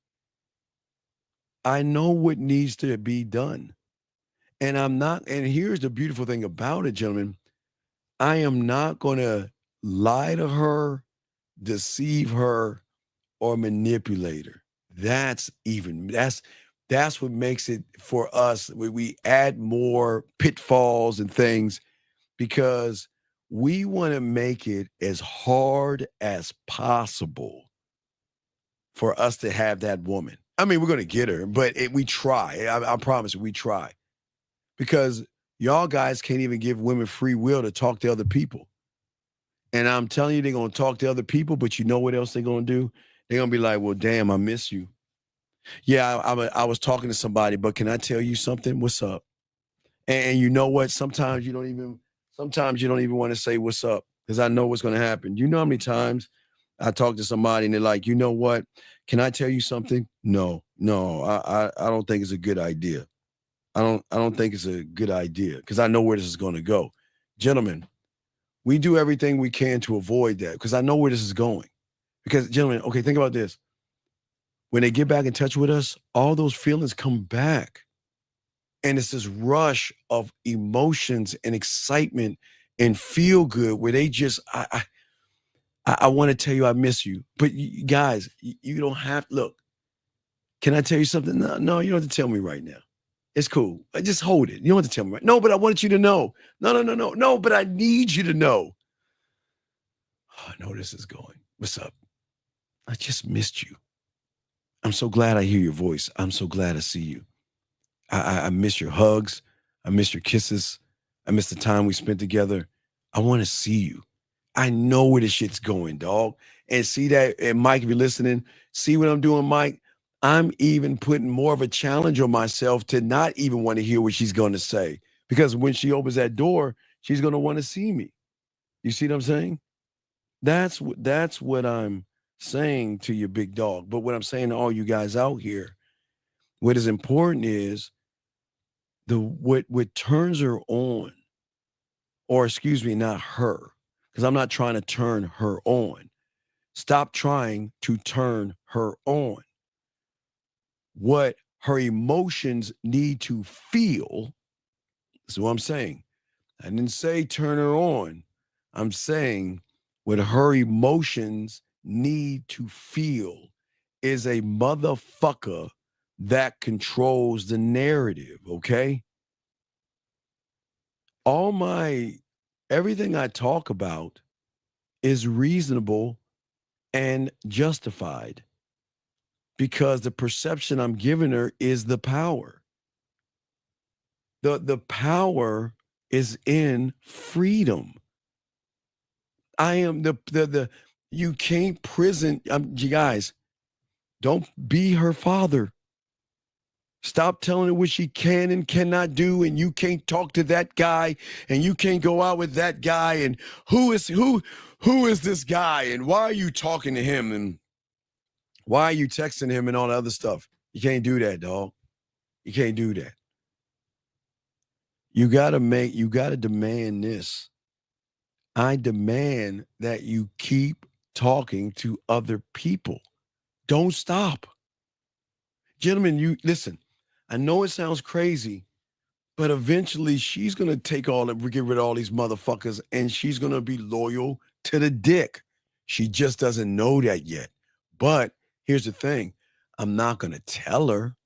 S11: I know what needs to be done. And and here's the beautiful thing about it, gentlemen. I am not going to lie to her, deceive her, or manipulate her. That's what makes it for us. We add more pitfalls and things because we want to make it as hard as possible for us to have that woman. I mean, we're going to get her, but we try. I promise you, we try. Because y'all guys can't even give women free will to talk to other people. And I'm telling you, they're going to talk to other people, but you know what else they're going to do? They're going to be like, well, damn, I miss you. Yeah, I was talking to somebody, but can I tell you something? What's up? And you know what? Sometimes you don't even want to say what's up because I know what's going to happen. You know how many times I talk to somebody and they're like, you know what? Can I tell you something? No, I don't think it's a good idea. I don't think it's a good idea because I know where this is going to go. Gentlemen, we do everything we can to avoid that because I know where this is going. Because, gentlemen, okay, think about this. When they get back in touch with us, all those feelings come back. And it's this rush of emotions and excitement and feel good where they just, I want to tell you I miss you. But you guys, you don't have, look, can I tell you something? No, you don't have to tell me right now. It's cool. Just hold it. You don't have to tell me right. No, but I wanted you to know. No, but I need you to know. Oh, I know this is going. What's up? I just missed you. I'm so glad I hear your voice. I'm so glad I see you. I miss your hugs. I miss your kisses. I miss the time we spent together. I want to see you. I know where this shit's going, dog. And see that, and Mike, if you're listening, see what I'm doing, Mike? I'm even putting more of a challenge on myself to not even want to hear what she's going to say. Because when she opens that door, she's going to want to see me. You see what I'm saying? That's what I'm saying to you, big dog. But what I'm saying to all you guys out here, what is important is what turns her on, or excuse me, not her, because I'm not trying to turn her on. Stop trying to turn her on. What her emotions need to feel, that's what I'm saying. I didn't say turn her on. I'm saying what her emotions need to feel is a motherfucker that controls the narrative, okay? Everything I talk about is reasonable and justified because the perception I'm giving her is the power. The power is in freedom. I am the you can't prison. You guys, don't be her father. Stop telling her what she can and cannot do, and you can't talk to that guy, and you can't go out with that guy, and who is this guy, and why are you talking to him, and why are you texting him, and all the other stuff. You can't do that, dog. You can't do that. You gotta demand this. I demand that you keep talking to other people. Don't stop. Gentlemen, you listen. I know it sounds crazy, but eventually she's going to take all and get rid of all these motherfuckers and she's going to be loyal to the dick. She just doesn't know that yet. But here's the thing. I'm not going to tell her.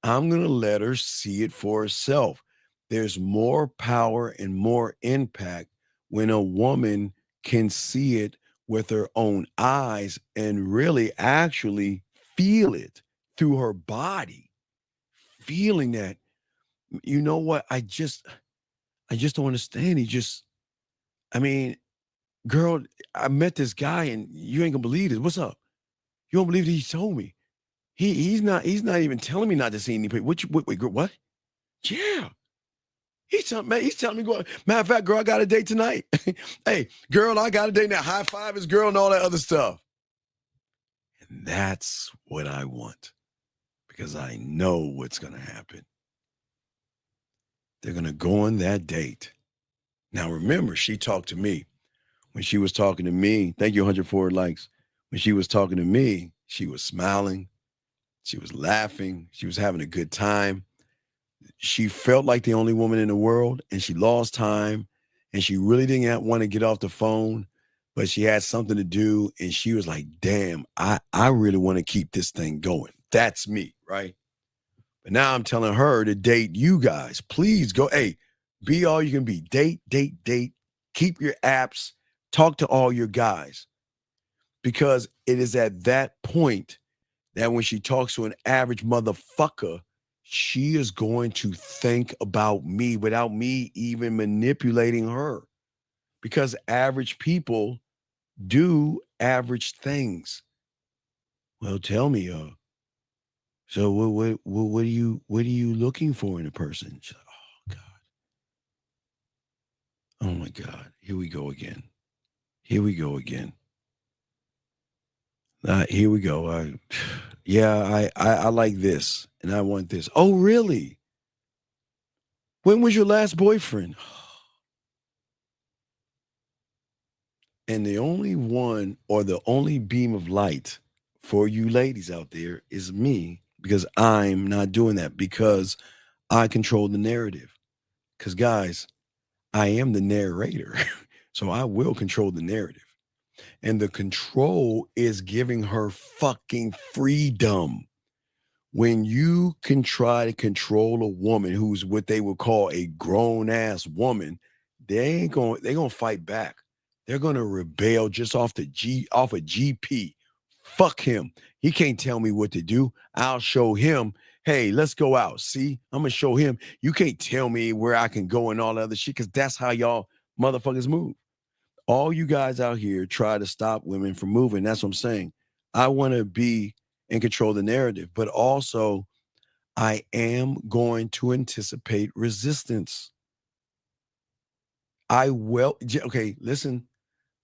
S11: I'm going to let her see it for herself. There's more power and more impact when a woman can see it with her own eyes and really actually feel it through her body. Feeling that, you know what? I just don't understand. I mean, girl, I met this guy and you ain't gonna believe it. What's up? You don't believe that he told me. He's not even telling me not to see any people. Wait, girl, what? Yeah. He's telling me, go. Matter of fact, girl, I got a date tonight. Hey, girl, I got a date now. High five his girl and all that other stuff. And that's what I want because I know what's gonna happen. They're gonna go on that date. Now remember, she talked to me. When she was talking to me, thank you 104 likes. When she was talking to me, she was smiling. She was laughing. She was having a good time. She felt like the only woman in the world and she lost time and she really didn't want to get off the phone, but she had something to do. And she was like, damn, I really want to keep this thing going. That's me, right? But now I'm telling her to date you guys. Please go. Hey, be all you can be. Date. Keep your apps. Talk to all your guys. Because it is at that point that when she talks to an average motherfucker, she is going to think about me without me even manipulating her. Because average people do average things. Well, tell me, so what are you looking for in a person? She's like, oh my God, here we go again. Here we go. I like this and I want this. Oh, really? When was your last boyfriend? And the only one or the only beam of light for you ladies out there is me because I'm not doing that because I control the narrative. Because guys, I am the narrator. So I will control the narrative. And the control is giving her fucking freedom. When you can try to control a woman who's what they would call a grown ass woman, they're gonna fight back. They're gonna rebel just off a GP. Fuck him. He can't tell me what to do. I'll show him. Hey, let's go out. See, I'm gonna show him. You can't tell me where I can go and all that other shit, because that's how y'all motherfuckers move. All you guys out here try to stop women from moving. That's what I'm saying. I want to be in control of the narrative, but also I am going to anticipate resistance. Okay, listen,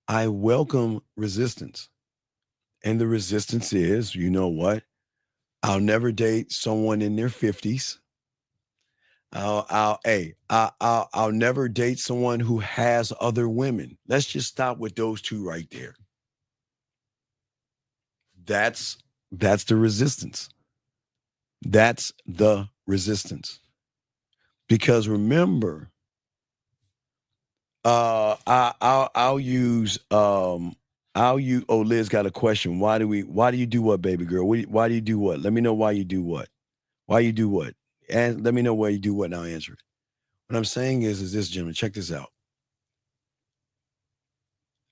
S11: I welcome resistance. And the resistance is, you know what? I'll never date someone in their 50s. I'll never date someone who has other women. Let's just stop with those two right there. That's the resistance. That's the resistance. Because remember, I'll use Liz got a question. Why do you do what, baby girl? Why do you do what? Let me know why you do what. Why you do what? And let me know why you do what and I'll answer it. What I'm saying is this, gentlemen, check this out.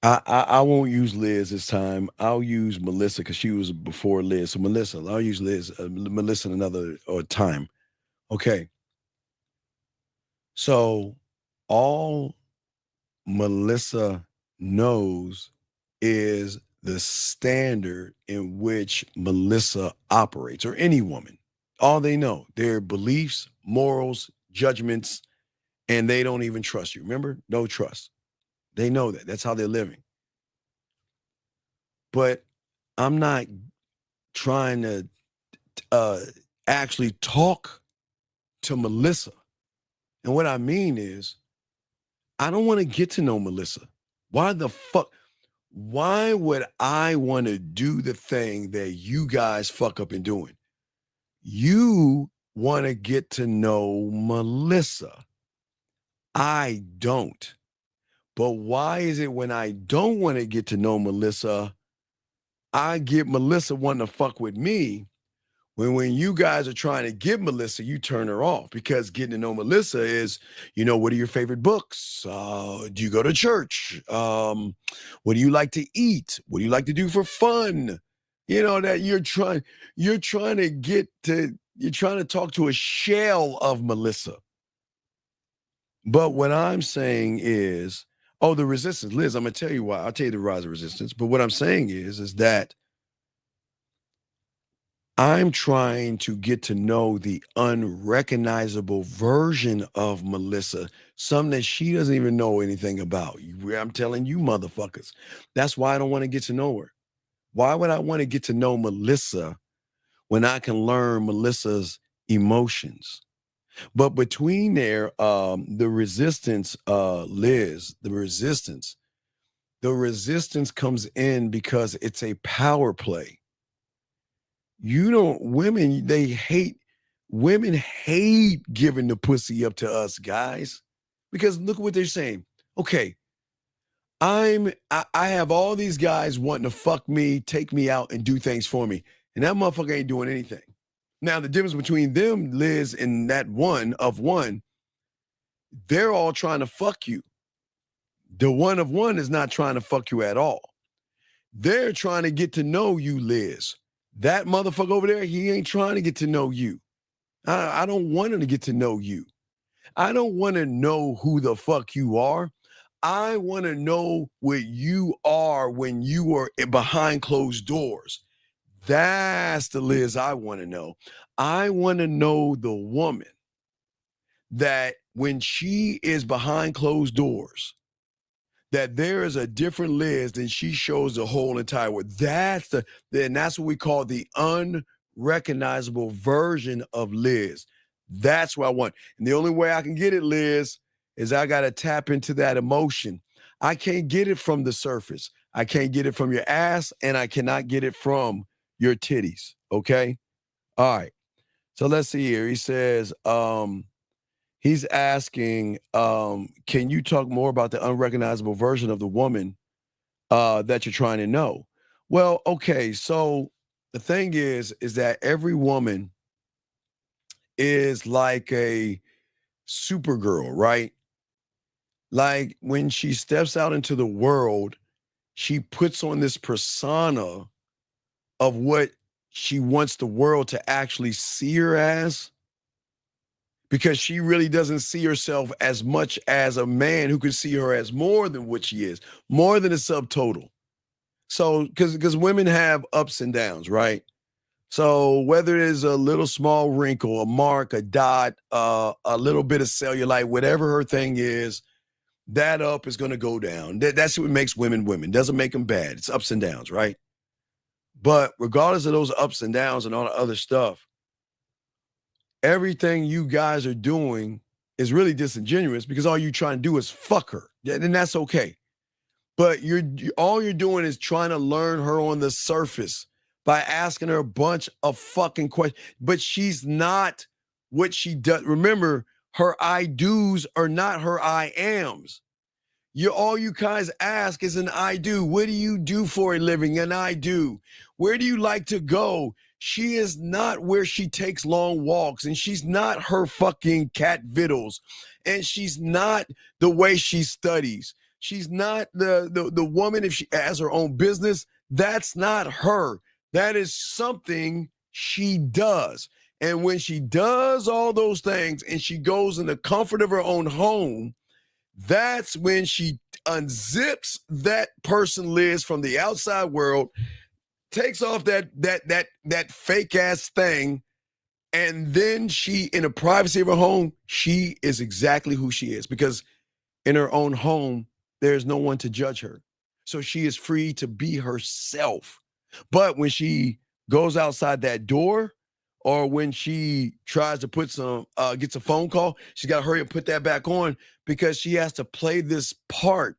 S11: I won't use Liz this time. I'll use Melissa because she was before Liz. So Melissa, I'll use Melissa another time. Okay. So all Melissa knows is the standard in which Melissa operates, or any woman. All they know, their beliefs, morals, judgments, and they don't even trust you. Remember? No trust. They know that. That's how they're living. But I'm not trying to actually talk to Melissa. And what I mean is, I don't want to get to know Melissa. Why the fuck? Why would I want to do the thing that you guys fuck up in doing? You want to get to know Melissa. I don't. But why is it when I don't want to get to know Melissa, I get Melissa wanting to fuck with me, when you guys are trying to get Melissa, you turn her off? Because getting to know Melissa is, what are your favorite books? Do you go to church? What do you like to eat? What do you like to do for fun? That you're trying to talk to a shell of Melissa. But what I'm saying is, the resistance. Liz, I'm gonna tell you why. I'll tell you the rise of resistance. But what I'm saying is that I'm trying to get to know the unrecognizable version of Melissa, something that she doesn't even know anything about. I'm telling you, motherfuckers. That's why I don't want to get to know her. Why would I want to get to know Melissa when I can learn Melissa's emotions? But between there, the resistance, Liz, the resistance comes in because it's a power play. Women hate giving the pussy up to us guys, because look at what they're saying. Okay, I have all these guys wanting to fuck me, take me out, and do things for me, and that motherfucker ain't doing anything. Now, the difference between them, Liz, and that one, they're all trying to fuck you. The one of one is not trying to fuck you at all. They're trying to get to know you, Liz. That motherfucker over there, he ain't trying to get to know you. I don't want him to get to know you. I don't want to know who the fuck you are. I want to know what you are when you are behind closed doors. That's the Liz I want to know. I want to know the woman that when she is behind closed doors, that there is a different Liz than she shows the whole entire world. That's what we call the unrecognizable version of Liz. That's what I want. And the only way I can get it, Liz, is I got to tap into that emotion. I can't get it from the surface. I can't get it from your ass, and I cannot get it from your titties. Okay? All right. So let's see here. He says, he's asking, can you talk more about the unrecognizable version of the woman that you're trying to know? Well, okay, so the thing is that every woman is like a Supergirl, right? Like when she steps out into the world, she puts on this persona of what she wants the world to actually see her as, because she really doesn't see herself as much as a man who can see her as more than what she is, more than a subtotal. So, because women have ups and downs, right? So whether it's a little small wrinkle, a mark, a dot, a little bit of cellulite, whatever her thing is, that up is going to go down. That's what makes women women. Doesn't make them bad. It's ups and downs, right? But regardless of those ups and downs and all the other stuff, everything you guys are doing is really disingenuous, because all you're trying to do is fuck her. And that's okay. But all you're doing is trying to learn her on the surface by asking her a bunch of fucking questions. But she's not what she does. Remember, her I do's are not her I ams. All you guys ask is an I do. What do you do for a living? An I do. Where do you like to go? She is not where she takes long walks, and she's not her fucking cat vittles, and she's not the way she studies. She's not the woman. If she has her own business, that's not her. That is something she does. And when she does all those things and she goes in the comfort of her own home, that's when she unzips that person Liz from the outside world, takes off that fake ass thing, and then she, in the privacy of her home, she is exactly who she is, because in her own home, there's no one to judge her. So she is free to be herself. But when she goes outside that door, or when she tries to put gets a phone call, she's got to hurry and put that back on, because she has to play this part.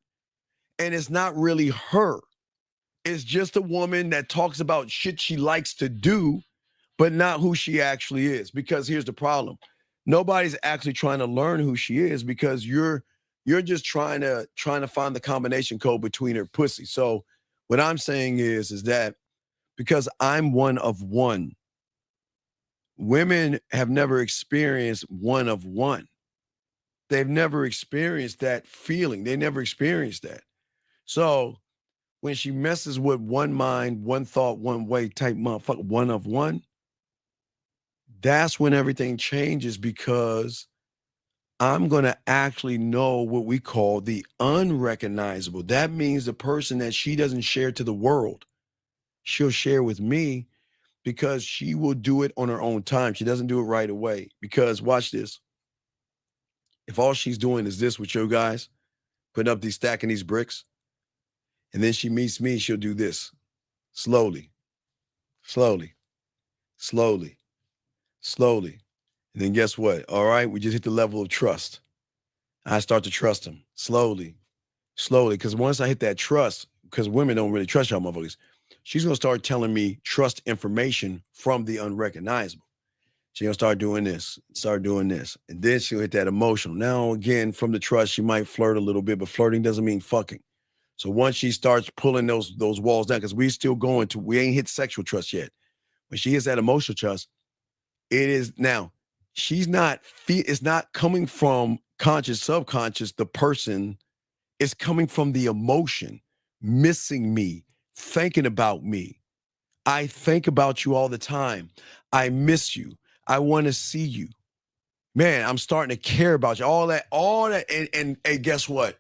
S11: And it's not really her. It's just a woman that talks about shit she likes to do, but not who she actually is. Because here's the problem. Nobody's actually trying to learn who she is, because you're just trying to find the combination code between her pussy. So what I'm saying is that because I'm one of one, women have never experienced one of one. They've never experienced that feeling. They never experienced that. So when she messes with one mind, one thought, one way type motherfucker, one of one, that's when everything changes, because I'm going to actually know what we call the unrecognizable. That means the person that she doesn't share to the world, she'll share with me, because she will do it on her own time. She doesn't do it right away, because watch this. If all she's doing is this with you guys, putting up stacking these bricks, and then she meets me, she'll do this slowly, slowly, slowly, slowly. And then guess what? All right, we just hit the level of trust. I start to trust him slowly, slowly. Because once I hit that trust, because women don't really trust y'all motherfuckers, she's going to start telling me trust information from the unrecognizable. She's going to start doing this, and then she'll hit that emotional. Now, again, from the trust, she might flirt a little bit, but flirting doesn't mean fucking. So once she starts pulling those walls down, because we ain't hit sexual trust yet. When she hits that emotional trust, it is now, it's not coming from conscious, subconscious, the person is coming from the emotion, missing me, thinking about me. I think about you all the time. I miss you. I want to see you. Man, I'm starting to care about you. All that, and guess what?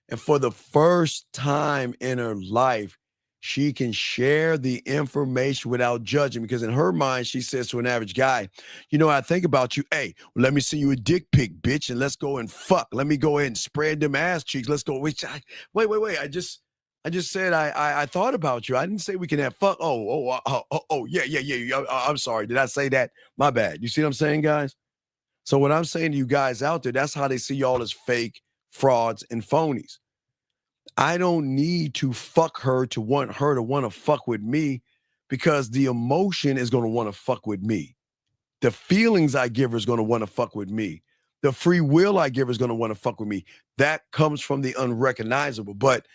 S11: And for the first time in her life, she can share the information without judging, because in her mind, she says to an average guy, I think about you. Hey, let me send you a dick pic, bitch, and let's go and fuck. Let me go ahead and spread them ass cheeks. Let's go. Wait. I just said I thought about you. I didn't say we can have fuck. Yeah. I'm sorry. Did I say that? My bad. You see what I'm saying, guys? So what I'm saying to you guys out there, that's how they see y'all as fake, frauds, and phonies. I don't need to fuck her to want to fuck with me, because the emotion is going to want to fuck with me. The feelings I give her is going to want to fuck with me. The free will I give her is going to want to fuck with me. That comes from the unrecognizable. But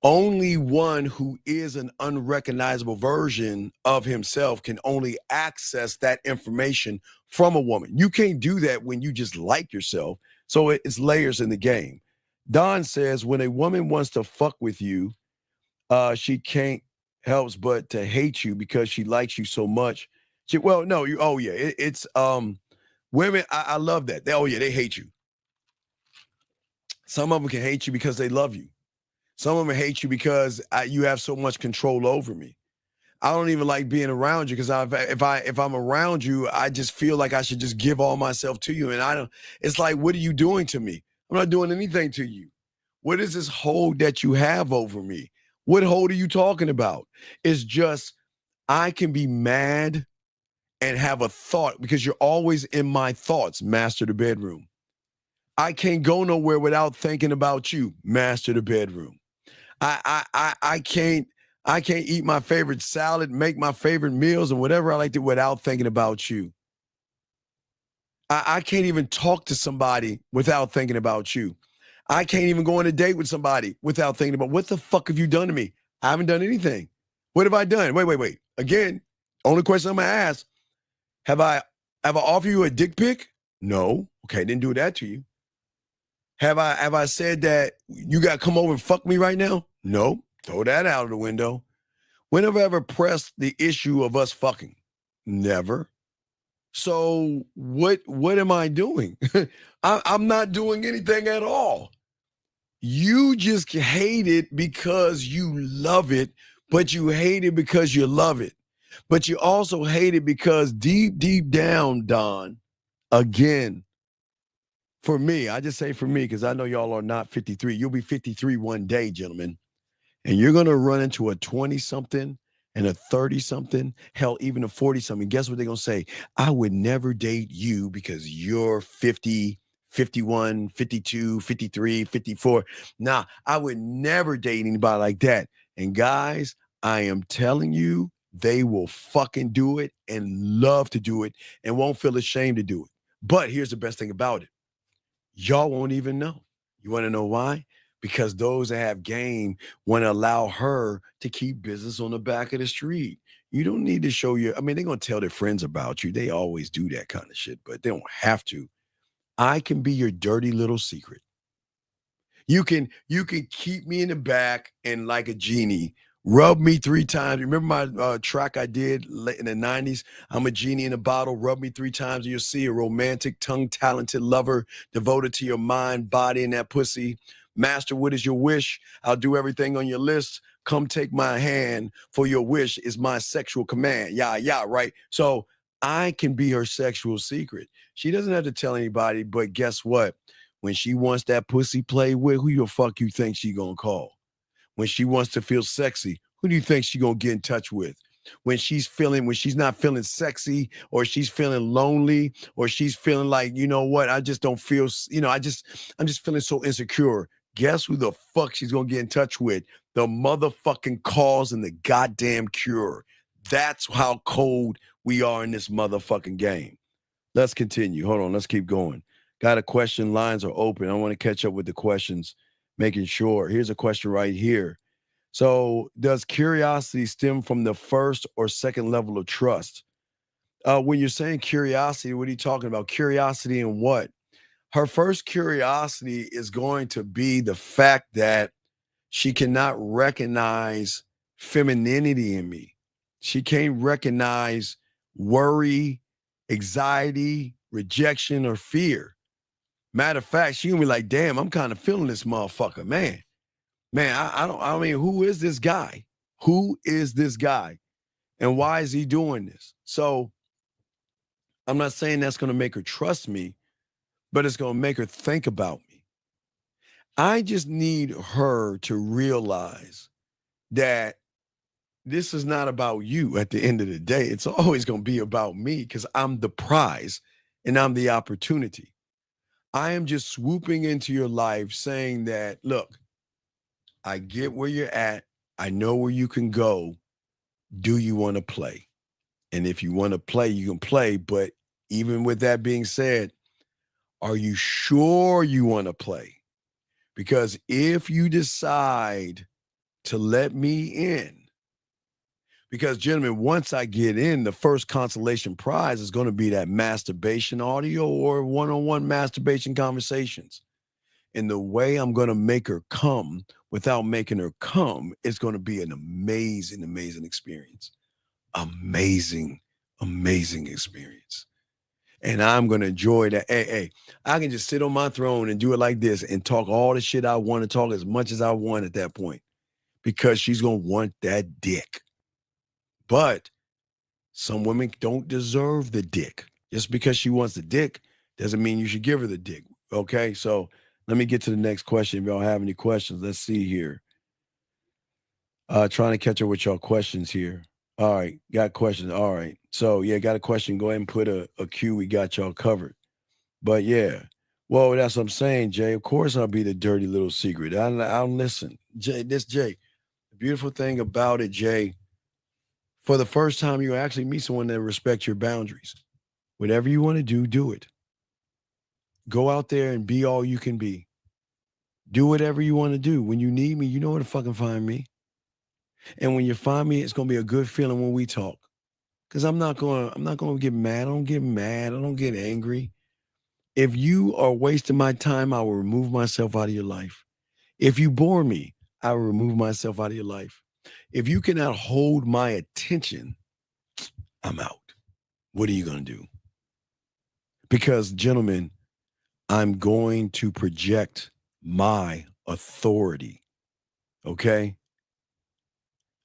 S11: only one who is an unrecognizable version of himself can only access that information from a woman. You can't do that when you just like yourself. So it's layers in the game. Don says, when a woman wants to fuck with you, she can't helps but to hate you because she likes you so much. Women, I love that. They hate you. Some of them can hate you because they love you. Some of them hate you because you have so much control over me. I don't even like being around you, because if I'm around you, I just feel like I should just give all myself to you. And it's like, what are you doing to me? I'm not doing anything to you. What is this hold that you have over me? What hold are you talking about? It's just, I can be mad and have a thought, because you're always in my thoughts, master the bedroom. I can't go nowhere without thinking about you, master the bedroom. I can't eat my favorite salad, make my favorite meals and whatever I like to without thinking about you. I can't even talk to somebody without thinking about you. I can't even go on a date with somebody without thinking about, what the fuck have you done to me? I haven't done anything. What have I done? Wait. Again, only question I'm gonna ask, have I offered you a dick pic? No. Okay, didn't do that to you. Have I said that you got to come over and fuck me right now? No. Throw that out of the window. When have I ever pressed the issue of us fucking? Never. So what am I doing? I'm not doing anything at all. You just hate it because you love it, but you hate it because you love it. But you also hate it because deep down, Don, again, for me, I just say for me, because I know y'all are not 53. You'll be 53 one day, gentlemen. And you're going to run into a 20-something and a 30-something, hell, even a 40-something. Guess what they're going to say? I would never date you because you're 50, 51, 52, 53, 54. Nah, I would never date anybody like that. And guys, I am telling you, they will fucking do it and love to do it and won't feel ashamed to do it. But here's the best thing about it. Y'all won't even know. You want to know why? Because those that have game want to allow her to keep business on the back of the street. You don't need to show your, I mean, they're going to tell their friends about you. They always do that kind of shit, but they don't have to. I can be your dirty little secret. You can keep me in the back and like a genie, rub me 3 times. Remember my track I did in the 90s? I'm a genie in a bottle. Rub me 3 times and you'll see a romantic, tongue-talented lover devoted to your mind, body, and that pussy. Master, what is your wish? I'll do everything on your list. Come take my hand, for your wish is my sexual command. Yeah, right? So I can be her sexual secret. She doesn't have to tell anybody, but guess what? When she wants that pussy played with, who the fuck you think she gonna call? When she wants to feel sexy, who do you think she gonna get in touch with? When she's not feeling sexy, or she's feeling lonely, or she's feeling like, you know what, I just don't feel, I'm just feeling so insecure. Guess who the fuck she's gonna get in touch with? The motherfucking cause and the goddamn cure. That's how cold we are in this motherfucking game. Let's continue. Hold on, let's keep going. Got a question. Lines are open. I want to catch up with the questions, making sure. Here's a question right here. So, does curiosity stem from the first or second level of trust? When you're saying curiosity, what are you talking about? Curiosity in what? Her first curiosity is going to be the fact that she cannot recognize femininity in me. She can't recognize worry, anxiety, rejection, or fear. Matter of fact, she gonna be like, damn, I'm kind of feeling this motherfucker, man. I mean, who is this guy? Who is this guy? And why is he doing this? So I'm not saying that's gonna make her trust me, but it's gonna make her think about me. I just need her to realize that this is not about you at the end of the day. It's always gonna be about me because I'm the prize and I'm the opportunity. I am just swooping into your life saying that, look, I get where you're at. I know where you can go. Do you want to play? And if you want to play, you can play. But even with that being said, are you sure you want to play? Because if you decide to let me in, because gentlemen, once I get in, the first consolation prize is going to be that masturbation audio or one-on-one masturbation conversations. And the way I'm going to make her come without making her come is going to be an amazing, amazing experience. Amazing, amazing experience. And I'm going to enjoy that. Hey, I can just sit on my throne and do it like this and talk all the shit I want to talk as much as I want at that point because she's going to want that dick. But some women don't deserve the dick. Just because she wants the dick doesn't mean you should give her the dick. Okay, so let me get to the next question. If y'all have any questions, let's see here. Trying to catch up with y'all questions here. All right, got questions. All right. So yeah, got a question. Go ahead and put a Q. We got y'all covered. But yeah. Well, that's what I'm saying, Jay. Of course I'll be the dirty little secret. I'll listen. Jay, Jay. The beautiful thing about it, Jay, for the first time you actually meet someone that respects your boundaries. Whatever you want to do it. Go out there and be all you can be. Do whatever you want to do. When you need me, you know where to fucking find me. And when you find me, it's gonna be a good feeling when we talk. Because I'm not gonna get mad. I don't get mad. I don't get angry. If you are wasting my time, I will remove myself out of your life. If you bore me, I will remove myself out of your life. If you cannot hold my attention, I'm out. What are you going to do? Because, gentlemen, I'm going to project my authority. Okay?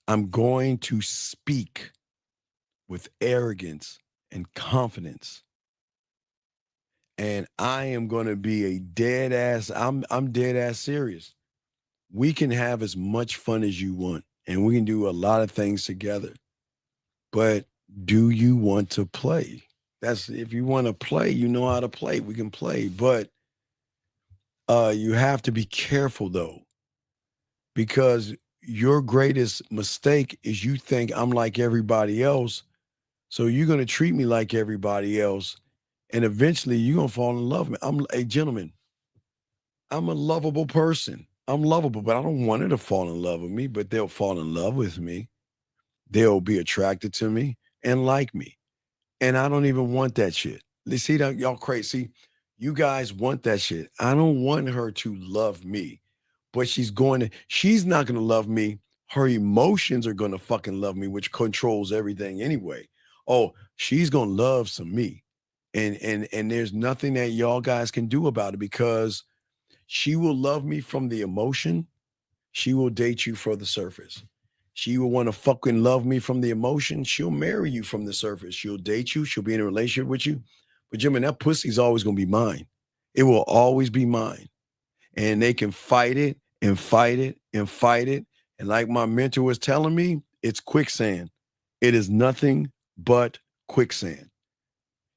S11: I'm going to speak with arrogance and confidence. And I am going to be a dead ass, I'm dead ass serious. We can have as much fun as you want, and we can do a lot of things together. But do you want to play? That's if you want to play, you know how to play. We can play, but you have to be careful though, because your greatest mistake is you think I'm like everybody else, so you're gonna treat me like everybody else, and eventually you're gonna fall in love with me. I'm a gentleman. I'm a lovable person. I'm lovable, but I don't want her to fall in love with me, but they'll fall in love with me. They'll be attracted to me and like me. And I don't even want that shit. You see that y'all crazy? You guys want that shit. I don't want her to love me, but she's not going to love me. Her emotions are going to fucking love me, which controls everything anyway. Oh, she's going to love some me. And there's nothing that y'all guys can do about it because she will love me from the emotion. She will date you for the surface. She will want to fucking love me from the emotion. She'll marry you from the surface. She'll date you. She'll be in a relationship with you. But Jimmy, that pussy's always going to be mine. It will always be mine. And they can fight it and fight it and fight it. And like my mentor was telling me, it's quicksand. It is nothing but quicksand.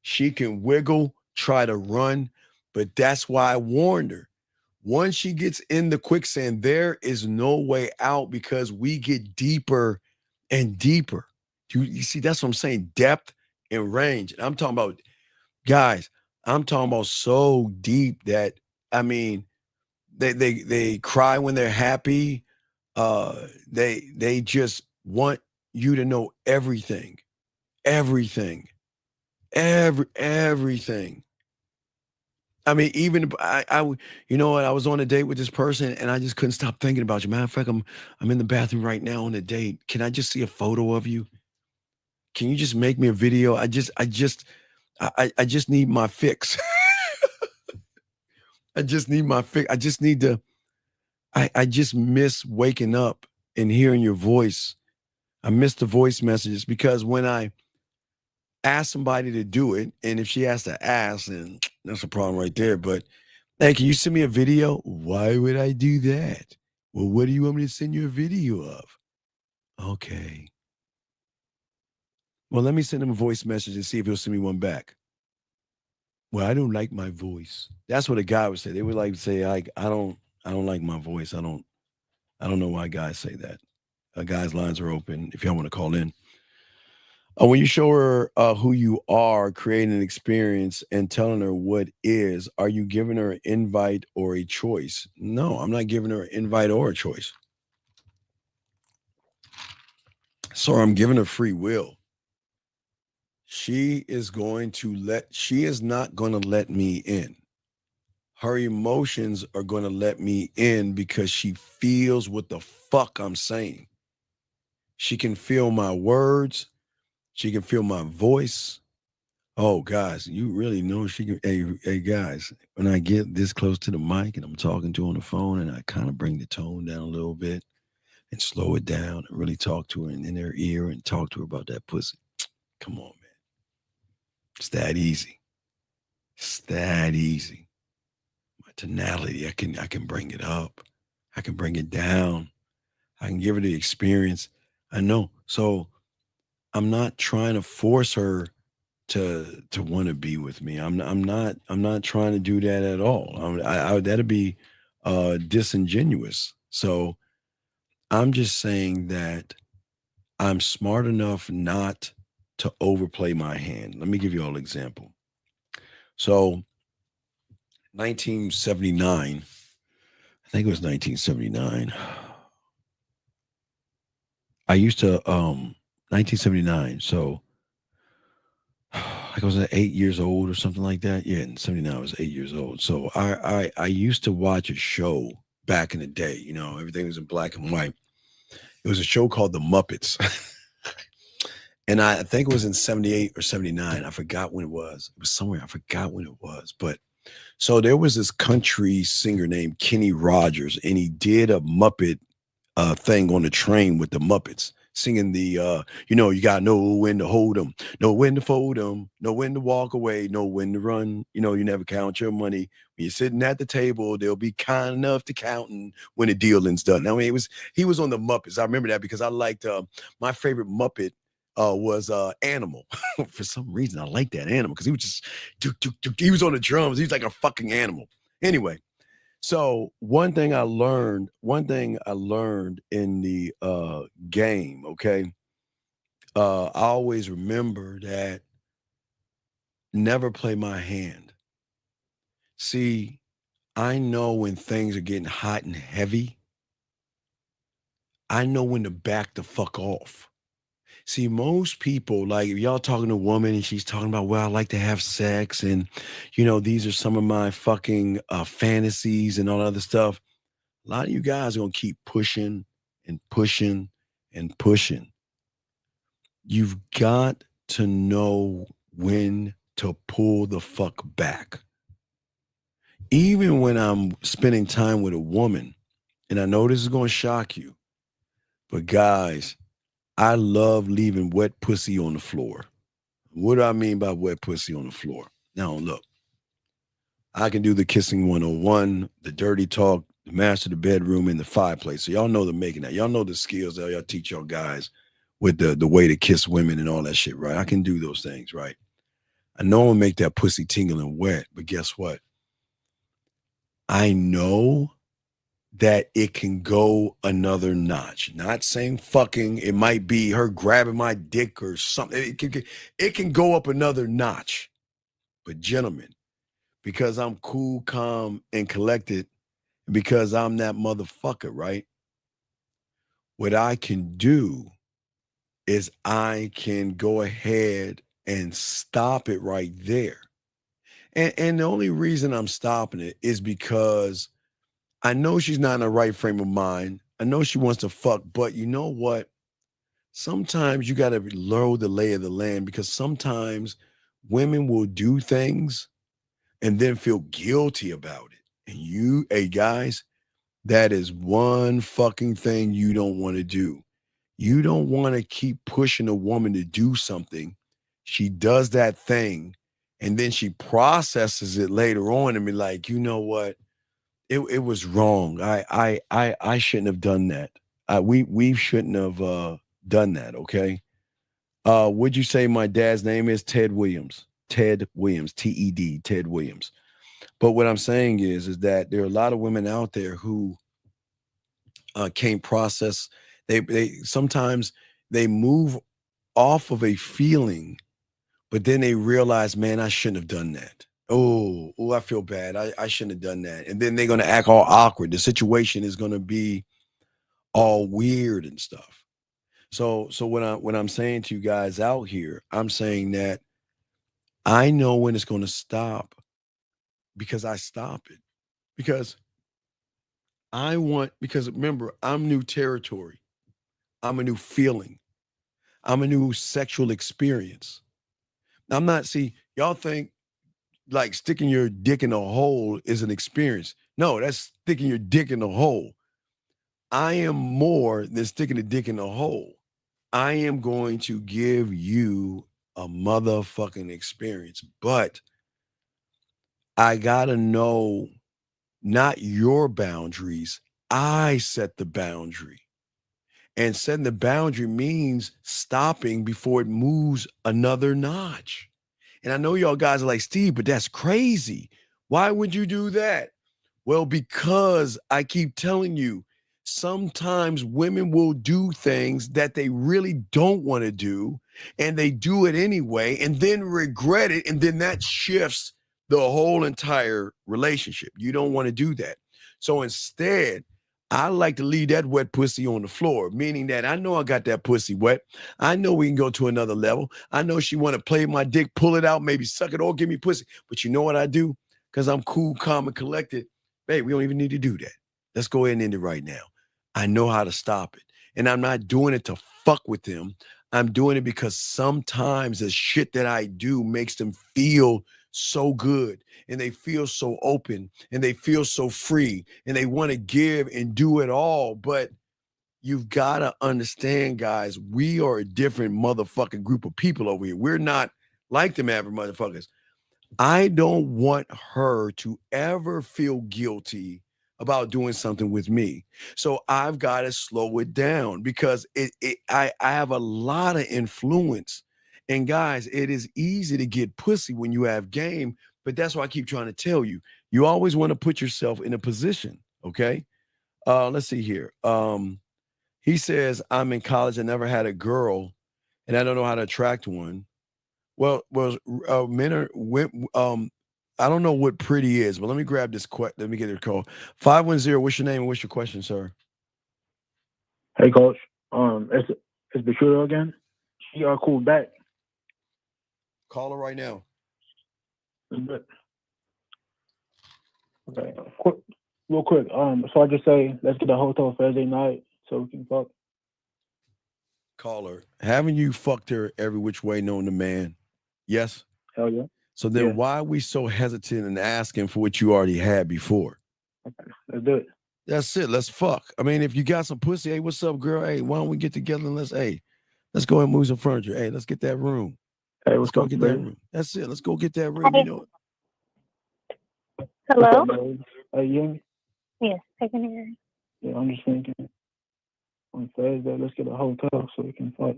S11: She can wiggle, try to run, but that's why I warned her. Once she gets in the quicksand, there is no way out because we get deeper and deeper. You see, that's what I'm saying, depth and range. And I'm talking about, guys, I'm talking about so deep that, I mean, they cry when they're happy. They just want you to know everything, everything, everything. I mean, even you know what? I was on a date with this person, and I just couldn't stop thinking about you. Matter of fact, I'm in the bathroom right now on a date. Can I just see a photo of you? Can you just make me a video? I just need my fix. I just need my fix. I just need to. I just miss waking up and hearing your voice. I miss the voice messages because when I ask somebody to do it, and if she has to ask, then that's a problem right there. But hey, can you send me a video? Why would I do that? Well, what do you want me to send you a video of? Okay. Well, let me send him a voice message and see if he'll send me one back. Well, I don't like my voice. That's what a guy would say. They would like to say, I don't like my voice. I don't know why guys say that. Guys' lines are open if y'all want to call in. When you show her who you are, creating an experience and telling her what is, are you giving her an invite or a choice? No, I'm not giving her an invite or a choice. So I'm giving her free will. She is not going to let me in. Her emotions are going to let me in because she feels what the fuck I'm saying. She can feel my words. She can feel my voice. Oh, guys, you really know she can. Hey, guys, when I get this close to the mic and I'm talking to her on the phone and I kind of bring the tone down a little bit and slow it down and really talk to her in her ear and talk to her about that pussy. Come on, man. It's that easy. It's that easy. My tonality, I can bring it up. I can bring it down. I can give her the experience. I know. So I'm not trying to force her to want to be with me. I'm not trying to do that at all. That'd be disingenuous. So I'm just saying that I'm smart enough not to overplay my hand. Let me give you all an example. So 1979, I think it was 1979. I used to 1979. So like I was 8 years old or something like that. Yeah, in 79 I was 8 years old. So I used to watch a show back in the day, you know, everything was in black and white. It was a show called The Muppets. And I think it was in 78 or 79. I forgot when it was. It was somewhere. I forgot when it was. But so there was this country singer named Kenny Rogers, and he did a Muppet thing on the train with the Muppets, singing the you know, you gotta know when to hold them, know when to fold them, know when to walk away, know when to run. You know, you never count your money. When you're sitting at the table, they'll be kind enough to counting when the dealing's done. I mean, he was on the Muppets. I remember that because I liked my favorite Muppet was Animal. For some reason, I like that Animal because he was just he was on the drums. He's like a fucking animal. Anyway, so one thing I learned in the game, okay, I always remember that never play my hand. See, I know when things are getting hot and heavy. I know when to back the fuck off. See, most people, like if y'all talking to a woman and she's talking about, well, I like to have sex and, you know, these are some of my fucking fantasies and all that other stuff. A lot of you guys are going to keep pushing and pushing and pushing. You've got to know when to pull the fuck back. Even when I'm spending time with a woman, and I know this is going to shock you, but guys, I love leaving wet pussy on the floor. What do I mean by wet pussy on the floor? Now, look, I can do the kissing 101, the dirty talk, the master of the bedroom, and the fireplace. So y'all know the making that. Y'all know the skills that y'all teach y'all guys with the way to kiss women and all that shit, right? I can do those things, right? I know I'm gonna make that pussy tingle and wet, but guess what? I know that it can go another notch. Not saying fucking, it might be her grabbing my dick or something. It can go up another notch. But gentlemen, because I'm cool, calm, and collected, because I'm that motherfucker, right? What I can do is I can go ahead and stop it right there. And the only reason I'm stopping it is because I know she's not in the right frame of mind. I know she wants to fuck, but you know what? Sometimes you got to know the lay of the land because sometimes women will do things and then feel guilty about it. And you, hey guys, that is one fucking thing you don't want to do. You don't want to keep pushing a woman to do something. She does that thing and then she processes it later on and be like, you know what? It was wrong. I shouldn't have done that. We shouldn't have done that, okay? Would you say my dad's name is Ted Williams? Ted Williams, T-E-D, Ted Williams. But what I'm saying is that there are a lot of women out there who can't process. They sometimes they move off of a feeling, but then they realize, man, I shouldn't have done that. Oh, I feel bad. I shouldn't have done that. And then they're gonna act all awkward. The situation is gonna be all weird and stuff. So when I'm saying to you guys out here, I'm saying that I know when it's gonna stop because I stop it. Because because remember, I'm new territory. I'm a new feeling. I'm a new sexual experience. I'm not, see, y'all think like sticking your dick in a hole is an experience. No, that's sticking your dick in a hole. I am more than sticking a dick in a hole. I am going to give you a motherfucking experience, but I gotta know not your boundaries. I set the boundary. And setting the boundary means stopping before it moves another notch. And I know y'all guys are like, Steve, but that's crazy. Why would you do that? Well, because I keep telling you, sometimes women will do things that they really don't want to do, and they do it anyway, and then regret it, and then that shifts the whole entire relationship. You don't want to do that. So instead, I like to leave that wet pussy on the floor, meaning that I know I got that pussy wet. I know we can go to another level. I know she want to play my dick, pull it out, maybe suck it or give me pussy. But you know what I do? Because I'm cool, calm, and collected. Babe, we don't even need to do that. Let's go ahead and end it right now. I know how to stop it. And I'm not doing it to fuck with them. I'm doing it because sometimes the shit that I do makes them feel so good and they feel so open and they feel so free and they want to give and do it all. But you've got to understand, guys, we are a different motherfucking group of people over here. We're not like them average motherfuckers. I don't want her to ever feel guilty about doing something with me. So I've got to slow it down because I have a lot of influence. And guys, it is easy to get pussy when you have game, but that's why I keep trying to tell you. You always want to put yourself in a position, okay? Let's see here. He says, I'm in college, I never had a girl, and I don't know how to attract one. Well, men are, I don't know what pretty is, but let me grab this. Let me get it call. 510. What's your name and what's your question, sir?
S12: Hey, Coach. It's Bashir again. She called back.
S11: Call her right now.
S12: Okay, real quick. So I just say let's get a hotel Thursday night so we can fuck.
S11: Call her. Haven't you fucked her every which way known to man? Yes.
S12: Hell yeah.
S11: So then why are we so hesitant in asking for what you already had before?
S12: Okay, let's do it.
S11: That's it. Let's fuck. I mean, if you got some pussy, hey, what's up, girl? Hey, why don't we get together and let's go ahead and move some furniture. Hey, let's get that room.
S12: Hey,
S11: let's go get that room. That's it. Let's go get that room.
S2: Hey.
S11: You know.
S2: Hello?
S12: Hey, you hear me?
S2: Yes, I can hear you.
S12: Yeah, I'm just thinking on Thursday, let's get a hotel so we can fuck.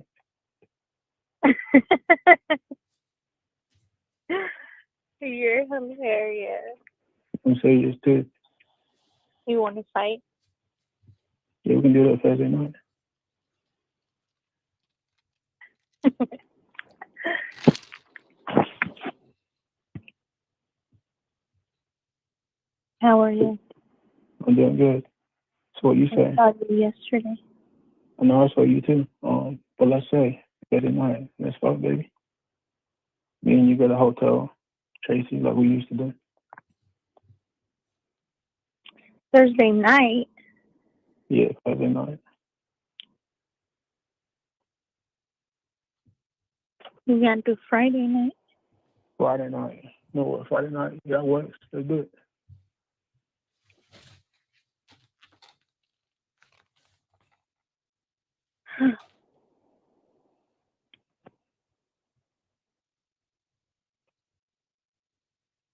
S2: You're hilarious.
S12: I'm serious too.
S2: You want to fight?
S12: Yeah, we can do that Thursday night.
S2: How are you?
S12: I'm doing good. So what you say?
S2: I saw you yesterday.
S12: I know I saw you too. But let's say Thursday night, let's fuck, baby. Me and you go to a hotel, Tracy, like we used to do.
S2: Thursday night?
S12: Yeah, Thursday night.
S2: You can't do Friday night?
S12: Friday night. No, what? Friday night. Yeah, what? Let's do it.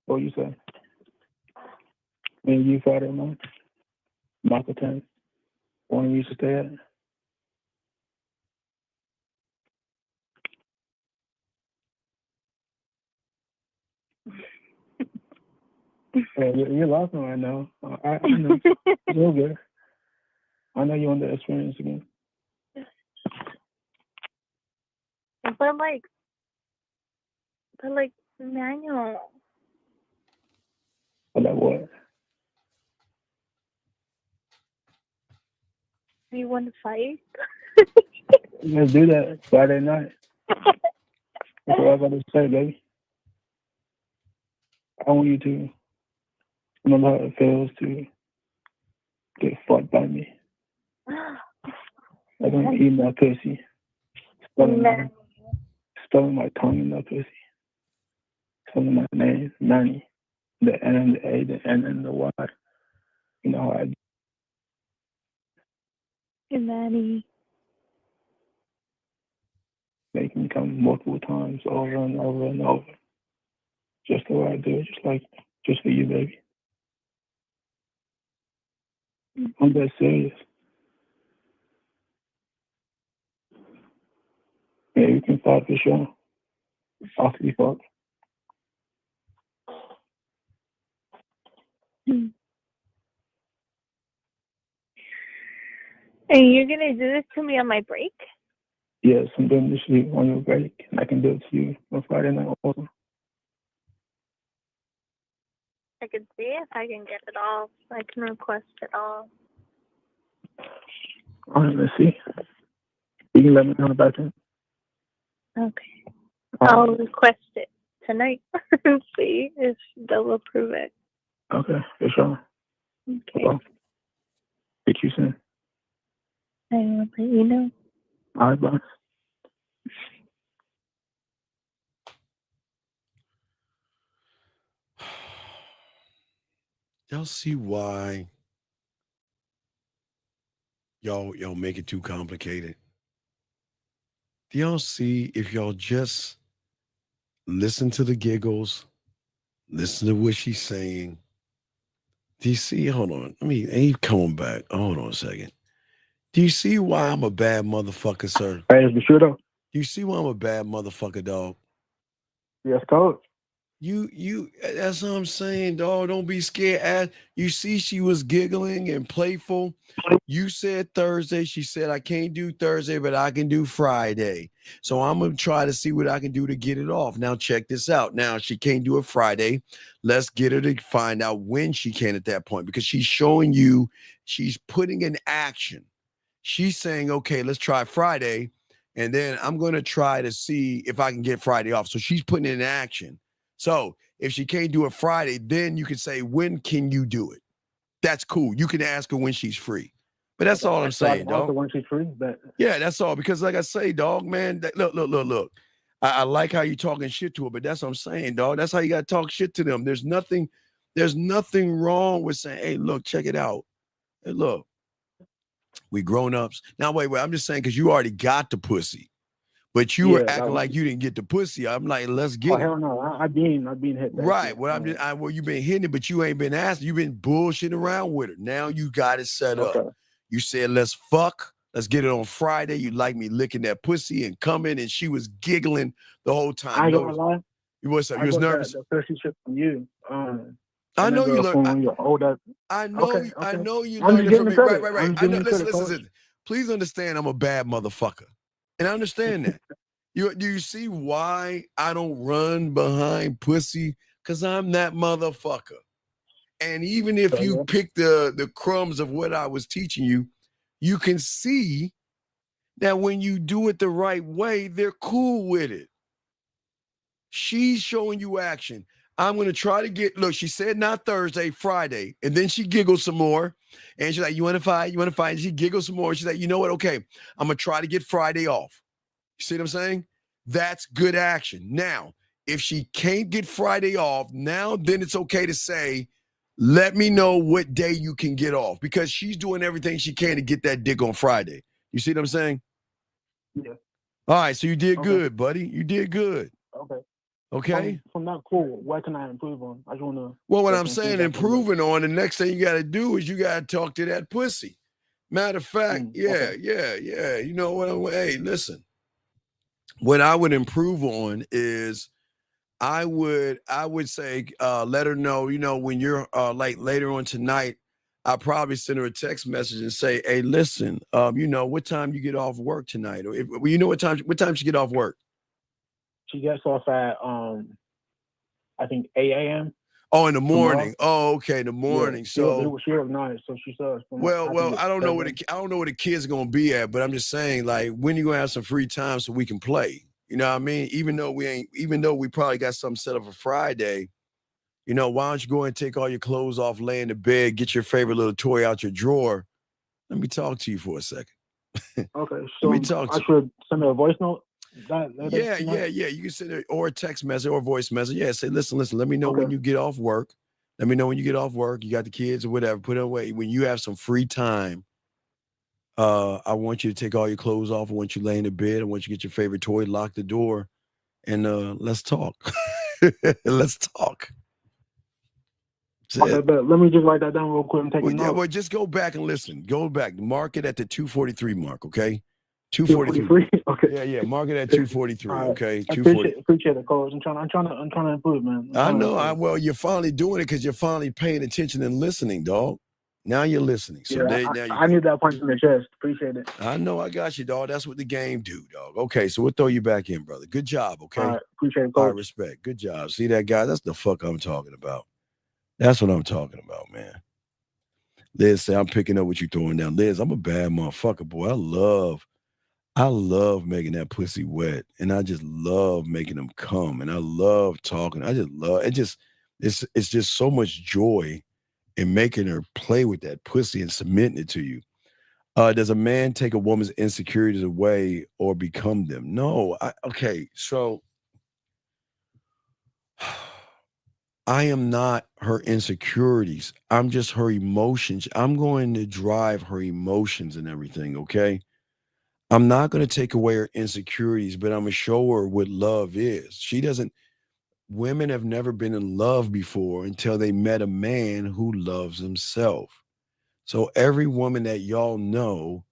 S12: What you say? Me and you Friday night? Michael 10. One we used to stay at? Hey, you're laughing right now. I know. It's all good. I know you want the experience again.
S2: But manual.
S12: But like what?
S2: You want to fight?
S12: Let's do that Friday night. That's what I got to say, baby. I want you to remember how it feels to get fucked by me. Like I'm eating that pussy. Spelling my tongue in that pussy. Spelling my name, Manny. The N, the A, the N, and the Y. You know how I do.
S2: Manny.
S12: Make me come multiple times over and over and over. Just the way I do it, just for you, baby. I'm that serious. Yeah, you can fight for sure. After we fuck.
S2: And you're gonna do this to me on my break?
S12: Yes, I'm doing this to you on your break, and I can do it to you on Friday night also.
S2: I can see if I can get it off. I can request it off.
S12: All right, let's see. You can let me know about that.
S14: Okay. I'll request it tonight and see if they'll approve it.
S12: Okay, for sure.
S14: Okay.
S12: Well, speak to you soon.
S14: I will let you know.
S12: All right, bye.
S11: Y'all see why y'all make it too complicated? Do y'all see if y'all just listen to the giggles, listen to what she's saying? Do you see? Hold on. Ain't coming back. Hold on a second. Do you see why I'm a bad motherfucker, sir?
S12: Hey, is it true though?
S11: Do you see why I'm a bad motherfucker, dog?
S12: Yes, coach.
S11: That's what I'm saying, dog. Don't be scared. You see, she was giggling and playful. You said Thursday. She said, I can't do Thursday, but I can do Friday. So I'm going to try to see what I can do to get it off. Now, check this out. Now, she can't do it Friday. Let's get her to find out when she can at that point, because she's showing you, she's putting in action. She's saying, okay, let's try Friday. And then I'm going to try to see if I can get Friday off. So she's putting it in action. So if she can't do it Friday, then you can say, when can you do it? That's cool. You can ask her when she's free. But that's all I'm saying, dog.
S12: When she's free, but
S11: yeah, that's all. Because like I say, dog, man, look. I like how you talking shit to her, but that's what I'm saying, dog. That's how you got to talk shit to them. There's nothing wrong with saying, hey, look, check it out. Hey, look, we grown-ups. Now, wait, I'm just saying, because you already got the pussy. But you were acting like you didn't get the pussy. I'm like, let's get it.
S12: Hell no, I've been hit.
S11: Right. Well, you've been hitting it, but you ain't been asking. You've been bullshitting around with her. Now you got it set up. You said, let's fuck. Let's get it on Friday. You like me licking that pussy and coming, and she was giggling the whole time.
S12: I ain't gonna lie.
S11: You was nervous.
S12: The first shit from you.
S11: I know you learned. I know you learned it from me. Right. I know. Listen. Please understand, I'm a bad motherfucker. And I understand that. Do you see why I don't run behind pussy? Because I'm that motherfucker. And even if you pick the crumbs of what I was teaching you, you can see that when you do it the right way, they're cool with it. She's showing you action. I'm going to try to look, she said not Thursday, Friday. And then she giggled some more. And she's like, you want to fight? And she giggled some more. She's like, you know what? Okay, I'm going to try to get Friday off. You see what I'm saying? That's good action. Now, if she can't get Friday off, then it's okay to say, let me know what day you can get off, because she's doing everything she can to get that dick on Friday. You see what I'm saying?
S12: Yeah.
S11: All right, so you did good, buddy. You did good. Okay.
S12: From that, cool. What can I improve on? I just want to.
S11: Well, what I'm saying, improving on, the next thing you got to do is you got to talk to that pussy. Matter of fact, yeah. You know what? Hey, listen. What I would improve on is I would say, let her know, when you're like later on tonight, I'll probably send her a text message and say, hey, listen, what time you get off work tonight? Or what time she get off work?
S12: She gets off at I think 8 a.m.
S11: Oh, in the morning. Oh, okay, in the morning.
S12: Yeah, so she was nice. So she says.
S11: Well, I don't know where the kids are gonna be at, but I'm just saying, like, when you gonna have some free time so we can play? You know what I mean? Even though we probably got something set up for Friday, why don't you go and take all your clothes off, lay in the bed, get your favorite little toy out your drawer? Let me talk to you for a second.
S12: Okay, so I should send her a voice note.
S11: Yeah. You can send it or a text message or a voice message. Yeah, say, listen. Let me know when you get off work. Let me know when you get off work. You got the kids or whatever. Put it away. When you have some free time, I want you to take all your clothes off. I want you to lay in the bed. I want you to get your favorite toy, lock the door, and let's talk. Let's talk.
S12: Okay, but let me just write that down real quick and take a note.
S11: Yeah, well, just go back and listen. Go back. Mark it at the 243 mark, okay? 243.
S12: Okay.
S11: Yeah. Mark it at 243. Okay.
S12: I appreciate it, coach. I'm trying to improve, man.
S11: I know. Well, you're finally doing it because you're finally paying attention and listening, dog. Now you're listening. So
S12: I need that punch in the chest. Appreciate it.
S11: I know. I got you, dog. That's what the game do, dog. Okay, so we'll throw you back in, brother. Good job. Okay.
S12: All right. Appreciate it, coach.
S11: All right, respect. Good job. See that guy? That's the fuck I'm talking about. That's what I'm talking about, man. Liz say, I'm picking up what you throwing down. Liz, I'm a bad motherfucker, boy. I love making that pussy wet. And I just love making them come. And I love talking. I just love it. It's just so much joy in making her play with that pussy and submitting it to you. Does a man take a woman's insecurities away or become them? No. Okay, so I am not her insecurities. I'm just her emotions. I'm going to drive her emotions and everything, okay? I'm not going to take away her insecurities, but I'm going to show her what love is. Women have never been in love before until they met a man who loves himself. So every woman that y'all know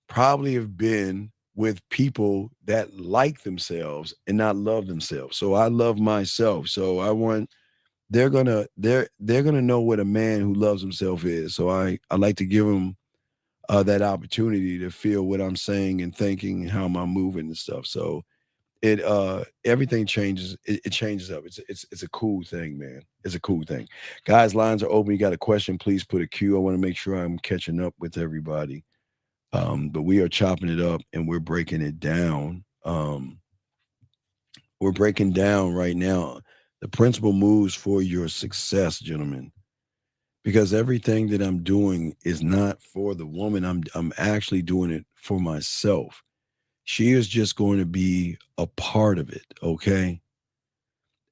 S11: probably have been with people that like themselves and not love themselves. So I love myself. So they're gonna know what a man who loves himself is. So I like to give them that opportunity to feel what I'm saying and thinking, how am I moving and stuff. So it everything changes. It changes up. It's a cool thing, man. It's a cool thing. Guys, lines are open. You got a question? Please put a Q. I want to make sure I'm catching up with everybody. But we are chopping it up and we're breaking it down. We're breaking down right now the principal moves for your success, gentlemen. Because everything that I'm doing is not for the woman. I'm actually doing it for myself. She is just going to be a part of it, okay?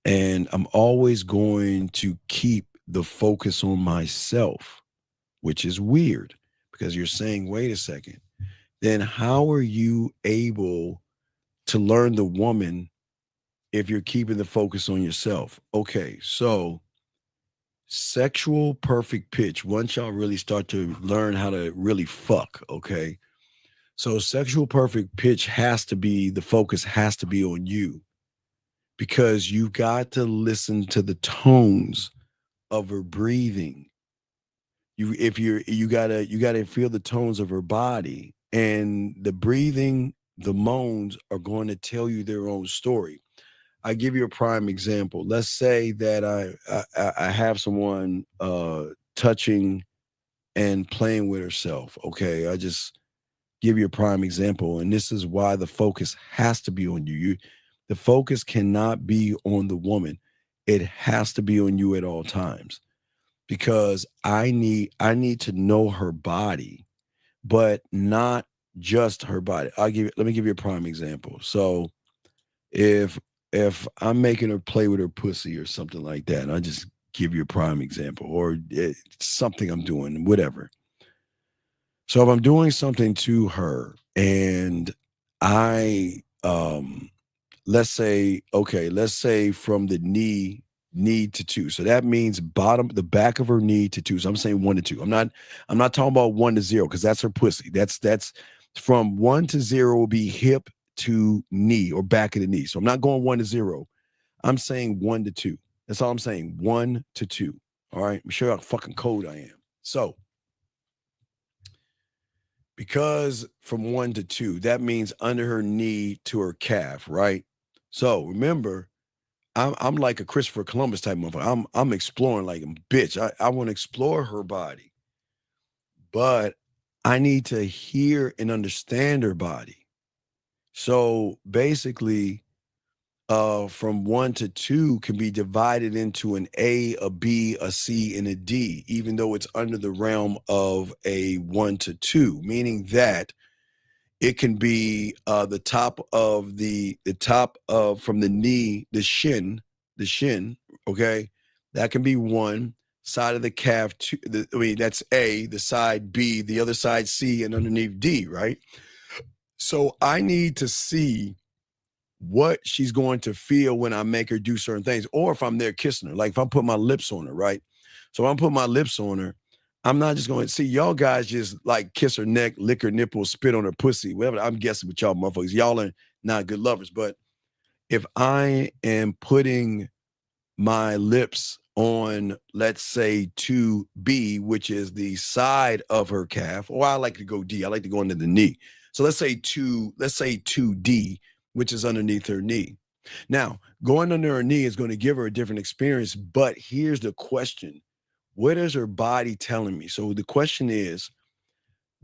S11: And I'm always going to keep the focus on myself, which is weird because you're saying, wait a second, then how are you able to learn the woman if you're keeping the focus on yourself? Okay, so sexual perfect pitch, once y'all really start to learn how to really fuck, okay? So sexual perfect pitch the focus has to be on you because you got to listen to the tones of her breathing. You gotta feel the tones of her body, and the breathing, the moans are going to tell you their own story. I give you a prime example. Let's say that I have someone touching and playing with herself. Okay, I just give you a prime example, and this is why the focus has to be on you. The focus cannot be on the woman; it has to be on you at all times because I need to know her body, but not just her body. Let me give you a prime example. So if I'm making her play with her pussy or something like that, and I just give you a prime example, or something I'm doing, whatever. So if I'm doing something to her and I let's say from the knee to two. So that means the back of her knee to two. So I'm saying 1 to 2. I'm not talking about 1 to 0 because that's her pussy. That's from 1 to 0 will be hip to knee or back of the knee. So I'm not going 1 to 0. I'm saying 1 to 2. That's all I'm saying. 1 to 2. All right. I'm sure how fucking cold I am. So because from 1 to 2, that means under her knee to her calf, right? So remember, I'm like a Christopher Columbus type motherfucker. I'm exploring like a bitch. I want to explore her body, but I need to hear and understand her body. So basically, from 1 to 2 can be divided into an A, a B, a C, and a D, even though it's under the realm of a 1 to 2, meaning that it can be the top of from the knee, the shin. Okay, that can be one side of the calf. That's A, the side B, the other side C, and underneath D. Right. So I need to see what she's going to feel when I make her do certain things, or if I'm there kissing her, like if I put my lips on her, right? So if I'm putting my lips on her, I'm not just going to see y'all guys just like kiss her neck, lick her nipples, spit on her pussy, whatever. I'm guessing with y'all motherfuckers. Y'all are not good lovers. But if I am putting my lips on, let's say 2B, which is the side of her calf, or I like to go D, I like to go under the knee. So let's say 2D, which is underneath her knee. Now, going under her knee is going to give her a different experience, but here's the question. What is her body telling me? So the question is,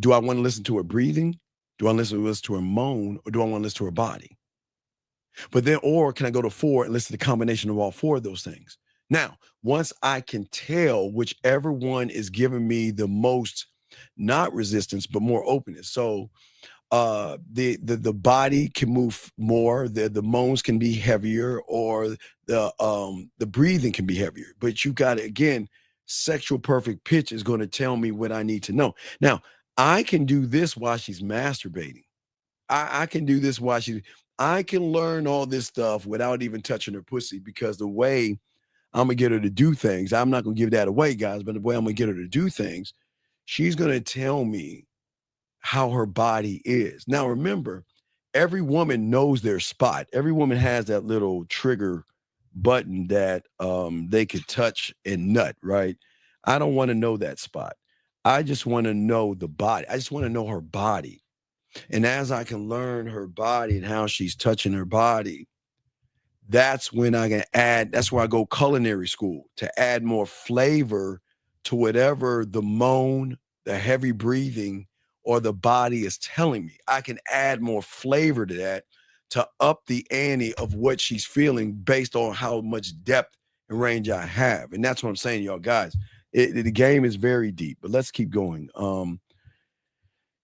S11: do I want to listen to her breathing? Do I listen to her moan? Or do I want to listen to her body? But then, or can I go to 4 and listen to the combination of all 4 of those things? Now, once I can tell whichever one is giving me the most, not resistance, but more openness. So the body can move more, the moans can be heavier, or the breathing can be heavier. But you got to, again, sexual perfect pitch is going to tell me what I need to know. Now, I can do this while she's masturbating. I can do this while I can learn all this stuff without even touching her pussy, because the way I'm gonna get her to do things, I'm not gonna give that away, guys, but the way I'm gonna get her to do things, she's gonna tell me how her body is. Now, remember, every woman knows their spot. Every woman has that little trigger button that they could touch and nut, right? I don't want to know that spot. I just want to know the body. I just want to know her body. And as I can learn her body and how she's touching her body, that's when I can add, that's where I go culinary school, to add more flavor to whatever the moan, the heavy breathing, or the body is telling me. I can add more flavor to that to up the ante of what she's feeling based on how much depth and range I have. And that's what I'm saying, y'all guys. The game is very deep, but let's keep going.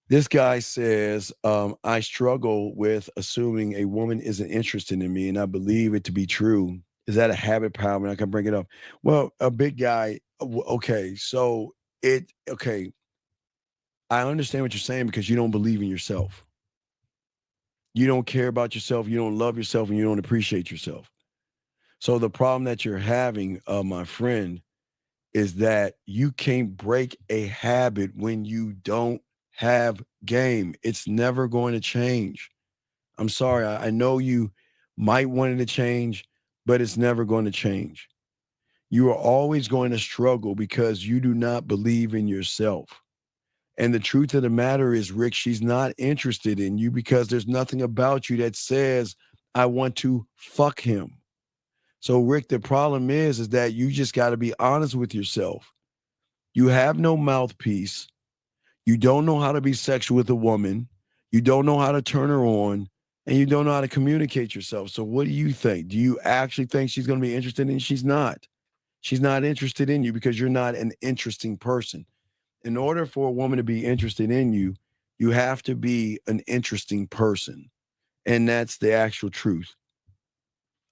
S11: This guy says, I struggle with assuming a woman isn't interested in me, and I believe it to be true. Is that a habit problem? I can bring it up. Well, a big guy. Okay, so okay. I understand what you're saying, because you don't believe in yourself. You don't care about yourself. You don't love yourself, and you don't appreciate yourself. So the problem that you're having, my friend, is that you can't break a habit when you don't have game. It's never going to change. I'm sorry. I know you might want it to change, but it's never going to change. You are always going to struggle because you do not believe in yourself. And the truth of the matter is, Rick, she's not interested in you because there's nothing about you that says, I want to fuck him. So, Rick, the problem is that you just got to be honest with yourself. You have no mouthpiece. You don't know how to be sexual with a woman. You don't know how to turn her on, and you don't know how to communicate yourself. So what do you think? Do you actually think she's going to be interested in you? She's not. She's not interested in you because you're not an interesting person. In order for a woman to be interested in you, you have to be an interesting person. And that's the actual truth.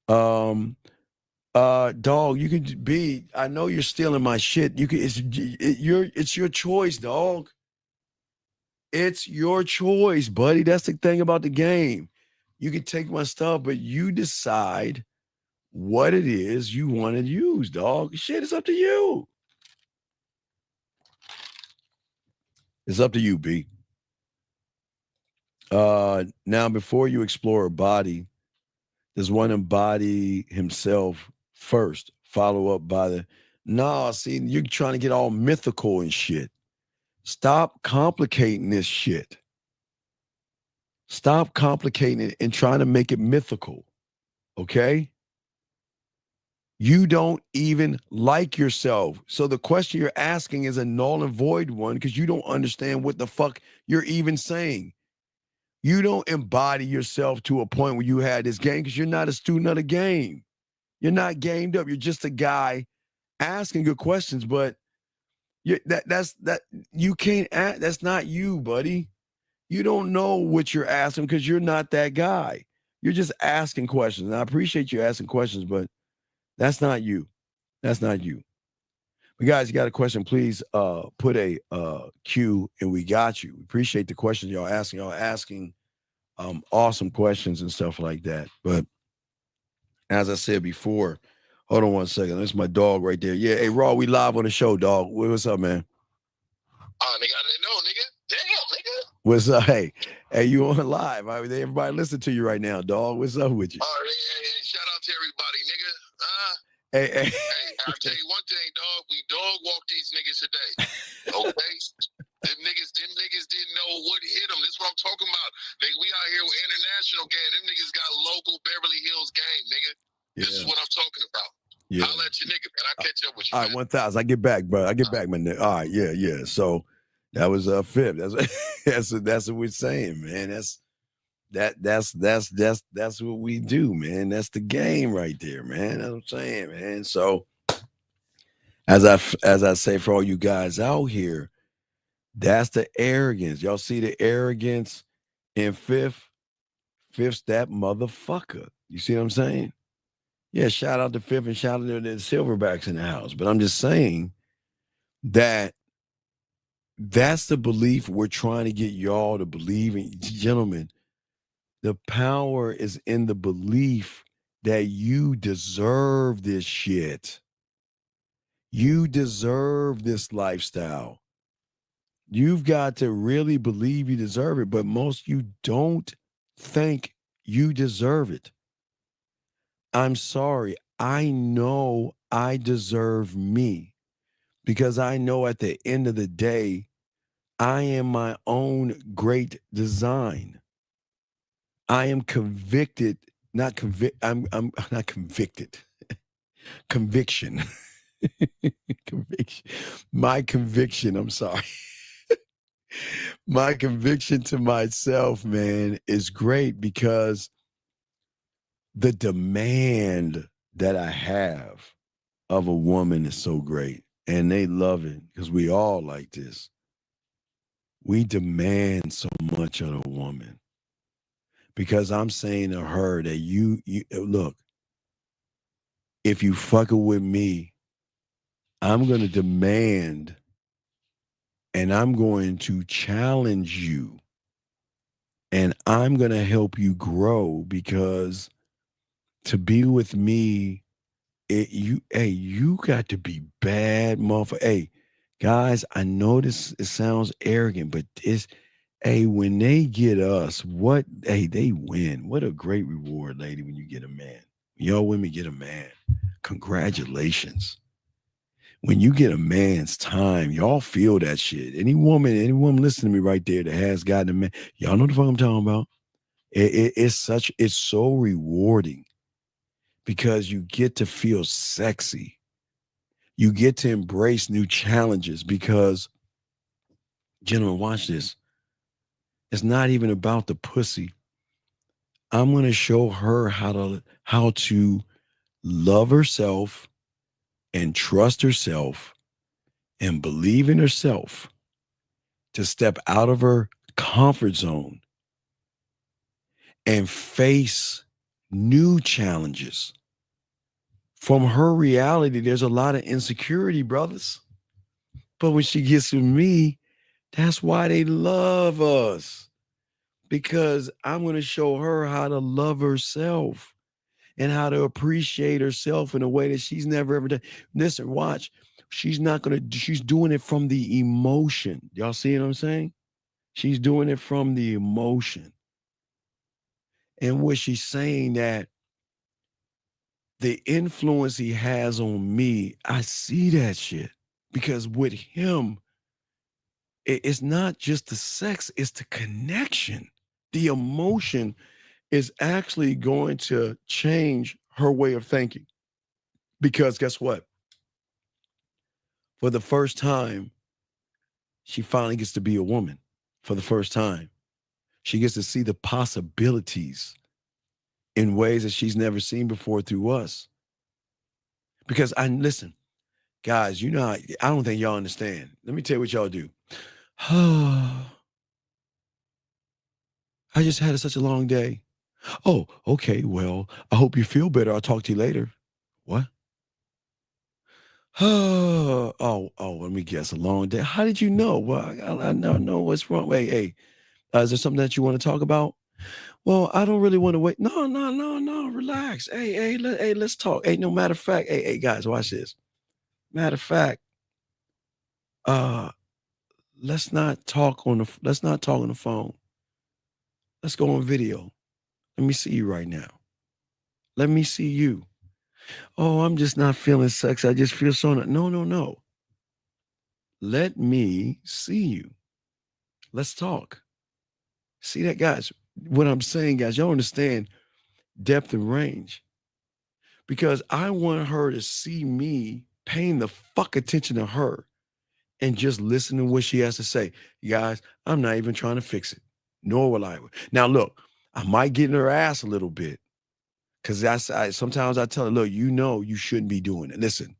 S11: Dog, you can be, I know you're stealing my shit. It's your choice, dog. It's your choice, buddy. That's the thing about the game. You can take my stuff, but you decide what it is you want to use, dog. Shit, it's up to you. It's up to you, B. Now, before you explore a body, does one embody himself first, follow up by see, you're trying to get all mythical and shit. Stop complicating this shit. Stop complicating it and trying to make it mythical. Okay? You don't even like yourself. So the question you're asking is a null and void one because you don't understand what the fuck you're even saying. You don't embody yourself to a point where you had this game because you're not a student of the game. You're not gamed up. You're just a guy asking good questions, but you can't ask. That's not you, buddy. You don't know what you're asking because you're not that guy. You're just asking questions. And I appreciate you asking questions, but that's not you. That's not you. But guys, you got a question, please put a Q and we got you. We appreciate the questions y'all asking. Y'all asking awesome questions and stuff like that. But as I said before, hold on one second. That's my dog right there. Yeah, hey, Raw, we live on the show, dog. What's up, man?
S15: Nigga, I didn't know, nigga. Damn, nigga.
S11: What's up? Hey, you on live? Everybody listen to you right now, dog. What's up with you?
S15: Hey, shout out to everybody, nigga.
S11: Hey,
S15: I'll tell you one thing, dog. We dog walk these niggas today. Okay? Them niggas didn't know what hit them. This is what I'm talking about. Nigga, we out here with international game. Them niggas got local Beverly Hills game, nigga. This is what I'm talking about.
S11: Yeah.
S15: I'll let you nigga, man. I'll catch up with you.
S11: All right, 1,000. I get back, bro. I get back, my nigga. All right, yeah. So that was Fifth. That's what we're saying, man. That's what we do, man. That's the game right there, man. That's what I'm saying, man. So as I say for all you guys out here, that's the arrogance. Y'all see the arrogance in Fifth? Fifth's that motherfucker. You see what I'm saying? Yeah, shout out to Fifth and shout out to the Silverbacks in the house. But I'm just saying that that's the belief we're trying to get y'all to believe in. Gentlemen, the power is in the belief that you deserve this shit. You deserve this lifestyle. You've got to really believe you deserve it, but most you don't think you deserve it. I'm sorry. I know I deserve me because I know at the end of the day, I am my own great design. I am convicted, not convict. I'm not convicted. Conviction. Conviction. My conviction, I'm sorry. My conviction to myself, man, is great because the demand that I have of a woman is so great. And they love it because we all like this. We demand so much of a woman because I'm saying to her that you look, if you fucking with me, I'm going to demand and I'm going to challenge you and I'm going to help you grow because to be with me, you got to be bad, motherfucker. Hey, guys, I know it sounds arrogant, but when they get us, they win. What a great reward, lady, when you get a man. Y'all women get a man. Congratulations. When you get a man's time, y'all feel that shit. Any woman listening to me right there that has gotten a man, y'all know the fuck I'm talking about. It's so rewarding because you get to feel sexy. You get to embrace new challenges because, gentlemen, watch this. It's not even about the pussy. I'm going to show her how to love herself and trust herself and believe in herself to step out of her comfort zone and face new challenges. From her reality, there's a lot of insecurity, brothers. But when she gets with me, that's why they love us. Because I'm going to show her how to love herself and how to appreciate herself in a way that she's never ever done. Listen, watch. She's doing it from the emotion. Y'all see what I'm saying? She's doing it from the emotion. And what she's saying that the influence he has on me, I see that shit. Because with him, it's not just the sex, it's the connection. The emotion is actually going to change her way of thinking. Because guess what? For the first time, she finally gets to be a woman. For the first time, she gets to see the possibilities in ways that she's never seen before through us. Because listen, guys, I don't think y'all understand. Let me tell you what y'all do. I just had such a long day. Oh, okay. Well, I hope you feel better. I'll talk to you later. What? Oh, let me guess. A long day. How did you know? Well, I don't know what's wrong. Hey, is there something that you want to talk about? Well, I don't really want to wait. No. Relax. Let's talk. Hey, no matter of fact, hey, guys, watch this. Matter of fact, let's not talk on the phone. Let's go on video. Let me see you right now. Let me see you. Oh, I'm just not feeling sexy. I just feel so no. Let me see you. Let's talk. See that, guys? What I'm saying, guys, y'all understand depth and range. because I want her to see me paying the fuck attention to her and just listen to what she has to say. You guys, I'm not even trying to fix it, nor will I. Now, look, I might get in her ass a little bit because sometimes I tell her, look, you shouldn't be doing it. Listen,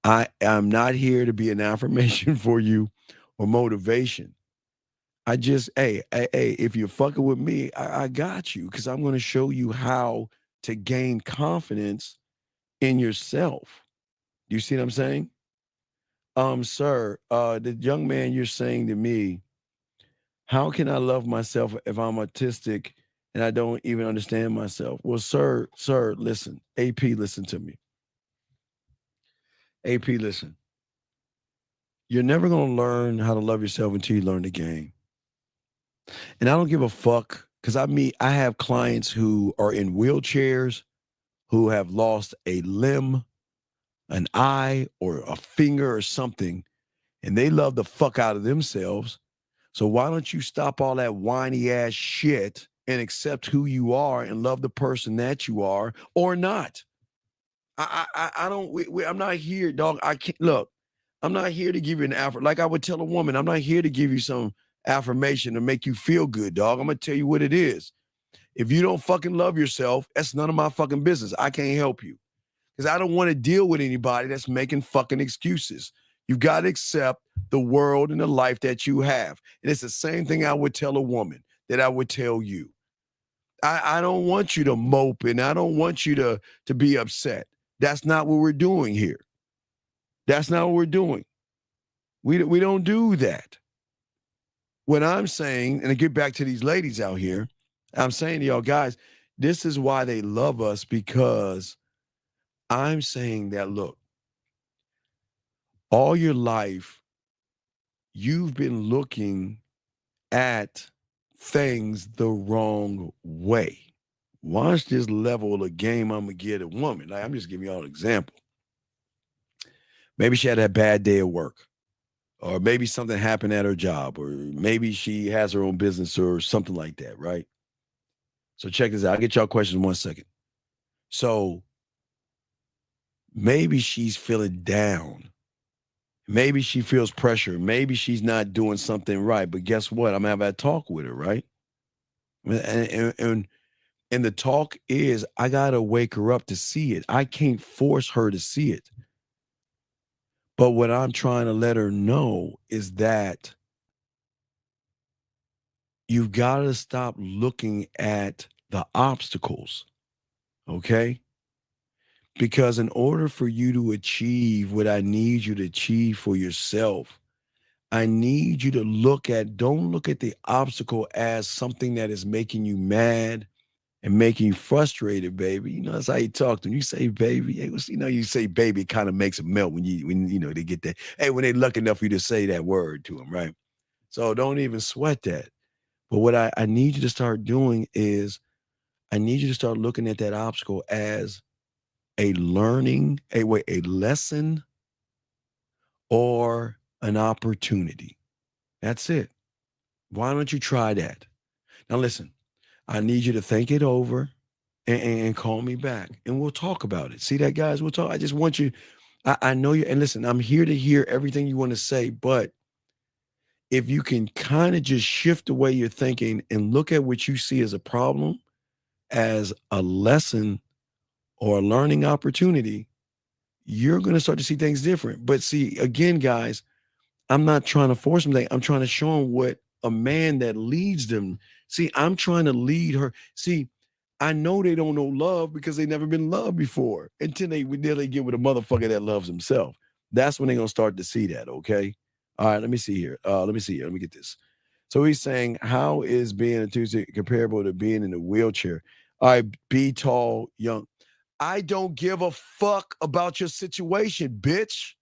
S11: I am not here to be an affirmation for you or motivation. I just, hey, if you're fucking with me, I got you because I'm going to show you how to gain confidence in yourself. You see what I'm saying? Sir, the young man you're saying to me, how can I love myself if I'm autistic and I don't even understand myself? Well, sir, listen. AP, listen to me. AP, listen. You're never going to learn how to love yourself until you learn the game. And I don't give a fuck because I have clients who are in wheelchairs, who have lost a limb, an eye, or a finger or something, and they love the fuck out of themselves. So why don't you stop all that whiny ass shit and accept who you are and love the person that you are or not? I don't. I'm not here, dog. I can't look. I'm not here to give you an like I would tell a woman. I'm not here to give you some affirmation to make you feel good, dog. I'm gonna tell you what it is. If you don't fucking love yourself, that's none of my fucking business. I can't help you because I don't want to deal with anybody that's making fucking excuses. You got to accept the world and the life that you have. And it's the same thing I would tell a woman that I would tell you. I don't want you to mope and I don't want you to be upset. That's not what we're doing here. That's not what we're doing. We don't do that. What I'm saying, and to get back to these ladies out here, I'm saying to y'all guys, this is why they love us, because I'm saying that, look, all your life, you've been looking at things the wrong way. Watch this level of game I'm going to give a woman. Like, I'm just giving y'all an example. Maybe she had a bad day at work, or maybe something happened at her job, or maybe she has her own business or something like that, right? So check this out. I'll get y'all questions in 1 second. So maybe she's feeling down. Maybe she feels pressure. Maybe she's not doing something right. But guess what? I'm going to have that talk with her, right? And the talk is, I got to wake her up to see it. I can't force her to see it. But what I'm trying to let her know is that you've got to stop looking at the obstacles, okay? Because in order for you to achieve what I need you to achieve for yourself, I need you to don't look at the obstacle as something that is making you mad and making you frustrated, baby. You know, that's how you talk to them. You say, baby, you say baby, it kind of makes them melt when they get that. Hey, when they're lucky enough for you to say that word to them, right? So don't even sweat that. But what I need you to start doing is I need you to start looking at that obstacle as a lesson or an opportunity. That's it. Why don't you try that? Now, listen, I need you to think it over and call me back and we'll talk about it. See that, guys? We'll talk. I just want you, I know you, and listen, I'm here to hear everything you want to say, but if you can kind of just shift the way you're thinking and look at what you see as a problem as a lesson or a learning opportunity, you're going to start to see things different. But see, again, guys, I'm not trying to force them. I'm trying to show them what a man that leads them. See, I'm trying to lead her. See, I know they don't know love because they've never been loved before until they get with a motherfucker that loves himself. That's when they're going to start to see that, okay? All right, let me see here. Let me get this. So he's saying, how is being a Tuesday comparable to being in a wheelchair? All right, be tall, young. I don't give a fuck about your situation, bitch.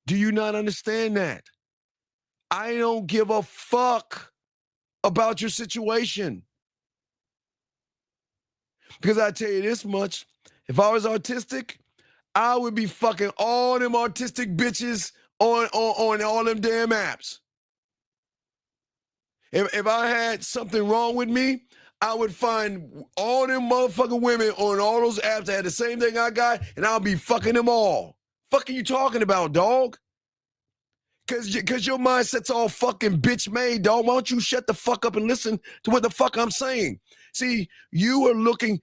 S11: Do you not understand that? I don't give a fuck about your situation. Because I tell you this much, if I was autistic, I would be fucking all them autistic bitches on all them damn apps. If I had something wrong with me, I would find all them motherfucking women on all those apps that had the same thing I got, and I'll be fucking them all. Fuck are you talking about, dog? Cause your mindset's all fucking bitch made, dog. Why don't you shut the fuck up and listen to what the fuck I'm saying? See, you are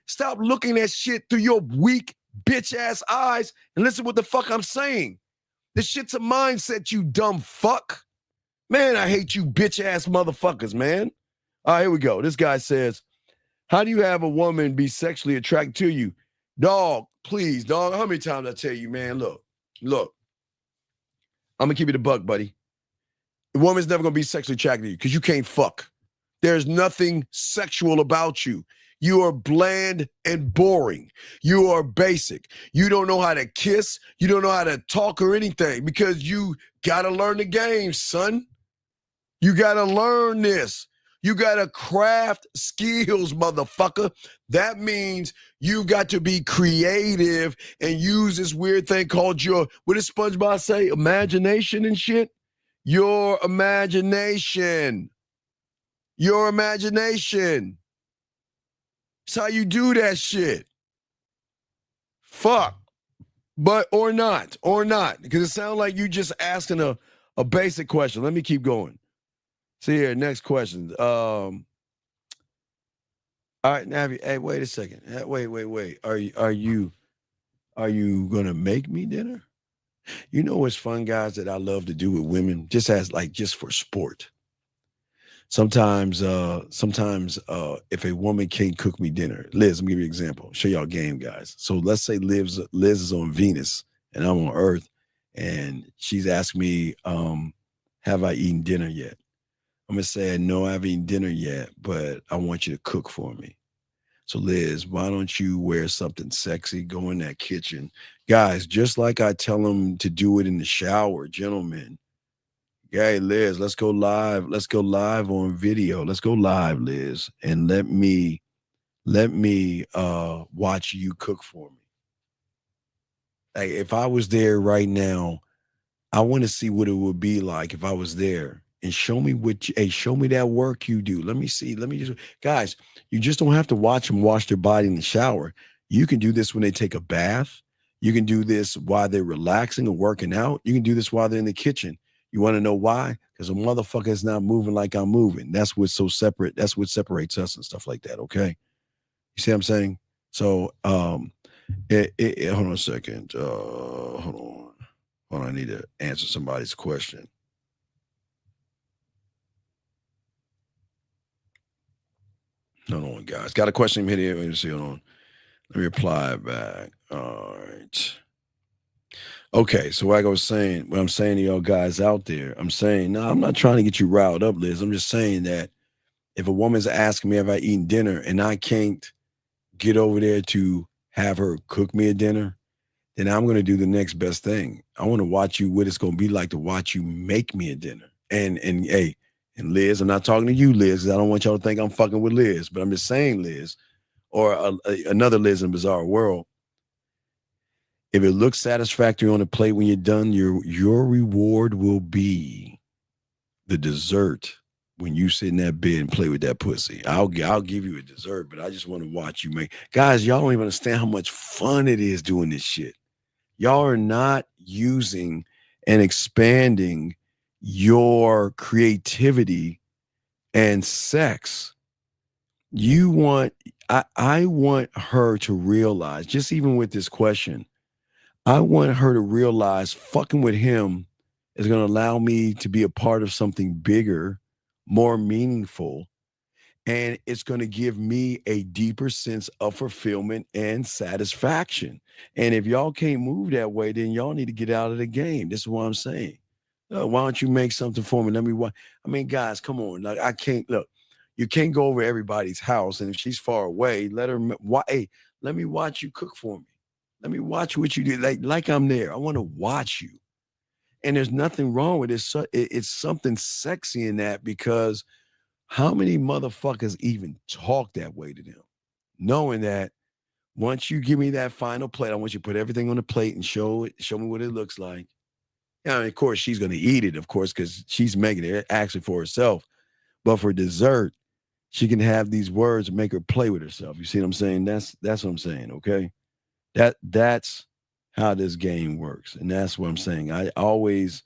S11: stop looking at shit through your weak bitch ass eyes and listen what the fuck I'm saying. This shit's a mindset, you dumb fuck. Man, I hate you bitch ass motherfuckers, man. All right, here we go. This guy says, how do you have a woman be sexually attracted to you? Dog, please, dog. How many times I tell you, man, look. I'm going to keep it a buck, buddy. The woman's never going to be sexually attracted to you because you can't fuck. There's nothing sexual about you. You are bland and boring. You are basic. You don't know how to kiss. You don't know how to talk or anything because you got to learn the game, son. You got to learn this. You got to craft skills, motherfucker. That means you got to be creative and use this weird thing called what does SpongeBob say? Imagination and shit? Your imagination. Your imagination. That's how you do that shit. Fuck. Or not. Because it sounds like you just asking a basic question. Let me keep going. See here, next question. All right, Navi. Hey, wait a second. Wait. Are you gonna make me dinner? You know what's fun, guys, that I love to do with women, just for sport. Sometimes if a woman can't cook me dinner, Liz, let me give you an example. Show y'all a game, guys. So let's say Liz is on Venus and I'm on Earth, and she's asking me, have I eaten dinner yet? I'm going to say, no, I haven't eaten dinner yet, but I want you to cook for me. So, Liz, why don't you wear something sexy, go in that kitchen? Guys, just like I tell them to do it in the shower, gentlemen. Hey, Liz, let's go live. Let's go live on video. Let's go live, Liz, and let me watch you cook for me. Like, if I was there right now, I want to see what it would be like if I was there. And show me show me that work you do. Let me see. Guys, you just don't have to watch them wash their body in the shower. You can do this when they take a bath. You can do this while they're relaxing or working out. You can do this while they're in the kitchen. You want to know why? Because a motherfucker is not moving like I'm moving. That's what's so separate. That's what separates us and stuff like that. Okay. You see what I'm saying? So, hold on a second. Hold on. I need to answer somebody's question. Hold on, guys. Got a question here. Let me see. Hold on. Let me reply back. All right. Okay. So like I was saying, what I'm saying to y'all guys out there, I'm saying, no, I'm not trying to get you riled up, Liz. I'm just saying that if a woman's asking me have I eaten dinner and I can't get over there to have her cook me a dinner, then I'm going to do the next best thing. I want to watch you, what it's going to be like to watch you make me a dinner. And hey, and Liz, I'm not talking to you, Liz, because I don't want y'all to think I'm fucking with Liz, but I'm just saying, Liz, or another Liz in Bizarre World. If it looks satisfactory on the plate when you're done, your reward will be the dessert when you sit in that bed and play with that pussy. I'll give you a dessert, but I just want to watch you make. Guys, y'all don't even understand how much fun it is doing this shit. Y'all are not using and expanding your creativity and sex. I want her to realize, just even with this question, I want her to realize fucking with him is going to allow me to be a part of something bigger, more meaningful, and it's going to give me a deeper sense of fulfillment and satisfaction. And if y'all can't move that way, then y'all need to get out of the game. This is what I'm saying. Why don't you make something for me? Let me watch. I mean, guys, come on. Like, I can't look. You can't go over everybody's house, and if she's far away, let her. Hey, let me watch you cook for me. Let me watch what you do. Like I'm there. I want to watch you. And there's nothing wrong with it. So it's something sexy in that, because how many motherfuckers even talk that way to them? Knowing that once you give me that final plate, I want you to put everything on the plate and show me what it looks like. Yeah, of course, she's going to eat it, of course, because she's making it actually for herself. But for dessert, she can have these words and make her play with herself. You see what I'm saying? That's what I'm saying, okay? That's how this game works. And that's what I'm saying. I always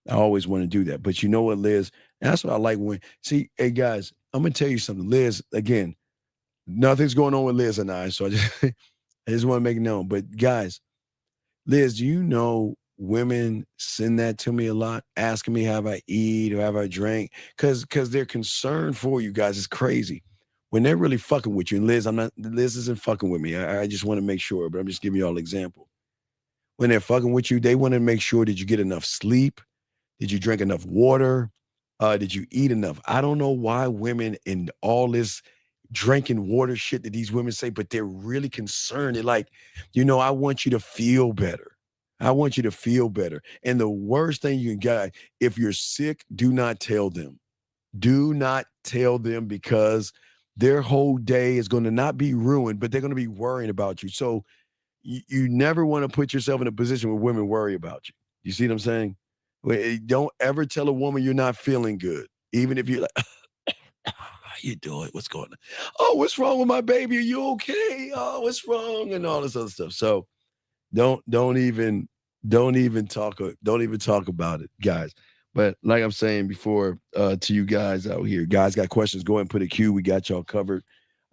S11: want to do that. But you know what, Liz? That's what I like when see, hey guys, I'm gonna tell you something. Liz, again, nothing's going on with Liz and I, so I just want to make it known. But guys, Liz, do you know women send that to me a lot, asking me have I eat or have I drank? Because they're concerned for you guys. It's crazy. When they're really fucking with you, and Liz isn't fucking with me. I just want to make sure, but I'm just giving you all an example. When they're fucking with you, they want to make sure that you get enough sleep. Did you drink enough water? Did you eat enough? I don't know why women in all this drinking water shit that these women say, but they're really concerned. They're like, I want you to feel better. I want you to feel better. And the worst thing you can get, if you're sick, do not tell them. Do not tell them because their whole day is going to not be ruined, but they're going to be worrying about you. So you never want to put yourself in a position where women worry about you. You see what I'm saying? Don't ever tell a woman you're not feeling good, even if you're like, how you doing? What's going on? Oh, what's wrong with my baby? Are you okay? Oh, what's wrong? And all this other stuff. So don't even talk about it, guys. But like I'm saying before, to you guys out here, guys got questions, go ahead and put a Q. We got y'all covered.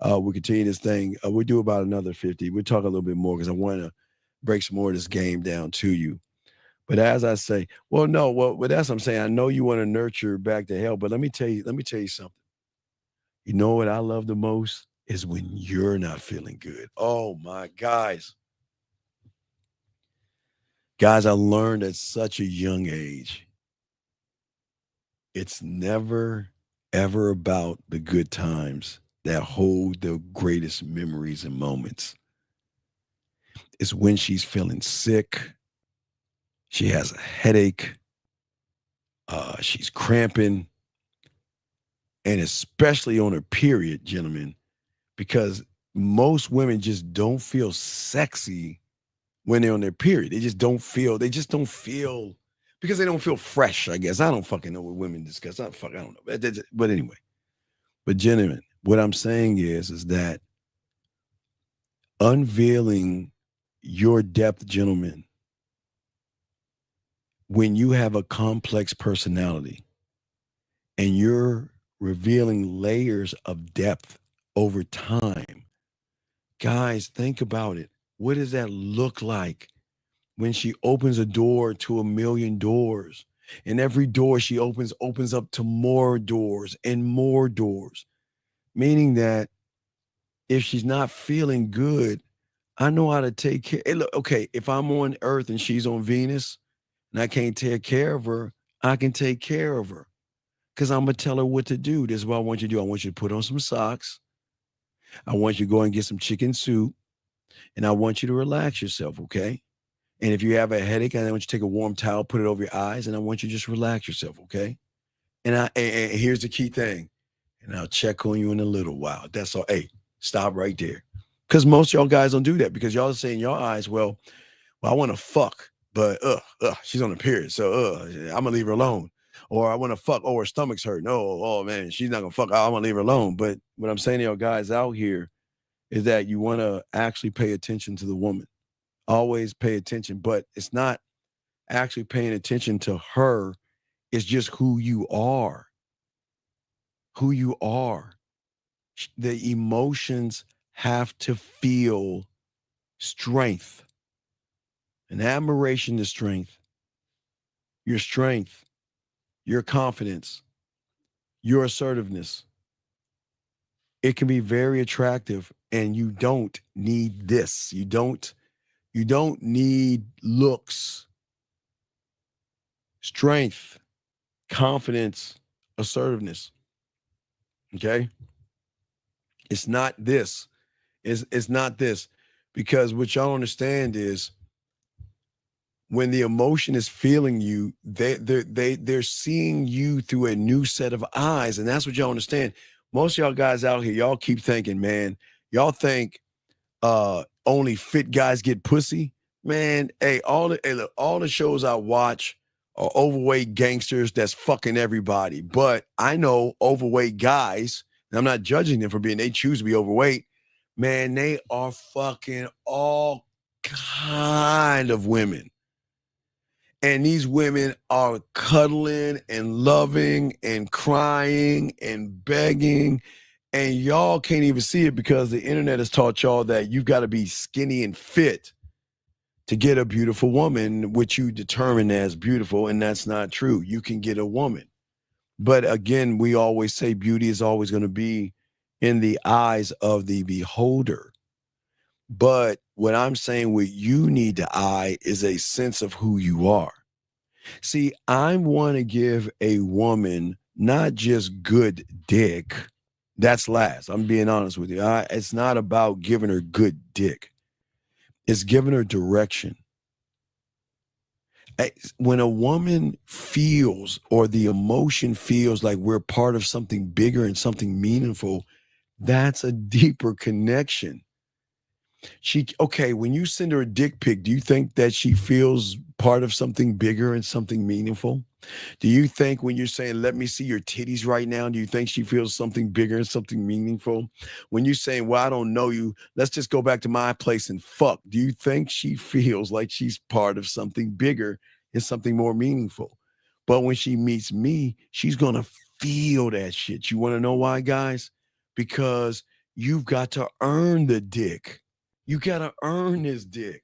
S11: We'll continue this thing. We'll do about another 50. We'll talk a little bit more because I want to break some more of this game down to you. But as I say, well, that's what I'm saying. I know you want to nurture back to health, but let me tell you something. You know what I love the most is when you're not feeling good. Oh my guys. Guys, I learned at such a young age. It's never, ever about the good times that hold the greatest memories and moments. It's when she's feeling sick. She has a headache. She's cramping. And especially on her period, gentlemen, because most women just don't feel sexy when they're on their period. They just don't feel because they don't feel fresh, I guess. I don't fucking know what women discuss. I don't know. But anyway, but gentlemen, what I'm saying is that unveiling your depth, gentlemen, when you have a complex personality and you're revealing layers of depth over time, guys, think about it. What does that look like when she opens a door to a million doors? And every door she opens up to more doors and more doors. Meaning that if she's not feeling good, I know how to take care. Hey, look, okay, if I'm on Earth and she's on Venus and I can't take care of her, I can take care of her. Because I'm going to tell her what to do. This is what I want you to do. I want you to put on some socks. I want you to go and get some chicken soup. And I want you to relax yourself, okay? And if you have a headache, I want you to take a warm towel, put it over your eyes, and I want you to just relax yourself, okay? And here's the key thing. And I'll check on you in a little while. That's all. Hey, stop right there. Because most of y'all guys don't do that because y'all say in your eyes, well, I want to fuck, but she's on a period, so I'm gonna leave her alone. Or I want to fuck, her stomach's hurt. No, oh man, she's not gonna fuck. I want to leave her alone. But what I'm saying to y'all guys out here is that you want to actually pay attention to the woman. Always pay attention, but it's not actually paying attention to her. It's just who you are. Who you are. The emotions have to feel strength. And admiration to strength. Your strength, your confidence, your assertiveness. It can be very attractive, and you don't need this. You don't need looks. Strength, confidence, assertiveness. Okay? It's not this. It's not this. Because what y'all understand is when the emotion is feeling you, they're seeing you through a new set of eyes. And that's what y'all understand. Most of y'all guys out here, y'all keep thinking, man, y'all think only fit guys get pussy. Man, all the shows I watch are overweight gangsters that's fucking everybody. But I know overweight guys, And I'm not judging them for they choose to be overweight. Man, they are fucking all kind of women. And these women are cuddling and loving and crying and begging. And y'all can't even see it because the internet has taught y'all that you've got to be skinny and fit to get a beautiful woman, which you determine as beautiful. And that's not true. You can get a woman. But again, we always say beauty is always going to be in the eyes of the beholder. But what I'm saying, what you need to eye is a sense of who you are. See, I want to give a woman not just good dick. That's last. I'm being honest with you. It's not about giving her good dick. It's giving her direction. When a woman feels or the emotion feels like we're part of something bigger and something meaningful, that's a deeper connection. When you send her a dick pic, do you think that she feels part of something bigger and something meaningful? Do you think when you're saying, let me see your titties right now, do you think she feels something bigger and something meaningful? When you're saying, well, I don't know you, let's just go back to my place and fuck, do you think she feels like she's part of something bigger and something more meaningful? But when she meets me, she's going to feel that shit. You want to know why, guys? Because you've got to earn the dick. You got to earn this dick.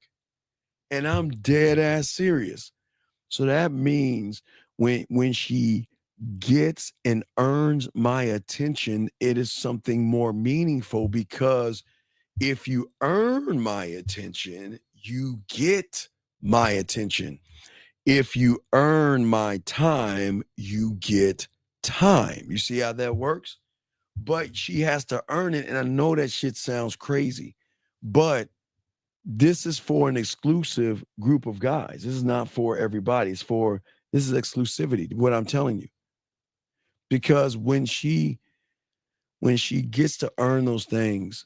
S11: And I'm dead ass serious. So that means when she gets and earns my attention, it is something more meaningful, because if you earn my attention, you get my attention. If you earn my time, you get time. You see how that works? But she has to earn it. And I know that shit sounds crazy, but this is for an exclusive group of guys. This is not for everybody. This is exclusivity, what I'm telling you. Because when she gets to earn those things,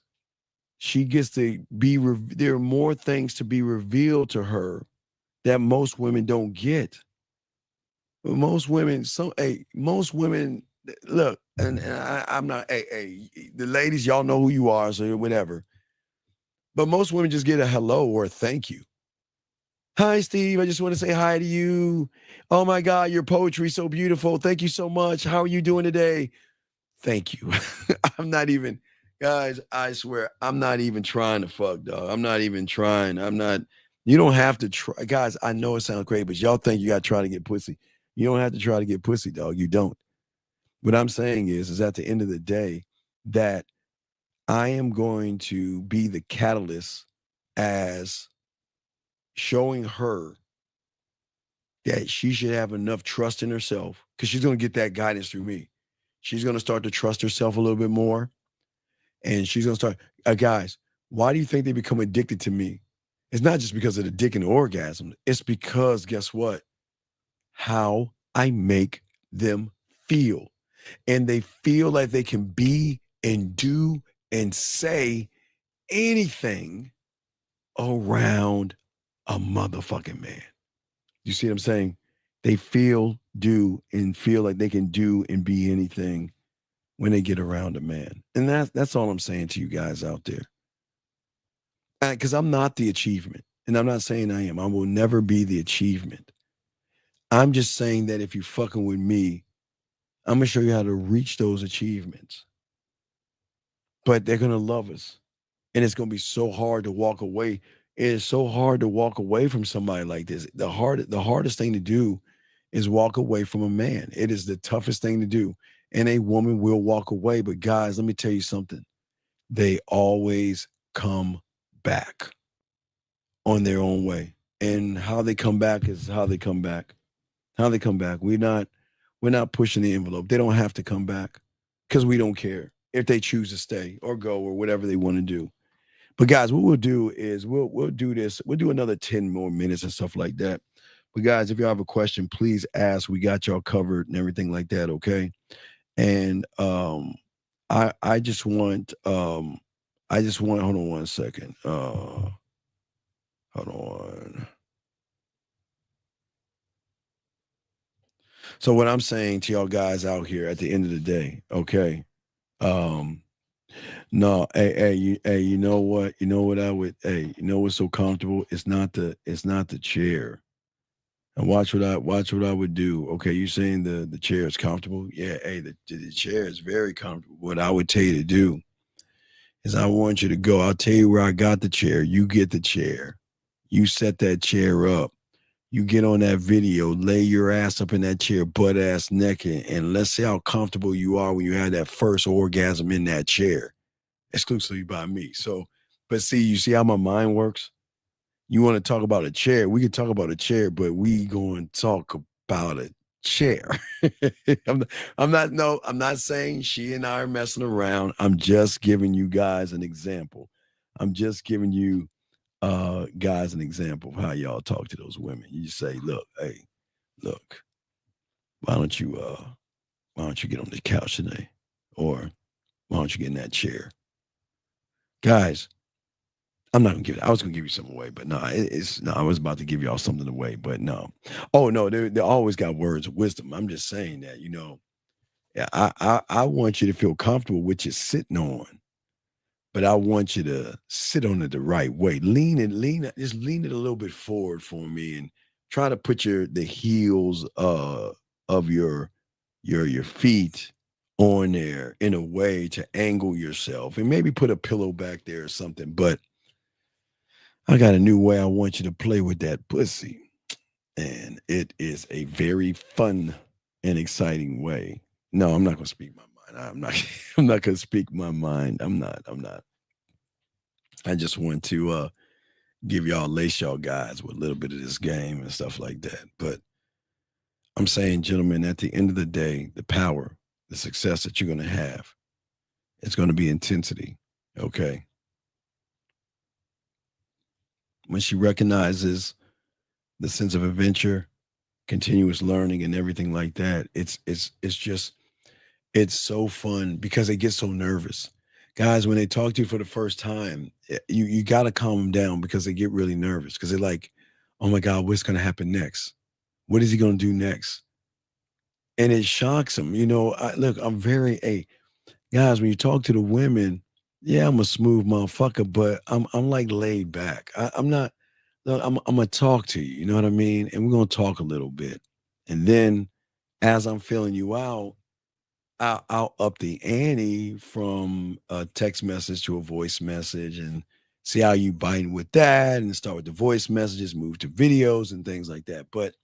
S11: she gets to there are more things to be revealed to her that most women don't get. Most women, look, and I'm not, the ladies, y'all know who you are, so whatever. But most women just get a hello or a thank you. Hi, Steve. I just want to say hi to you. Oh my God, your poetry is so beautiful. Thank you so much. How are you doing today? Thank you. I'm not even, guys, I swear, I'm not even trying to fuck, dog. I'm not even trying. You don't have to try. Guys, I know it sounds crazy, but y'all think you got to try to get pussy. You don't have to try to get pussy, dog. You don't. What I'm saying is at the end of the day, that I am going to be the catalyst as showing her that she should have enough trust in herself, because she's going to get that guidance through me. She's going to start to trust herself a little bit more. And she's going to start, guys, why do you think they become addicted to me? It's not just because of the dick and the orgasm. It's because, guess what? How I make them feel. And they feel like they can be and do and say anything around a motherfucking man. You see what I'm saying? They do like they can do and be anything when they get around a man. And that's all I'm saying to you guys out there. Because I'm not the achievement. And I'm not saying I am. I will never be the achievement. I'm just saying that if you're fucking with me, I'm going to show you how to reach those achievements. But they're going to love us. And it's going to be so hard to walk away. It is so hard to walk away from somebody like this. The hardest thing to do is walk away from a man. It is the toughest thing to do. And a woman will walk away. But guys, let me tell you something. They always come back on their own way. And how they come back is how they come back. How they come back. We're not pushing the envelope. They don't have to come back because we don't care if they choose to stay or go or whatever they want to do. But guys, what we'll do is we'll do this. We'll do another 10 more minutes and stuff like that. But guys, if you have a question, please ask. We got y'all covered and everything like that, okay? And I just want hold on one second. Hold on. So what I'm saying to y'all guys out here at the end of the day, okay? No, you know what? You know what I would, you know what's so comfortable? It's not the chair. And watch what I would do. Okay, you saying the chair is comfortable? Yeah, hey, the chair is very comfortable. What I would tell you to do is I want you to go. I'll tell you where I got the chair. You get the chair. You set that chair up. You get on that video, lay your ass up in that chair, butt ass naked, and let's see how comfortable you are when you have that first orgasm in that chair, exclusively by me. So, but see, you see how my mind works? You want to talk about a chair? We can talk about a chair, but we going to talk about a chair. I'm not saying she and I are messing around. I'm just giving you guys an example. I'm just giving you guys an example of how y'all talk to those women. You say, look, hey, look, why don't you get on the couch today? Or why don't you get in that chair? Guys, I'm not gonna give it. I was gonna give you something away, but no, it's no. I was about to give y'all something away, but no. Oh no, they always got words of wisdom. I'm just saying that, yeah, I want you to feel comfortable with you sitting on, but I want you to sit on it the right way. Just lean it a little bit forward for me, and try to put the heels of your feet on there in a way to angle yourself, and maybe put a pillow back there or something. But I got a new way I want you to play with that pussy. And it is a very fun and exciting way. No, I'm not gonna speak my mind. I'm not I'm not gonna speak my mind. I'm not. I just want to give y'all lace y'all guys with a little bit of this game and stuff like that. But I'm saying, gentlemen, at the end of the day, the power, the success that you're gonna have, it's gonna be intensity. Okay. When she recognizes the sense of adventure, continuous learning and everything like that, it's just it's so fun because they get so nervous. Guys, when they talk to you for the first time, you got to calm them down because they get really nervous because they're like, oh my God, what's going to happen next? What is he going to do next? And it shocks them. Look, I'm very, hey, guys, when you talk to the women, yeah, I'm a smooth motherfucker, but I'm like laid back. I'm not, no, I'm going to talk to you. You know what I mean? And we're going to talk a little bit. And then as I'm feeling you out, I'll up the ante from a text message to a voice message and see how you biting with that and start with the voice messages, move to videos and things like that. But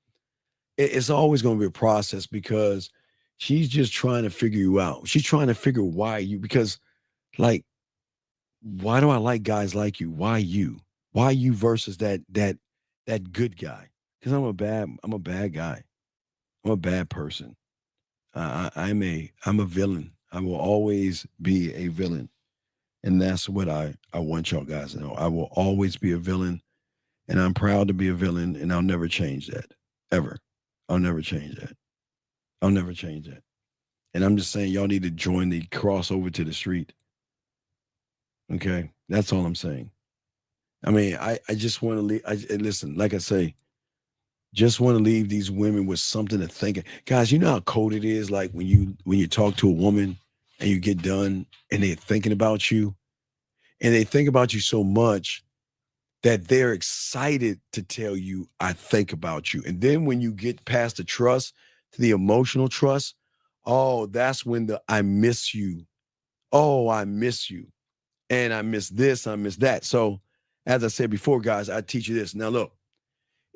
S11: it's always going to be a process because she's just trying to figure you out. She's trying to figure because like, why do I like guys like you? Why you? Why you versus that good guy? Because I'm a bad guy. I'm a bad person. I'm a villain. I will always be a villain. And that's what I want y'all guys to know. I will always be a villain, and I'm proud to be a villain, and I'll never change that. Ever. I'll never change that. I'll never change that. And I'm just saying y'all need to join the crossover to the street. Okay? That's all I'm saying. I mean, I just want to leave. Listen, like I say, just want to leave these women with something to think. Guys, you know how cold it is, like when you talk to a woman and you get done and they're thinking about you, and they think about you so much that they're excited to tell you, I think about you. And then when you get past the trust to the emotional trust, oh, that's when the I miss you. Oh, I miss you. And I miss this, I miss that. So, as I said before, guys, I teach you this. Now, look,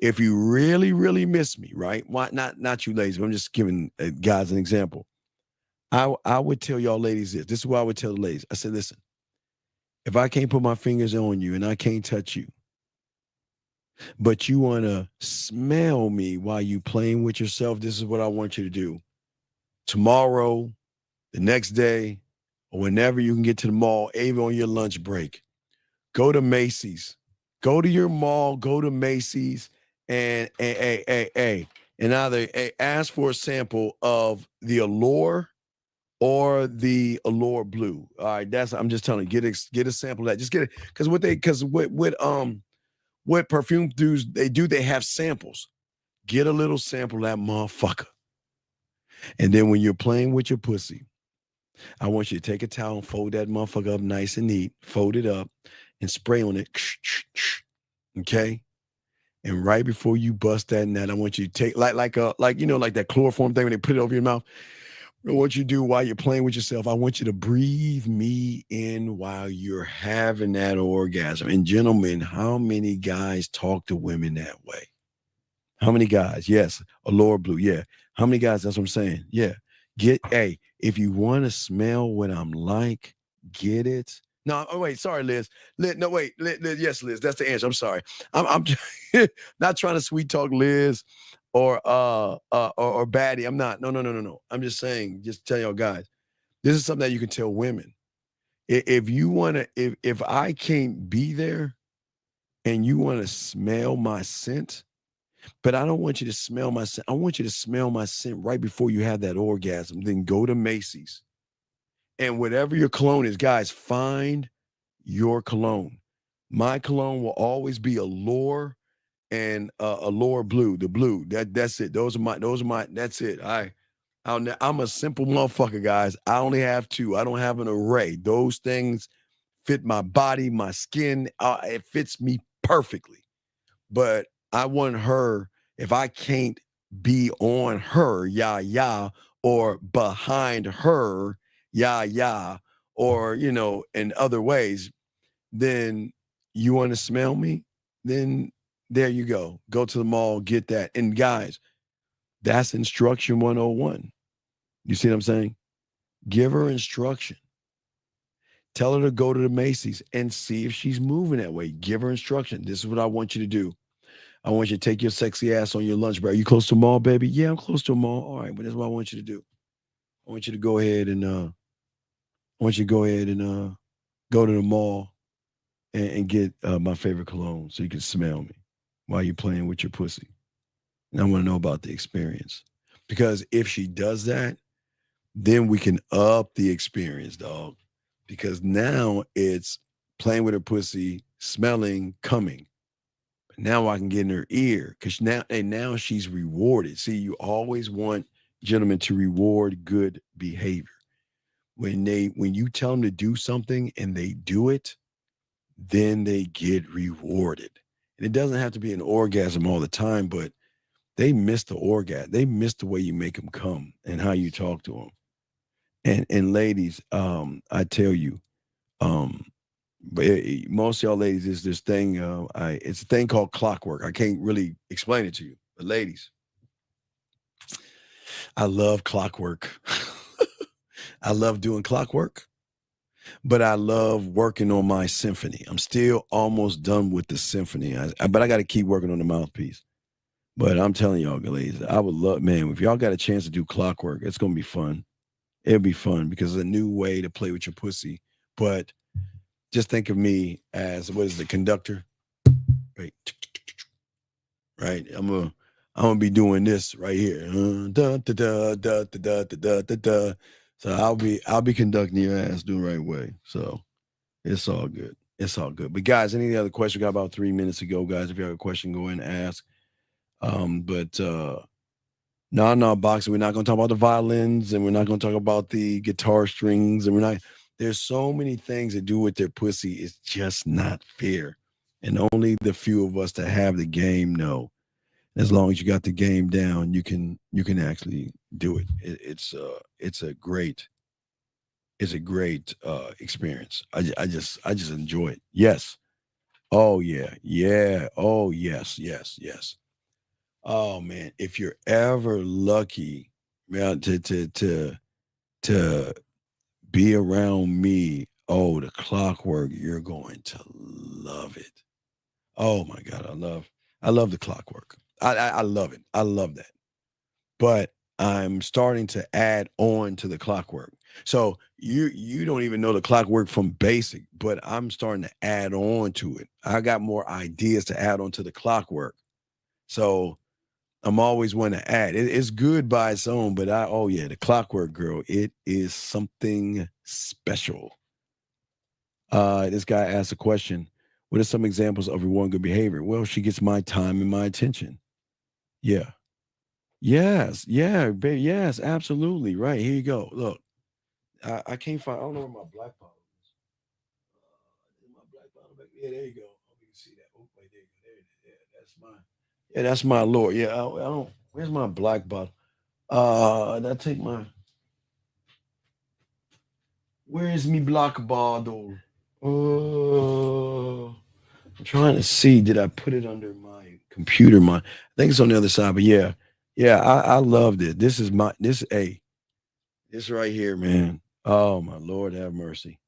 S11: if you really, really miss me, right? Why not you ladies, but I'm just giving guys an example. I would tell y'all ladies this. This is what I would tell the ladies. I said, listen, if I can't put my fingers on you and I can't touch you, but you want to smell me while you playing with yourself, this is what I want you to do. Tomorrow, the next day, or whenever you can get to the mall, even on your lunch break, go to Macy's. Go to your mall, go to Macy's, and either ask for a sample of the Allure or the Allure Blue. All right, I'm just telling you, get a sample of that. Just get it because what perfume dudes they have samples. Get a little sample of that motherfucker, and then when you're playing with your pussy, I want you to take a towel and fold that motherfucker up nice and neat, fold it up, and spray on it. Okay? And right before you bust that nut, I want you to take like that chloroform thing when they put it over your mouth. What you do while you're playing with yourself, I want you to breathe me in while you're having that orgasm. And gentlemen, how many guys talk to women that way? How many guys? Yes, a lower blue. Yeah. How many guys? That's what I'm saying. Yeah. If you want to smell what I'm like, get it. No, oh wait, sorry, Liz. No, wait, Liz, yes, Liz, that's the answer. I'm sorry. I'm not trying to sweet talk Liz or baddie. I'm not. No. I'm just saying, just tell y'all guys, this is something that you can tell women. If you want to, if I can't be there and you want to smell my scent, but I don't want you to smell my scent. I want you to smell my scent right before you have that orgasm. Then go to Macy's. And whatever your cologne is, guys, find your cologne. My cologne will always be a Lure and a Lure Blue, the blue. That's it. Those are my, that's it. I'm a simple motherfucker, guys. I only have two. I don't have an array. Those things fit my body, my skin. It fits me perfectly. But I want her, if I can't be on her, yeah, or behind her, yeah, or, in other ways, then you want to smell me? Then there you go. Go to the mall, get that. And guys, that's instruction 101. You see what I'm saying? Give her instruction. Tell her to go to the Macy's and see if she's moving that way. Give her instruction. This is what I want you to do. I want you to take your sexy ass on your lunch break. Are you close to a mall, baby? Yeah, I'm close to a mall. All right, but that's what I want you to do. I want you to go ahead and go to the mall and get my favorite cologne so you can smell me while you're playing with your pussy. And I want to know about the experience. Because if she does that, then we can up the experience, dog. Because now it's playing with her pussy, smelling, coming. But now I can get in her ear because now she's rewarded. See, you always want gentlemen to reward good behavior. When you tell them to do something and they do it, then they get rewarded. And it doesn't have to be an orgasm all the time, but they miss the orgasm. They miss the way you make them come and how you talk to them. And ladies, I tell you, but most of y'all ladies is this thing. It's a thing called clockwork. I can't really explain it to you, but ladies, I love clockwork. I love doing clockwork, but I love working on my symphony. I'm still almost done with the symphony, but I got to keep working on the mouthpiece. But I'm telling y'all, ladies, I would love, man, if y'all got a chance to do clockwork, it's gonna be fun. It'll be fun because it's a new way to play with your pussy. But just think of me as what is the conductor, right? Right. I'm gonna be doing this right here. Da, da, da, da, da, da, da, da, da. So I'll be conducting your ass the right way. So it's all good. It's all good. But guys, any other question? We got about 3 minutes to go, guys. If you have a question, go ahead and ask. No, boxing. We're not gonna talk about the violins, and we're not gonna talk about the guitar strings, and we're not. There's so many things to do with their pussy. It's just not fair, and only the few of us that have the game know. As long as you got the game down, you can actually do it. It's a great experience. I just enjoy it. Yes. Oh yeah. Yeah. Oh yes. Yes. Yes. Oh man, if you're ever lucky, man, to be around me, oh, the clockwork, you're going to love it. Oh my God, I love the clockwork. I love it. I love that. But I'm starting to add on to the clockwork. So you don't even know the clockwork from basic, but I'm starting to add on to it. I got more ideas to add on to the clockwork. So I'm always one to add. It's good by its own, but the clockwork girl, it is something special. This guy asked a question. What are some examples of rewarding good behavior? Well, she gets my time and my attention. Yeah. Yes. Yeah. Yes, absolutely. Right. Here you go. Look, I can't find. I don't know where my black bottle is. My black bottle back. Yeah, there you go. Oh, you can see that. Oh, wait, there you go. There it is. Yeah, that's mine. Yeah, that's my Lord. Yeah, I don't. Where's my black bottle? That take my. Where is me black bottle? Oh, I'm trying to see. Did I put it under my computer? I think it's on the other side. But yeah, yeah, I loved it. This is my this right here, man. Oh my Lord, have mercy.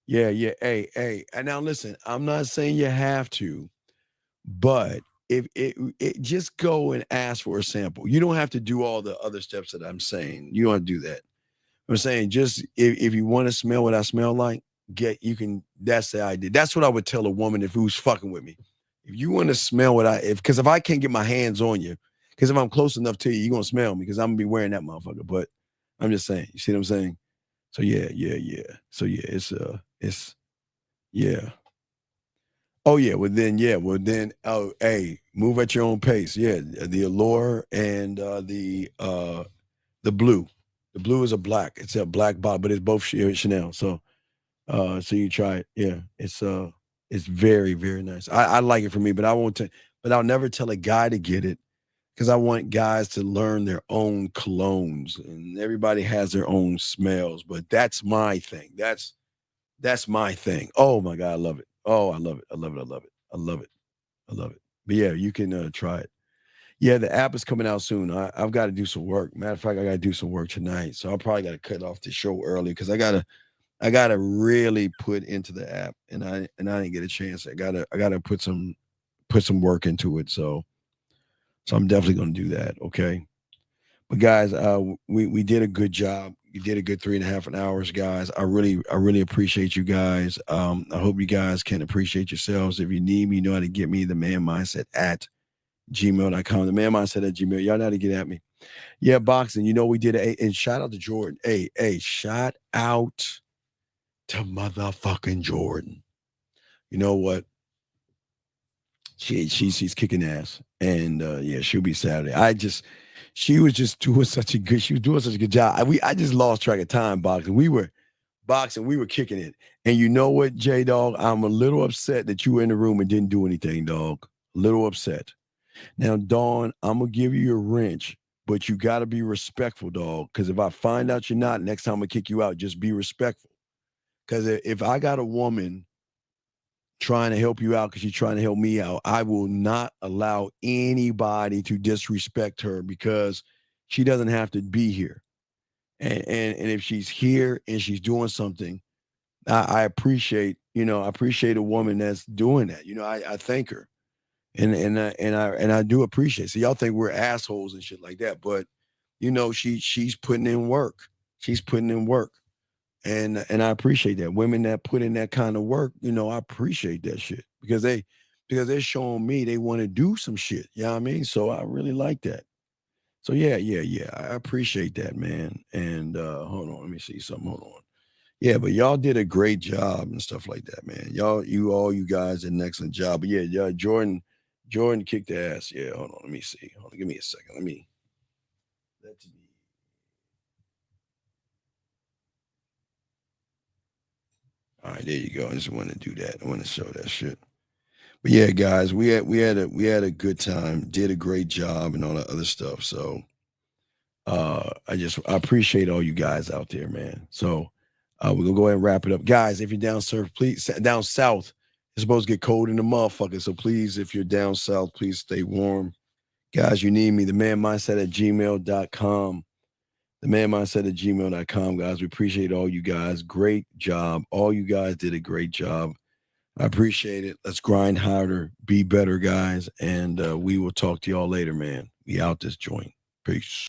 S11: Yeah, yeah. Hey. And now listen, I'm not saying you have to, but if it just go and ask for a sample. You don't have to do all the other steps that I'm saying. You don't have to do that. I'm saying just if you want to smell what I smell like, that's the idea. That's what I would tell a woman if who's fucking with me. If you want to smell what because if I can't get my hands on you, because if I'm close enough to you, you're gonna smell me because I'm gonna be wearing that motherfucker. But I'm just saying, you see what I'm saying? So yeah. So yeah, it's yeah. Oh hey, move at your own pace. Yeah, the allure and the blue. The blue is a black. It's a black bottle, but it's both Chanel. So you try it. Yeah, it's very very nice. I like it for me, but I'll never tell a guy to get it because I want guys to learn their own colognes, and everybody has their own smells. But that's my thing. That's my thing. Oh my God, I love it. Oh, I love it. I love it. I love it. I love it. I love it. But yeah, you can try it. Yeah, the app is coming out soon. I've got to do some work. Matter of fact, I got to do some work tonight. So I probably got to cut off the show early because I gotta really put into the app, and I didn't get a chance. I gotta put some work into it. So I'm definitely gonna do that. Okay. But guys, we did a good job. You did a good 3.5 hours, guys. I really appreciate you guys. I hope you guys can appreciate yourselves. If you need me, you know how to get me. The man mindset at gmail.com. The man mindset at gmail. Y'all know how to get at me. Yeah, boxing. You know we did and shout out to Jordan. Hey, shout out to motherfucking Jordan. You know what? She's kicking ass, and yeah, she'll be Saturday. She was just doing such a good job. I just lost track of time boxing. We were kicking it, and you know what, J Dog? I'm a little upset that you were in the room and didn't do anything, dog. A little upset. Now, Dawn, I'm gonna give you a wrench, but you got to be respectful, dog. Because if I find out you're not, next time I'm gonna kick you out. Just be respectful. Because if I got a woman trying to help you out because she's trying to help me out, I will not allow anybody to disrespect her because she doesn't have to be here. And if she's here and she's doing something, I appreciate, I appreciate a woman that's doing that. I thank her. And I do appreciate. So y'all think we're assholes and shit like that, but she's putting in work. She's putting in work. And I appreciate that. Women that put in that kind of work, I appreciate that shit because they're showing me they want to do some shit. You know what I mean? So I really like that. So yeah. I appreciate that, man. And hold on, let me see something. Hold on. Yeah, but y'all did a great job and stuff like that, man. You guys did an excellent job. But yeah, Jordan kicked the ass. Yeah, hold on, let me see. Hold on, give me a second. Let's be. All right, there you go. I just want to do that. I want to show that shit. But yeah, guys, we had a good time. Did a great job and all that other stuff. So I appreciate all you guys out there, man. So we're gonna go ahead and wrap it up. Guys, if you're down south, it's supposed to get cold in the motherfucker. So please, if you're down south, please stay warm. Guys, you need me, the man mindset at gmail.com. The man mindset at gmail.com, guys. We appreciate all you guys. Great job. All you guys did a great job. I appreciate it. Let's grind harder, be better, guys. And we will talk to y'all later, man. We out this joint. Peace.